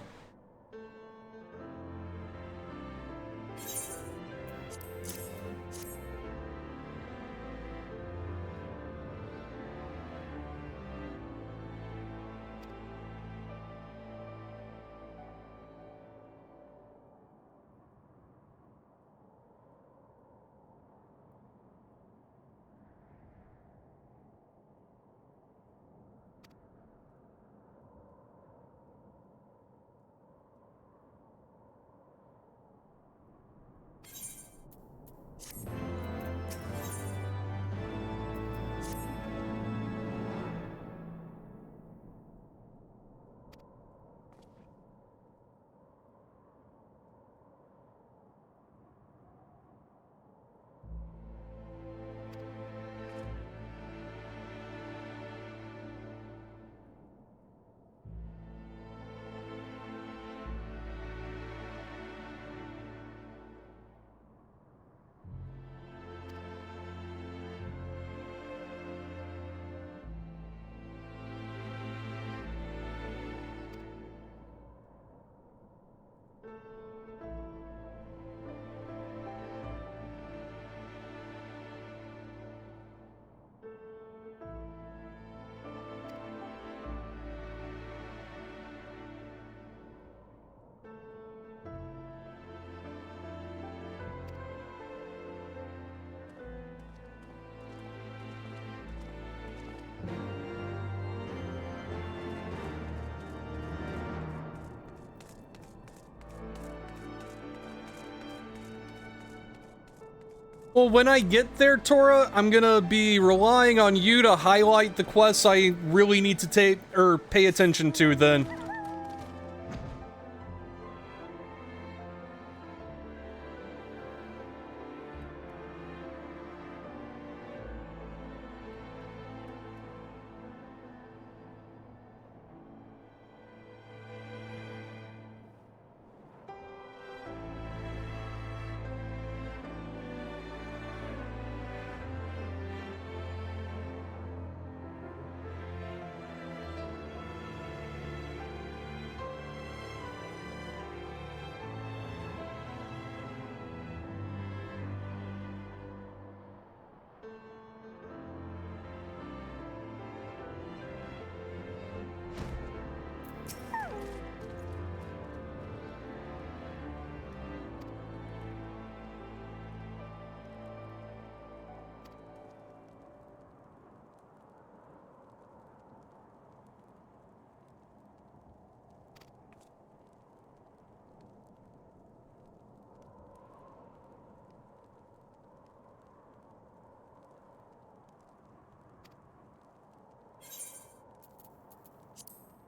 Well, when I get there, Tora, I'm gonna be relying on you to highlight the quests I really need to take or pay attention to then.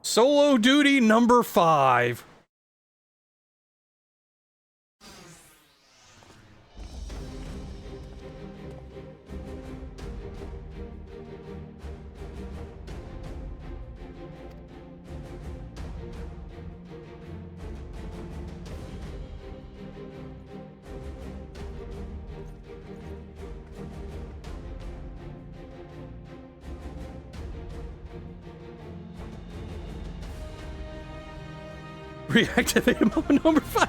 Solo duty number 5. Reactivate mode number 5.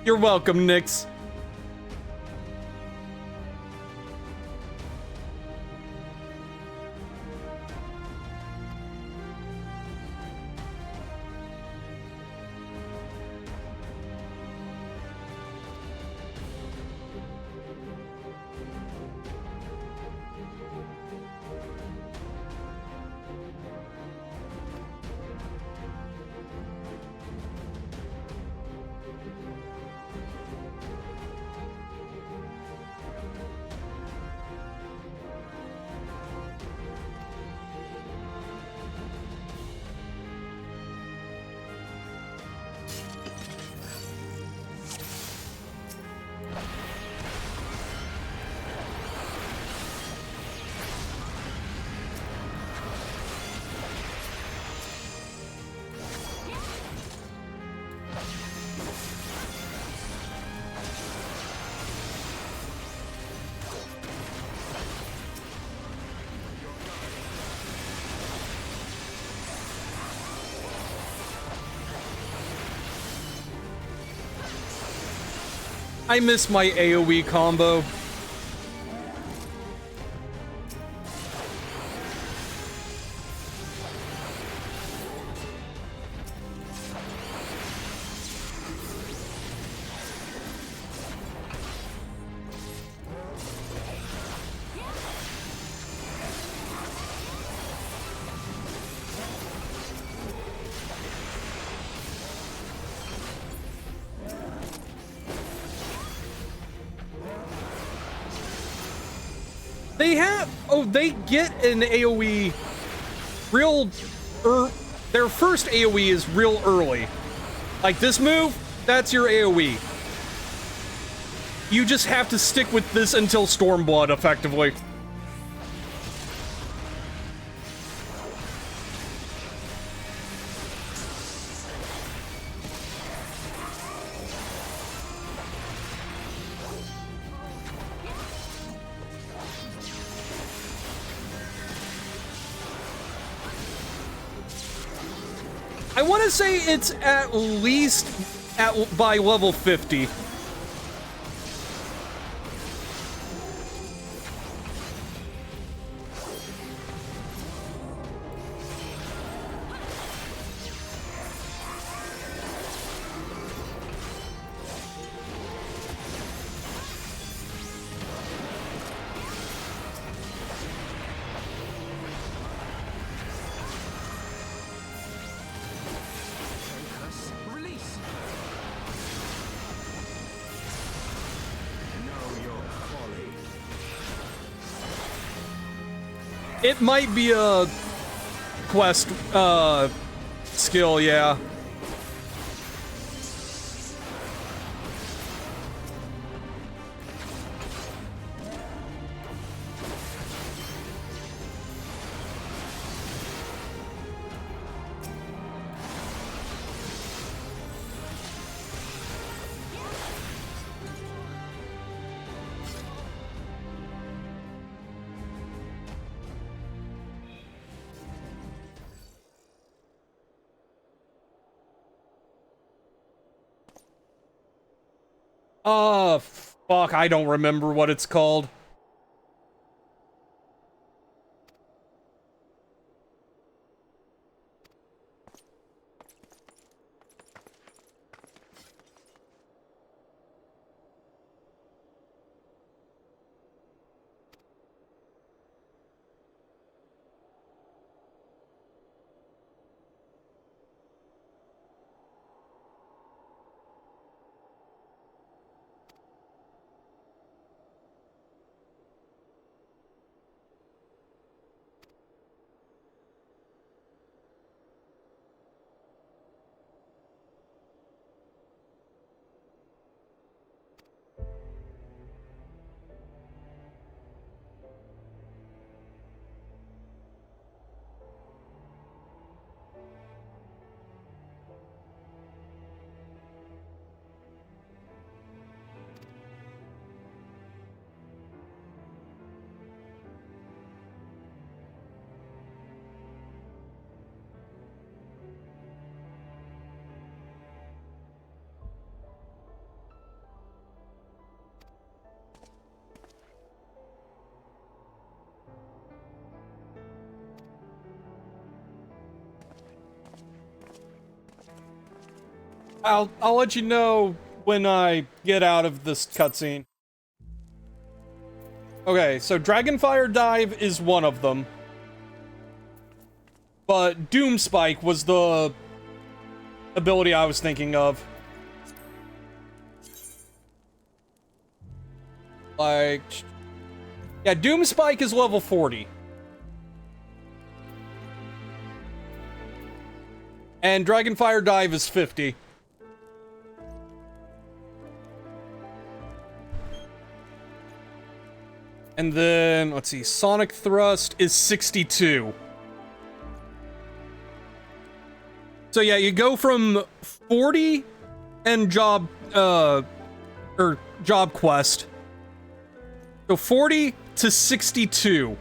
You're welcome, Nyx. I miss my AoE combo. They get an AoE real, their first AoE is real early. Like this move, that's your AoE. You just have to stick with this until Stormblood, effectively. I want to say it's at least by level 50. It might be a quest skill, yeah. Fuck, I don't remember what it's called. I'll let you know when I get out of this cutscene. Okay, so Dragonfire Dive is one of them. But Doom Spike was the ability I was thinking of. Like, yeah, Doom Spike is level 40. And Dragonfire Dive is 50. And then, let's see, Sonic Thrust is 62. So yeah, you go from 40 and Job Quest. So 40 to 62.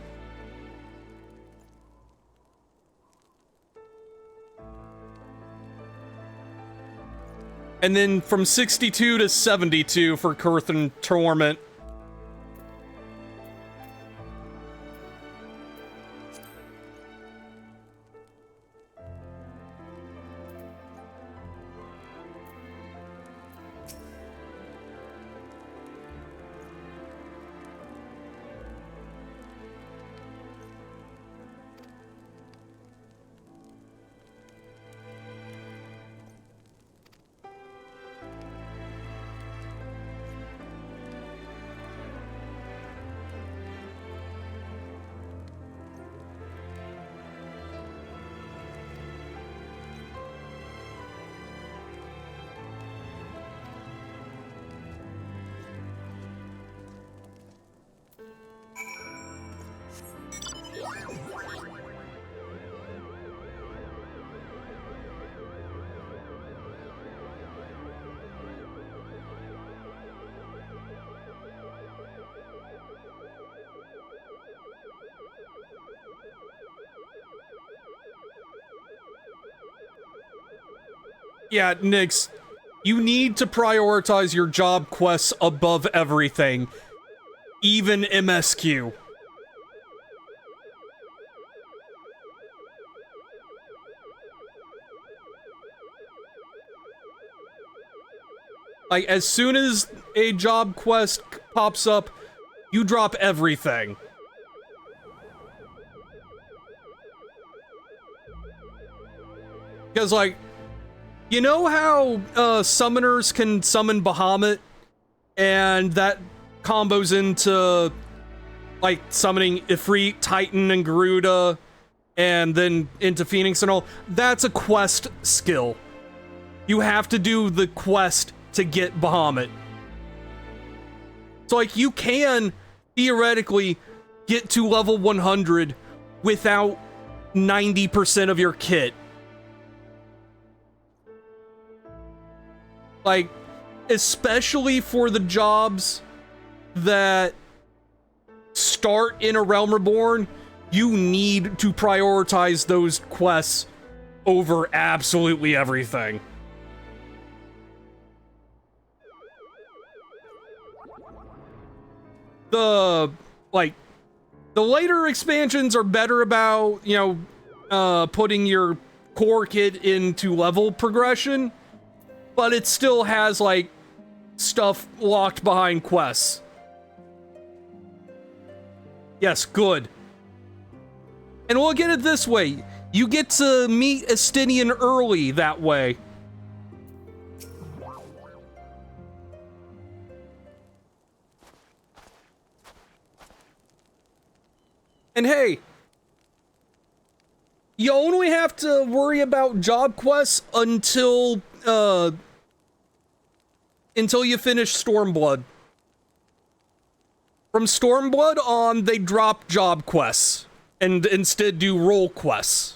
And then from 62 to 72 for Curthin Torment. Yeah, Nyx, you need to prioritize your job quests above everything, even MSQ. Like, as soon as a job quest pops up, you drop everything. Because, like, you know how summoners can summon Bahamut, and that combos into, like, summoning Ifrit, Titan, and Garuda, and then into Phoenix and all? That's a quest skill. You have to do the quest to get Bahamut. So, like, you can, theoretically, get to level 100 without 90% of your kit. Like, especially for the jobs that start in A Realm Reborn, you need to prioritize those quests over absolutely everything. The later expansions are better about, you know, putting your core kit into level progression, but it still has, like, stuff locked behind quests. Yes, good. And look at it this way. You get to meet Estinian early that way. And hey, you only have to worry about job quests until you finish Stormblood. From Stormblood on, they drop job quests and instead do role quests.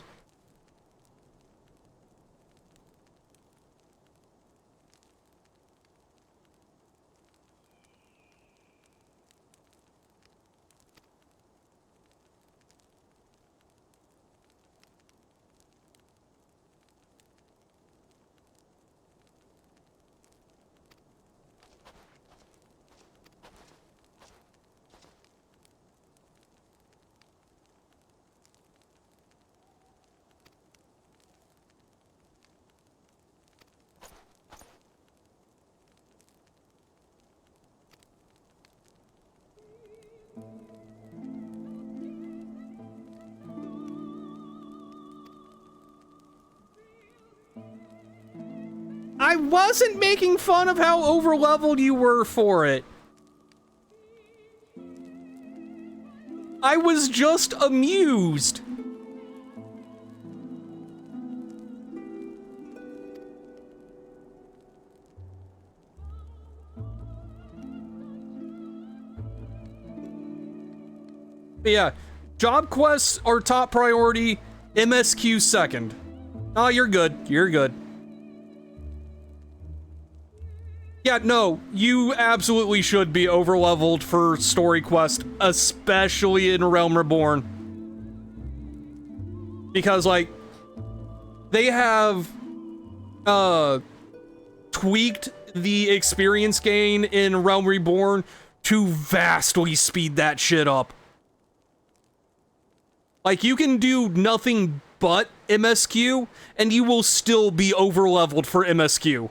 I wasn't making fun of how overleveled you were for it. I was just amused. But yeah, job quests are top priority, MSQ second. Oh, you're good. You're good. Yeah, no, you absolutely should be overleveled for story quest, especially in Realm Reborn. Because, like, they have, tweaked the experience gain in Realm Reborn to vastly speed that shit up. Like, you can do nothing but MSQ, and you will still be overleveled for MSQ.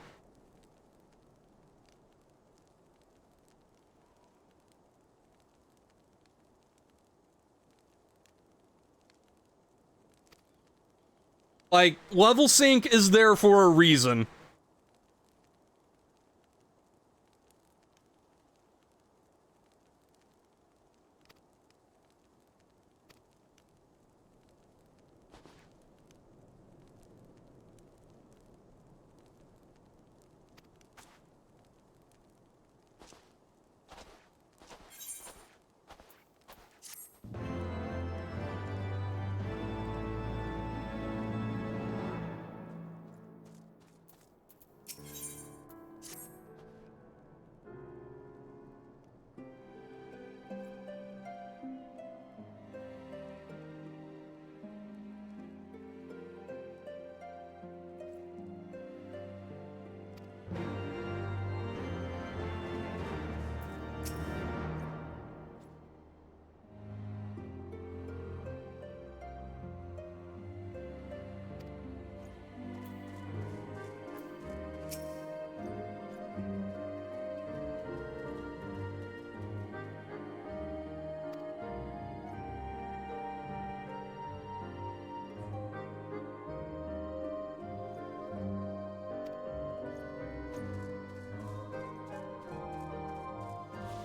Like, level sync is there for a reason.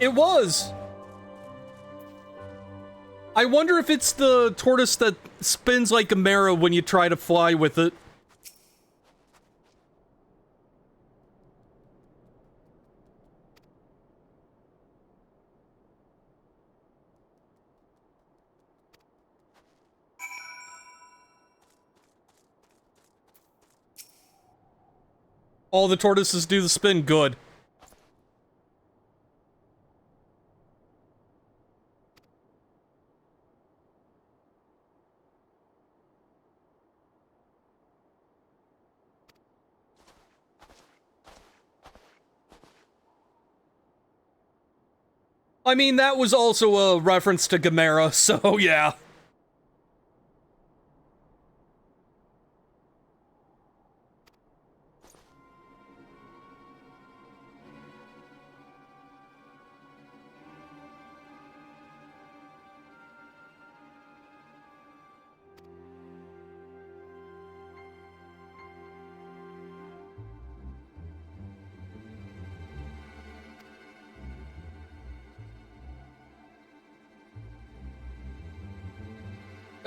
It was! I wonder if it's the tortoise that spins like a marrow when you try to fly with it. All the tortoises do the spin, good. I mean, that was also a reference to Gamera, so yeah.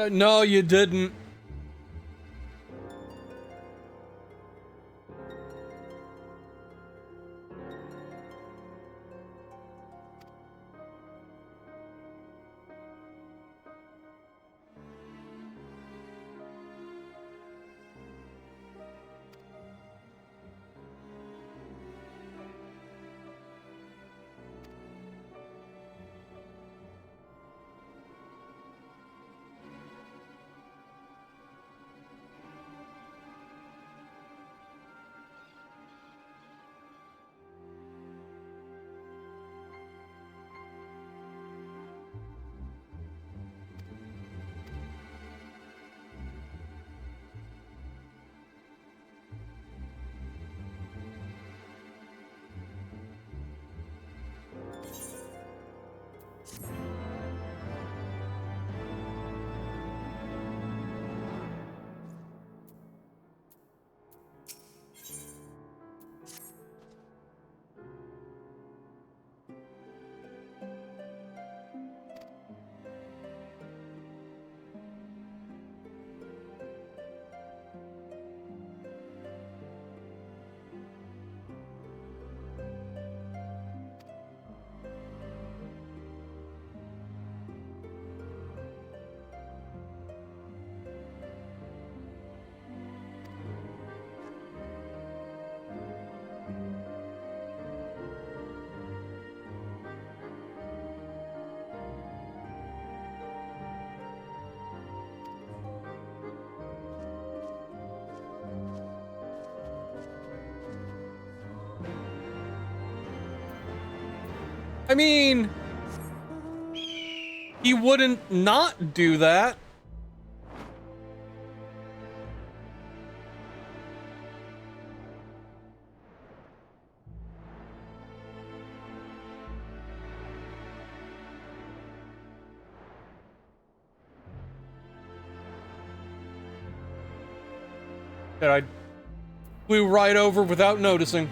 No, you didn't. I mean, he wouldn't not do that. That I flew right over without noticing.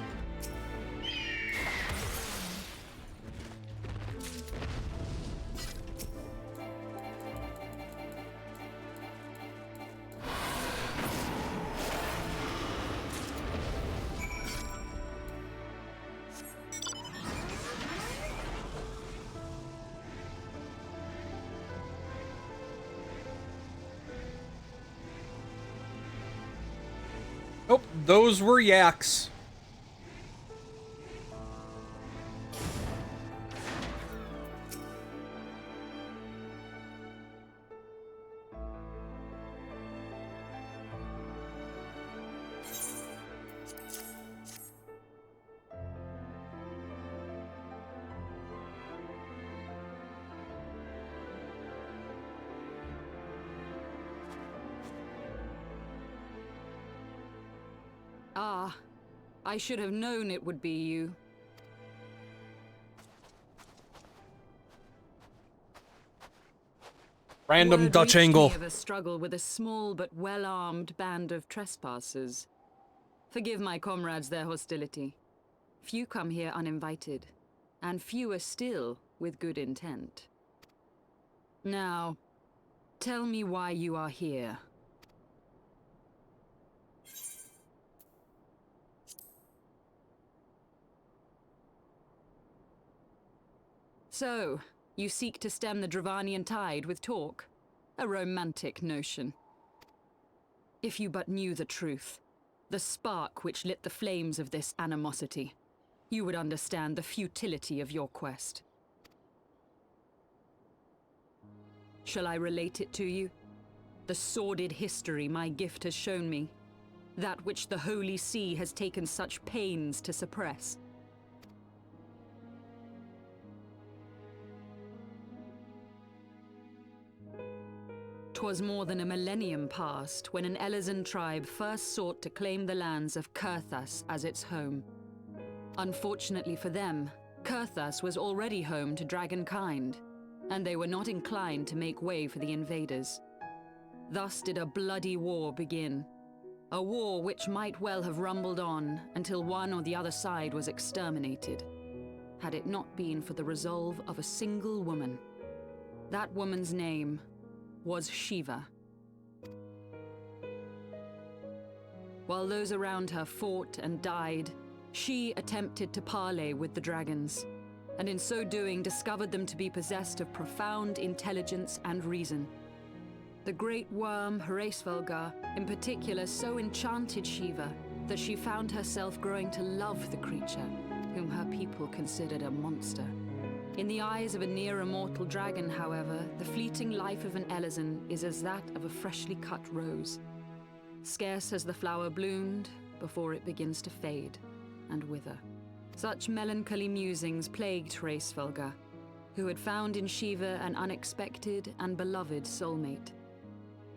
Nope, those were yaks. Ah, I should have known it would be you. Random Word Dutch reached angle. me of a struggle with a small but well-armed band of trespassers. Forgive my comrades their hostility. Few come here uninvited, and fewer still with good intent. Now, tell me why you are here. So, you seek to stem the Dravanian tide with talk? A romantic notion. If you but knew the truth, the spark which lit the flames of this animosity, you would understand the futility of your quest. Shall I relate it to you? The sordid history my gift has shown me. That which the Holy See has taken such pains to suppress. 'Twas more than a millennium past when an Elezen tribe first sought to claim the lands of Kurthas as its home. Unfortunately for them, Kurthas was already home to dragonkind, and they were not inclined to make way for the invaders. Thus did a bloody war begin. A war which might well have rumbled on until one or the other side was exterminated, had it not been for the resolve of a single woman. That woman's name was Shiva. While those around her fought and died, she attempted to parley with the dragons, and in so doing discovered them to be possessed of profound intelligence and reason. The great worm Hraesvelgar, in particular, so enchanted Shiva that she found herself growing to love the creature, whom her people considered a monster. In the eyes of a near-immortal dragon, however, the fleeting life of an Elezen is as that of a freshly cut rose. Scarce has the flower bloomed before it begins to fade and wither. Such melancholy musings plagued Hraesvelgar, who had found in Shiva an unexpected and beloved soulmate.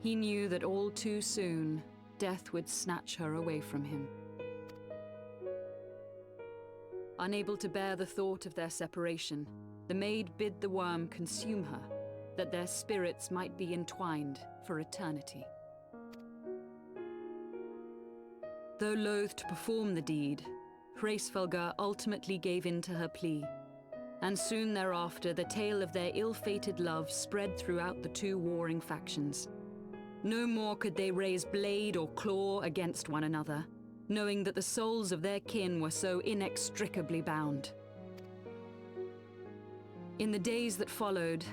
He knew that all too soon, death would snatch her away from him. Unable to bear the thought of their separation, the maid bid the worm consume her, that their spirits might be entwined for eternity. Though loath to perform the deed, Hraesvelgar ultimately gave in to her plea, and soon thereafter the tale of their ill-fated love spread throughout the two warring factions. No more could they raise blade or claw against one another, knowing that the souls of their kin were so inextricably bound. In the days that followed,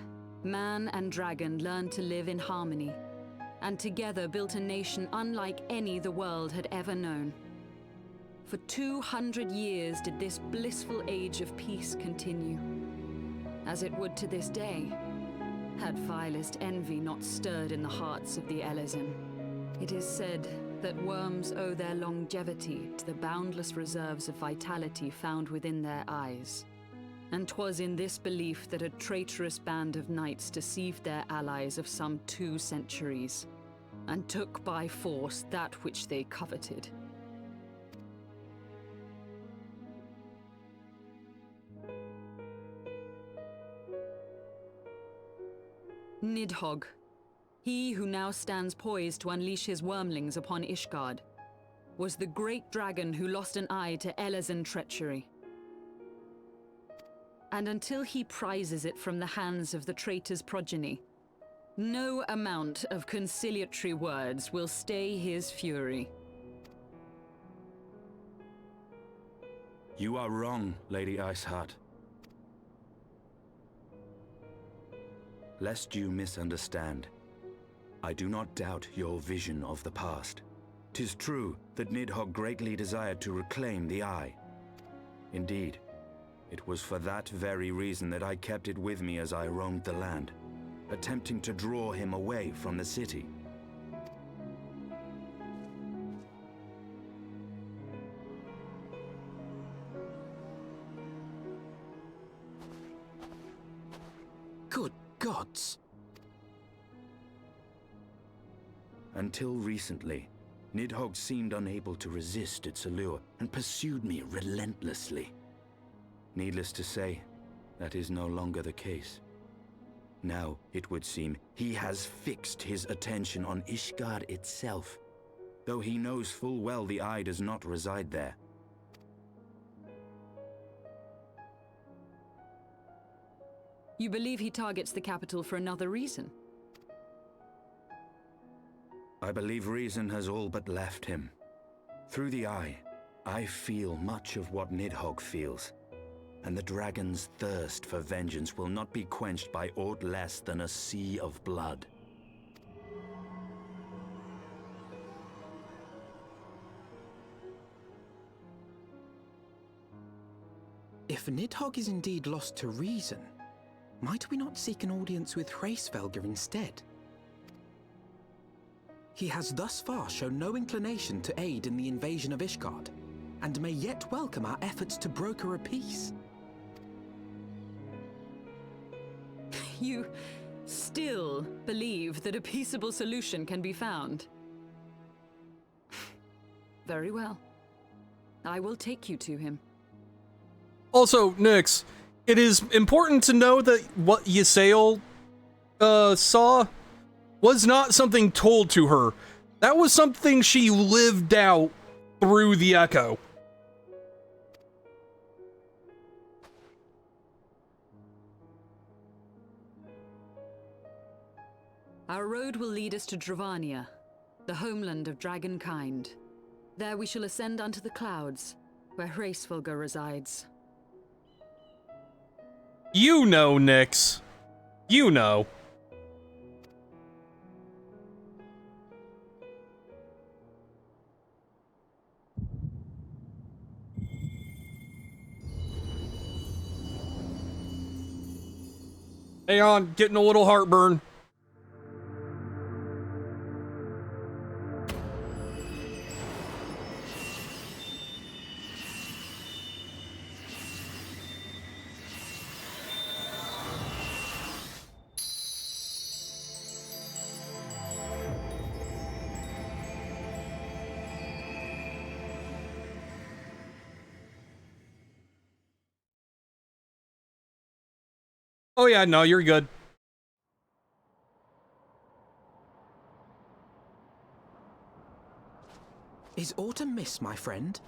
man and dragon learned to live in harmony, and together built a nation unlike any the world had ever known. For 200 years did this blissful age of peace continue, as it would to this day, had vilest envy not stirred in the hearts of the Elezen. It is said that worms owe their longevity to the boundless reserves of vitality found within their eyes. And 'twas in this belief that a traitorous band of knights deceived their allies of some 2 centuries, and took by force that which they coveted. Nidhogg, he who now stands poised to unleash his wormlings upon Ishgard, was the great dragon who lost an eye to Elezen treachery. And until he prizes it from the hands of the traitor's progeny, no amount of conciliatory words will stay his fury. You are wrong, Lady Iceheart. Lest you misunderstand, I do not doubt your vision of the past. 'Tis true that Nidhogg greatly desired to reclaim the Eye. Indeed, it was for that very reason that I kept it with me as I roamed the land, attempting to draw him away from the city. Good gods! Until recently, Nidhogg seemed unable to resist its allure and pursued me relentlessly. Needless to say, that is no longer the case. Now, it would seem, he has fixed his attention on Ishgard itself, though he knows full well the Eye does not reside there. You believe he targets the capital for another reason? I believe reason has all but left him. Through the Eye, I feel much of what Nidhogg feels, and the dragon's thirst for vengeance will not be quenched by aught less than a sea of blood. If Nidhogg is indeed lost to reason, might we not seek an audience with Hraesvelgr instead? He has thus far shown no inclination to aid in the invasion of Ishgard, and may yet welcome our efforts to broker a peace. You still believe that a peaceable solution can be found? Very well. I will take you to him. Also, Nyx, it is important to know that what Ysayle saw was not something told to her. That was something she lived out through the Echo. Our road will lead us to Dravania, the homeland of dragonkind. There we shall ascend unto the clouds, where Hraesvelgr resides. You know, Nyx. You know. Hang on, getting a little heartburn. Oh yeah, no, you're good. Is autumn miss, my friend?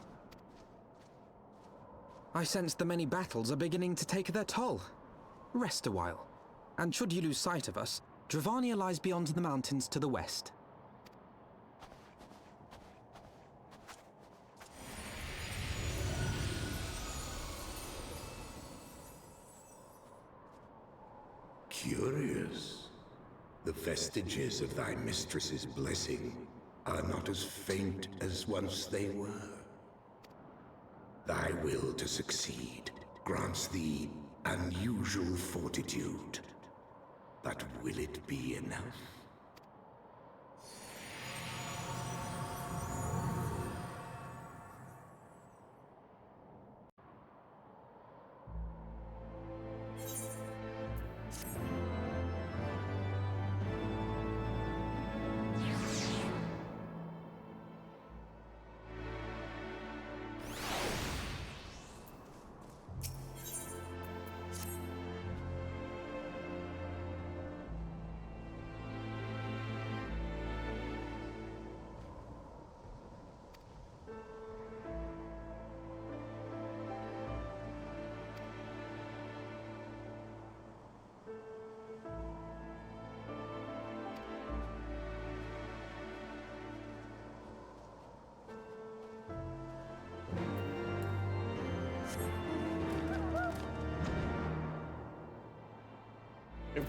I sense the many battles are beginning to take their toll. Rest a while, and should you lose sight of us, Dravania lies beyond the mountains to the west. Curious. The vestiges of thy mistress's blessing are not as faint as once they were. Thy will to succeed grants thee unusual fortitude. But will it be enough?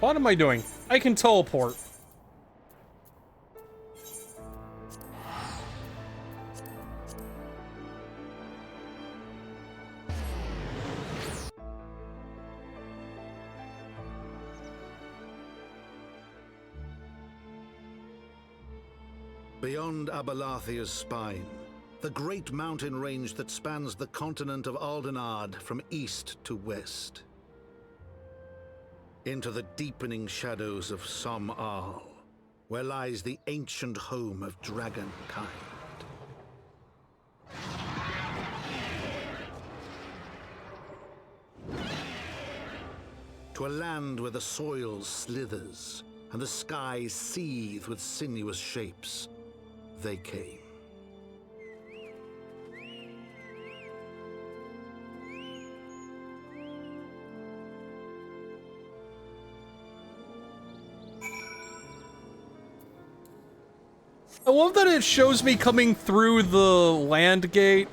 What am I doing? I can teleport. Beyond Abalathia's spine, the great mountain range that spans the continent of Aldenard from east to west. Into the deepening shadows of Som-Al, where lies the ancient home of dragonkind. To a land where the soil slithers and the skies seethe with sinuous shapes, they came. I love that it shows me coming through the land gate,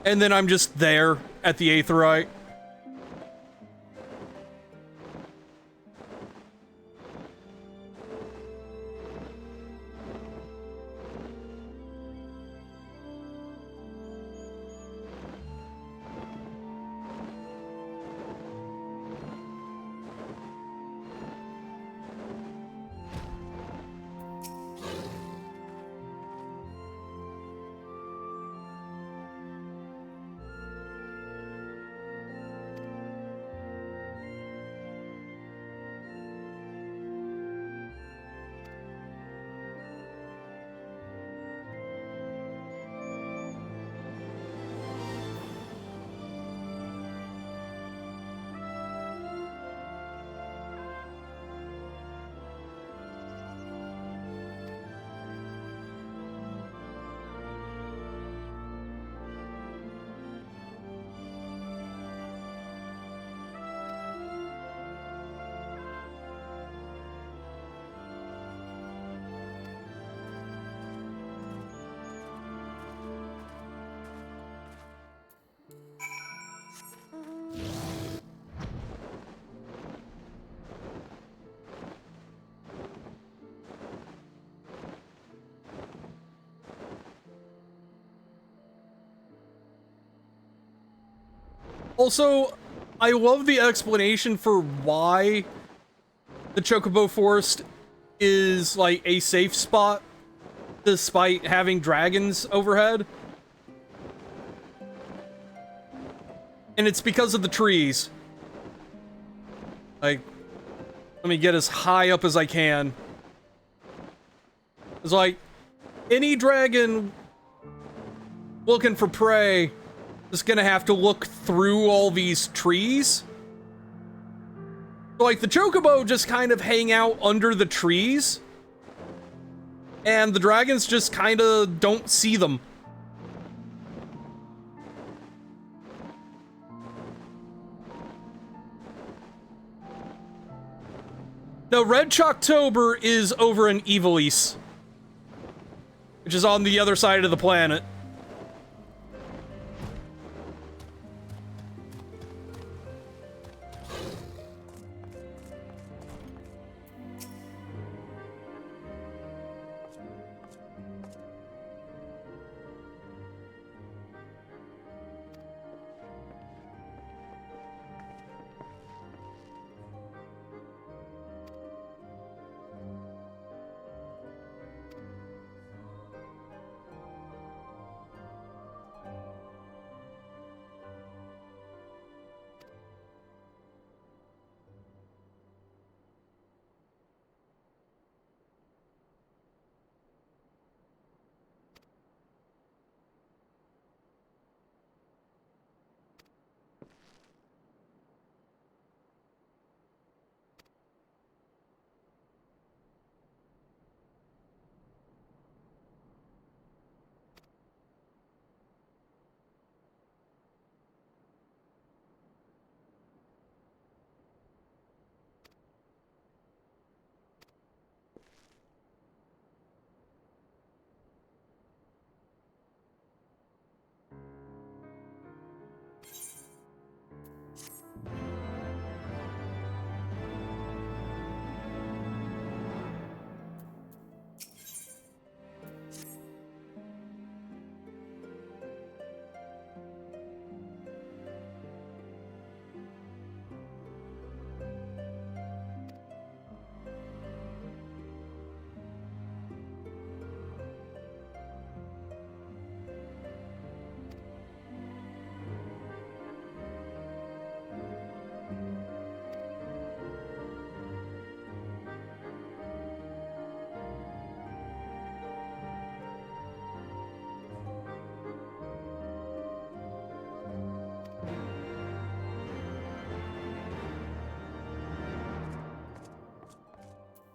and then I'm just there at the Aetheryte. Also, I love the explanation for why the Chocobo Forest is, like, a safe spot, despite having dragons overhead. And it's because of the trees. Like, let me get as high up as I can. It's like, any dragon looking for prey is gonna have to look through all these trees. So, like, the Chocobo just kind of hang out under the trees, and the dragons just kind of don't see them. No, Red Chalktober is over in Evilise, which is on the other side of the planet.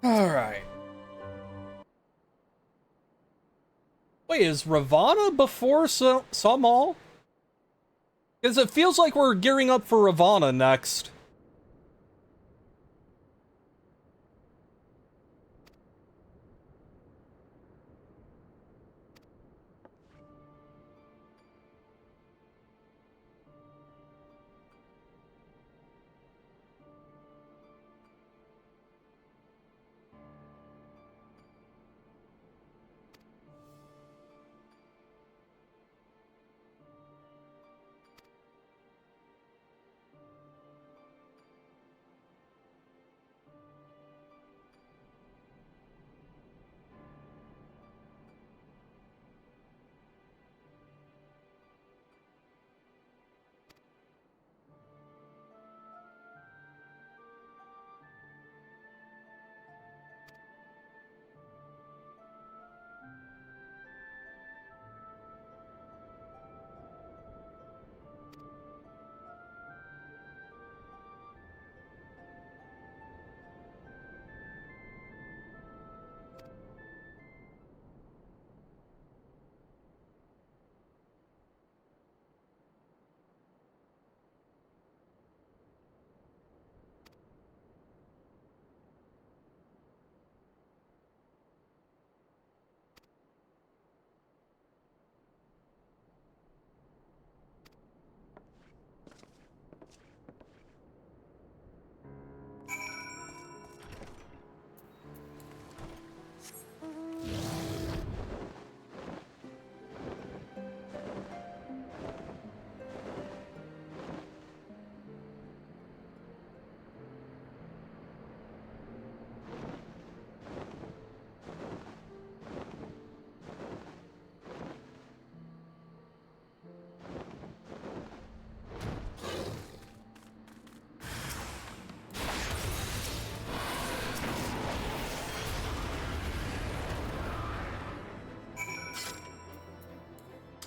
Alright. Wait, is Ravana before Samal? Because it feels like we're gearing up for Ravana next.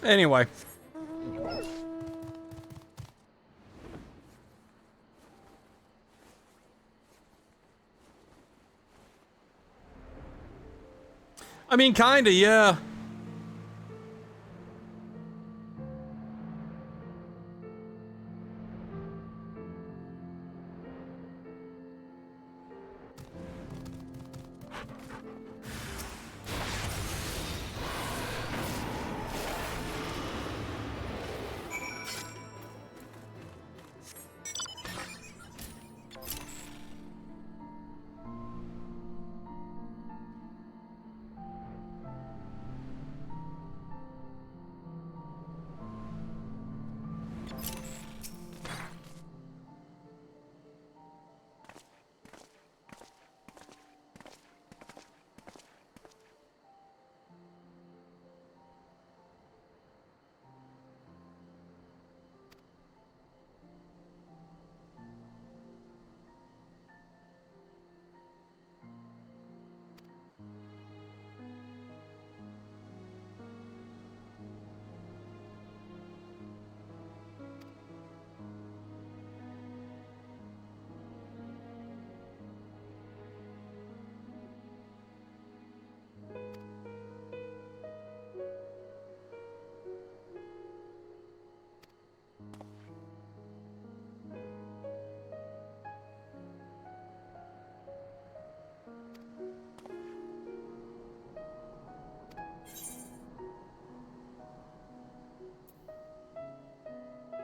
Anyway. I mean, kinda, yeah.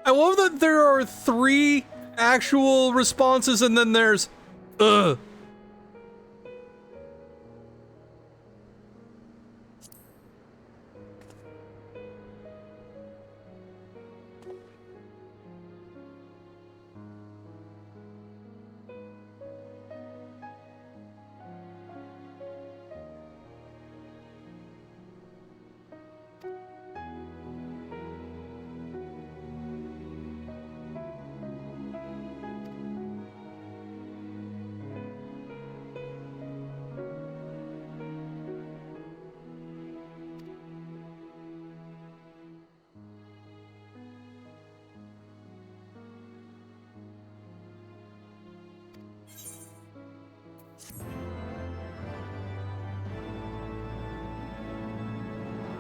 I love that there are 3 actual responses and then there's, ugh.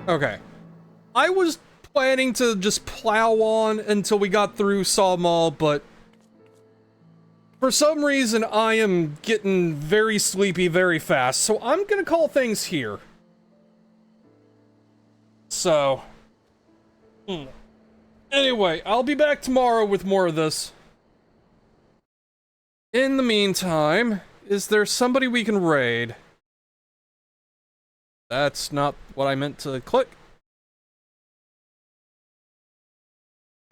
Okay. I was planning to just plow on until we got through Sawmaul, but for some reason I am getting very sleepy very fast, so I'm gonna call things here. So, anyway, I'll be back tomorrow with more of this. In the meantime, is there somebody we can raid? That's not what I meant to click.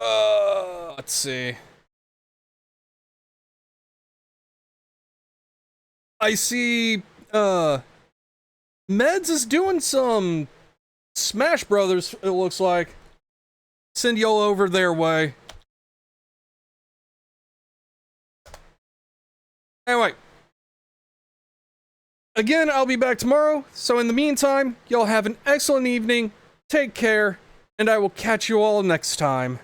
Let's see. I see, Meds is doing some Smash Brothers, it looks like. Send y'all over their way. Anyway. Again, I'll be back tomorrow, so in the meantime, y'all have an excellent evening, take care, and I will catch you all next time.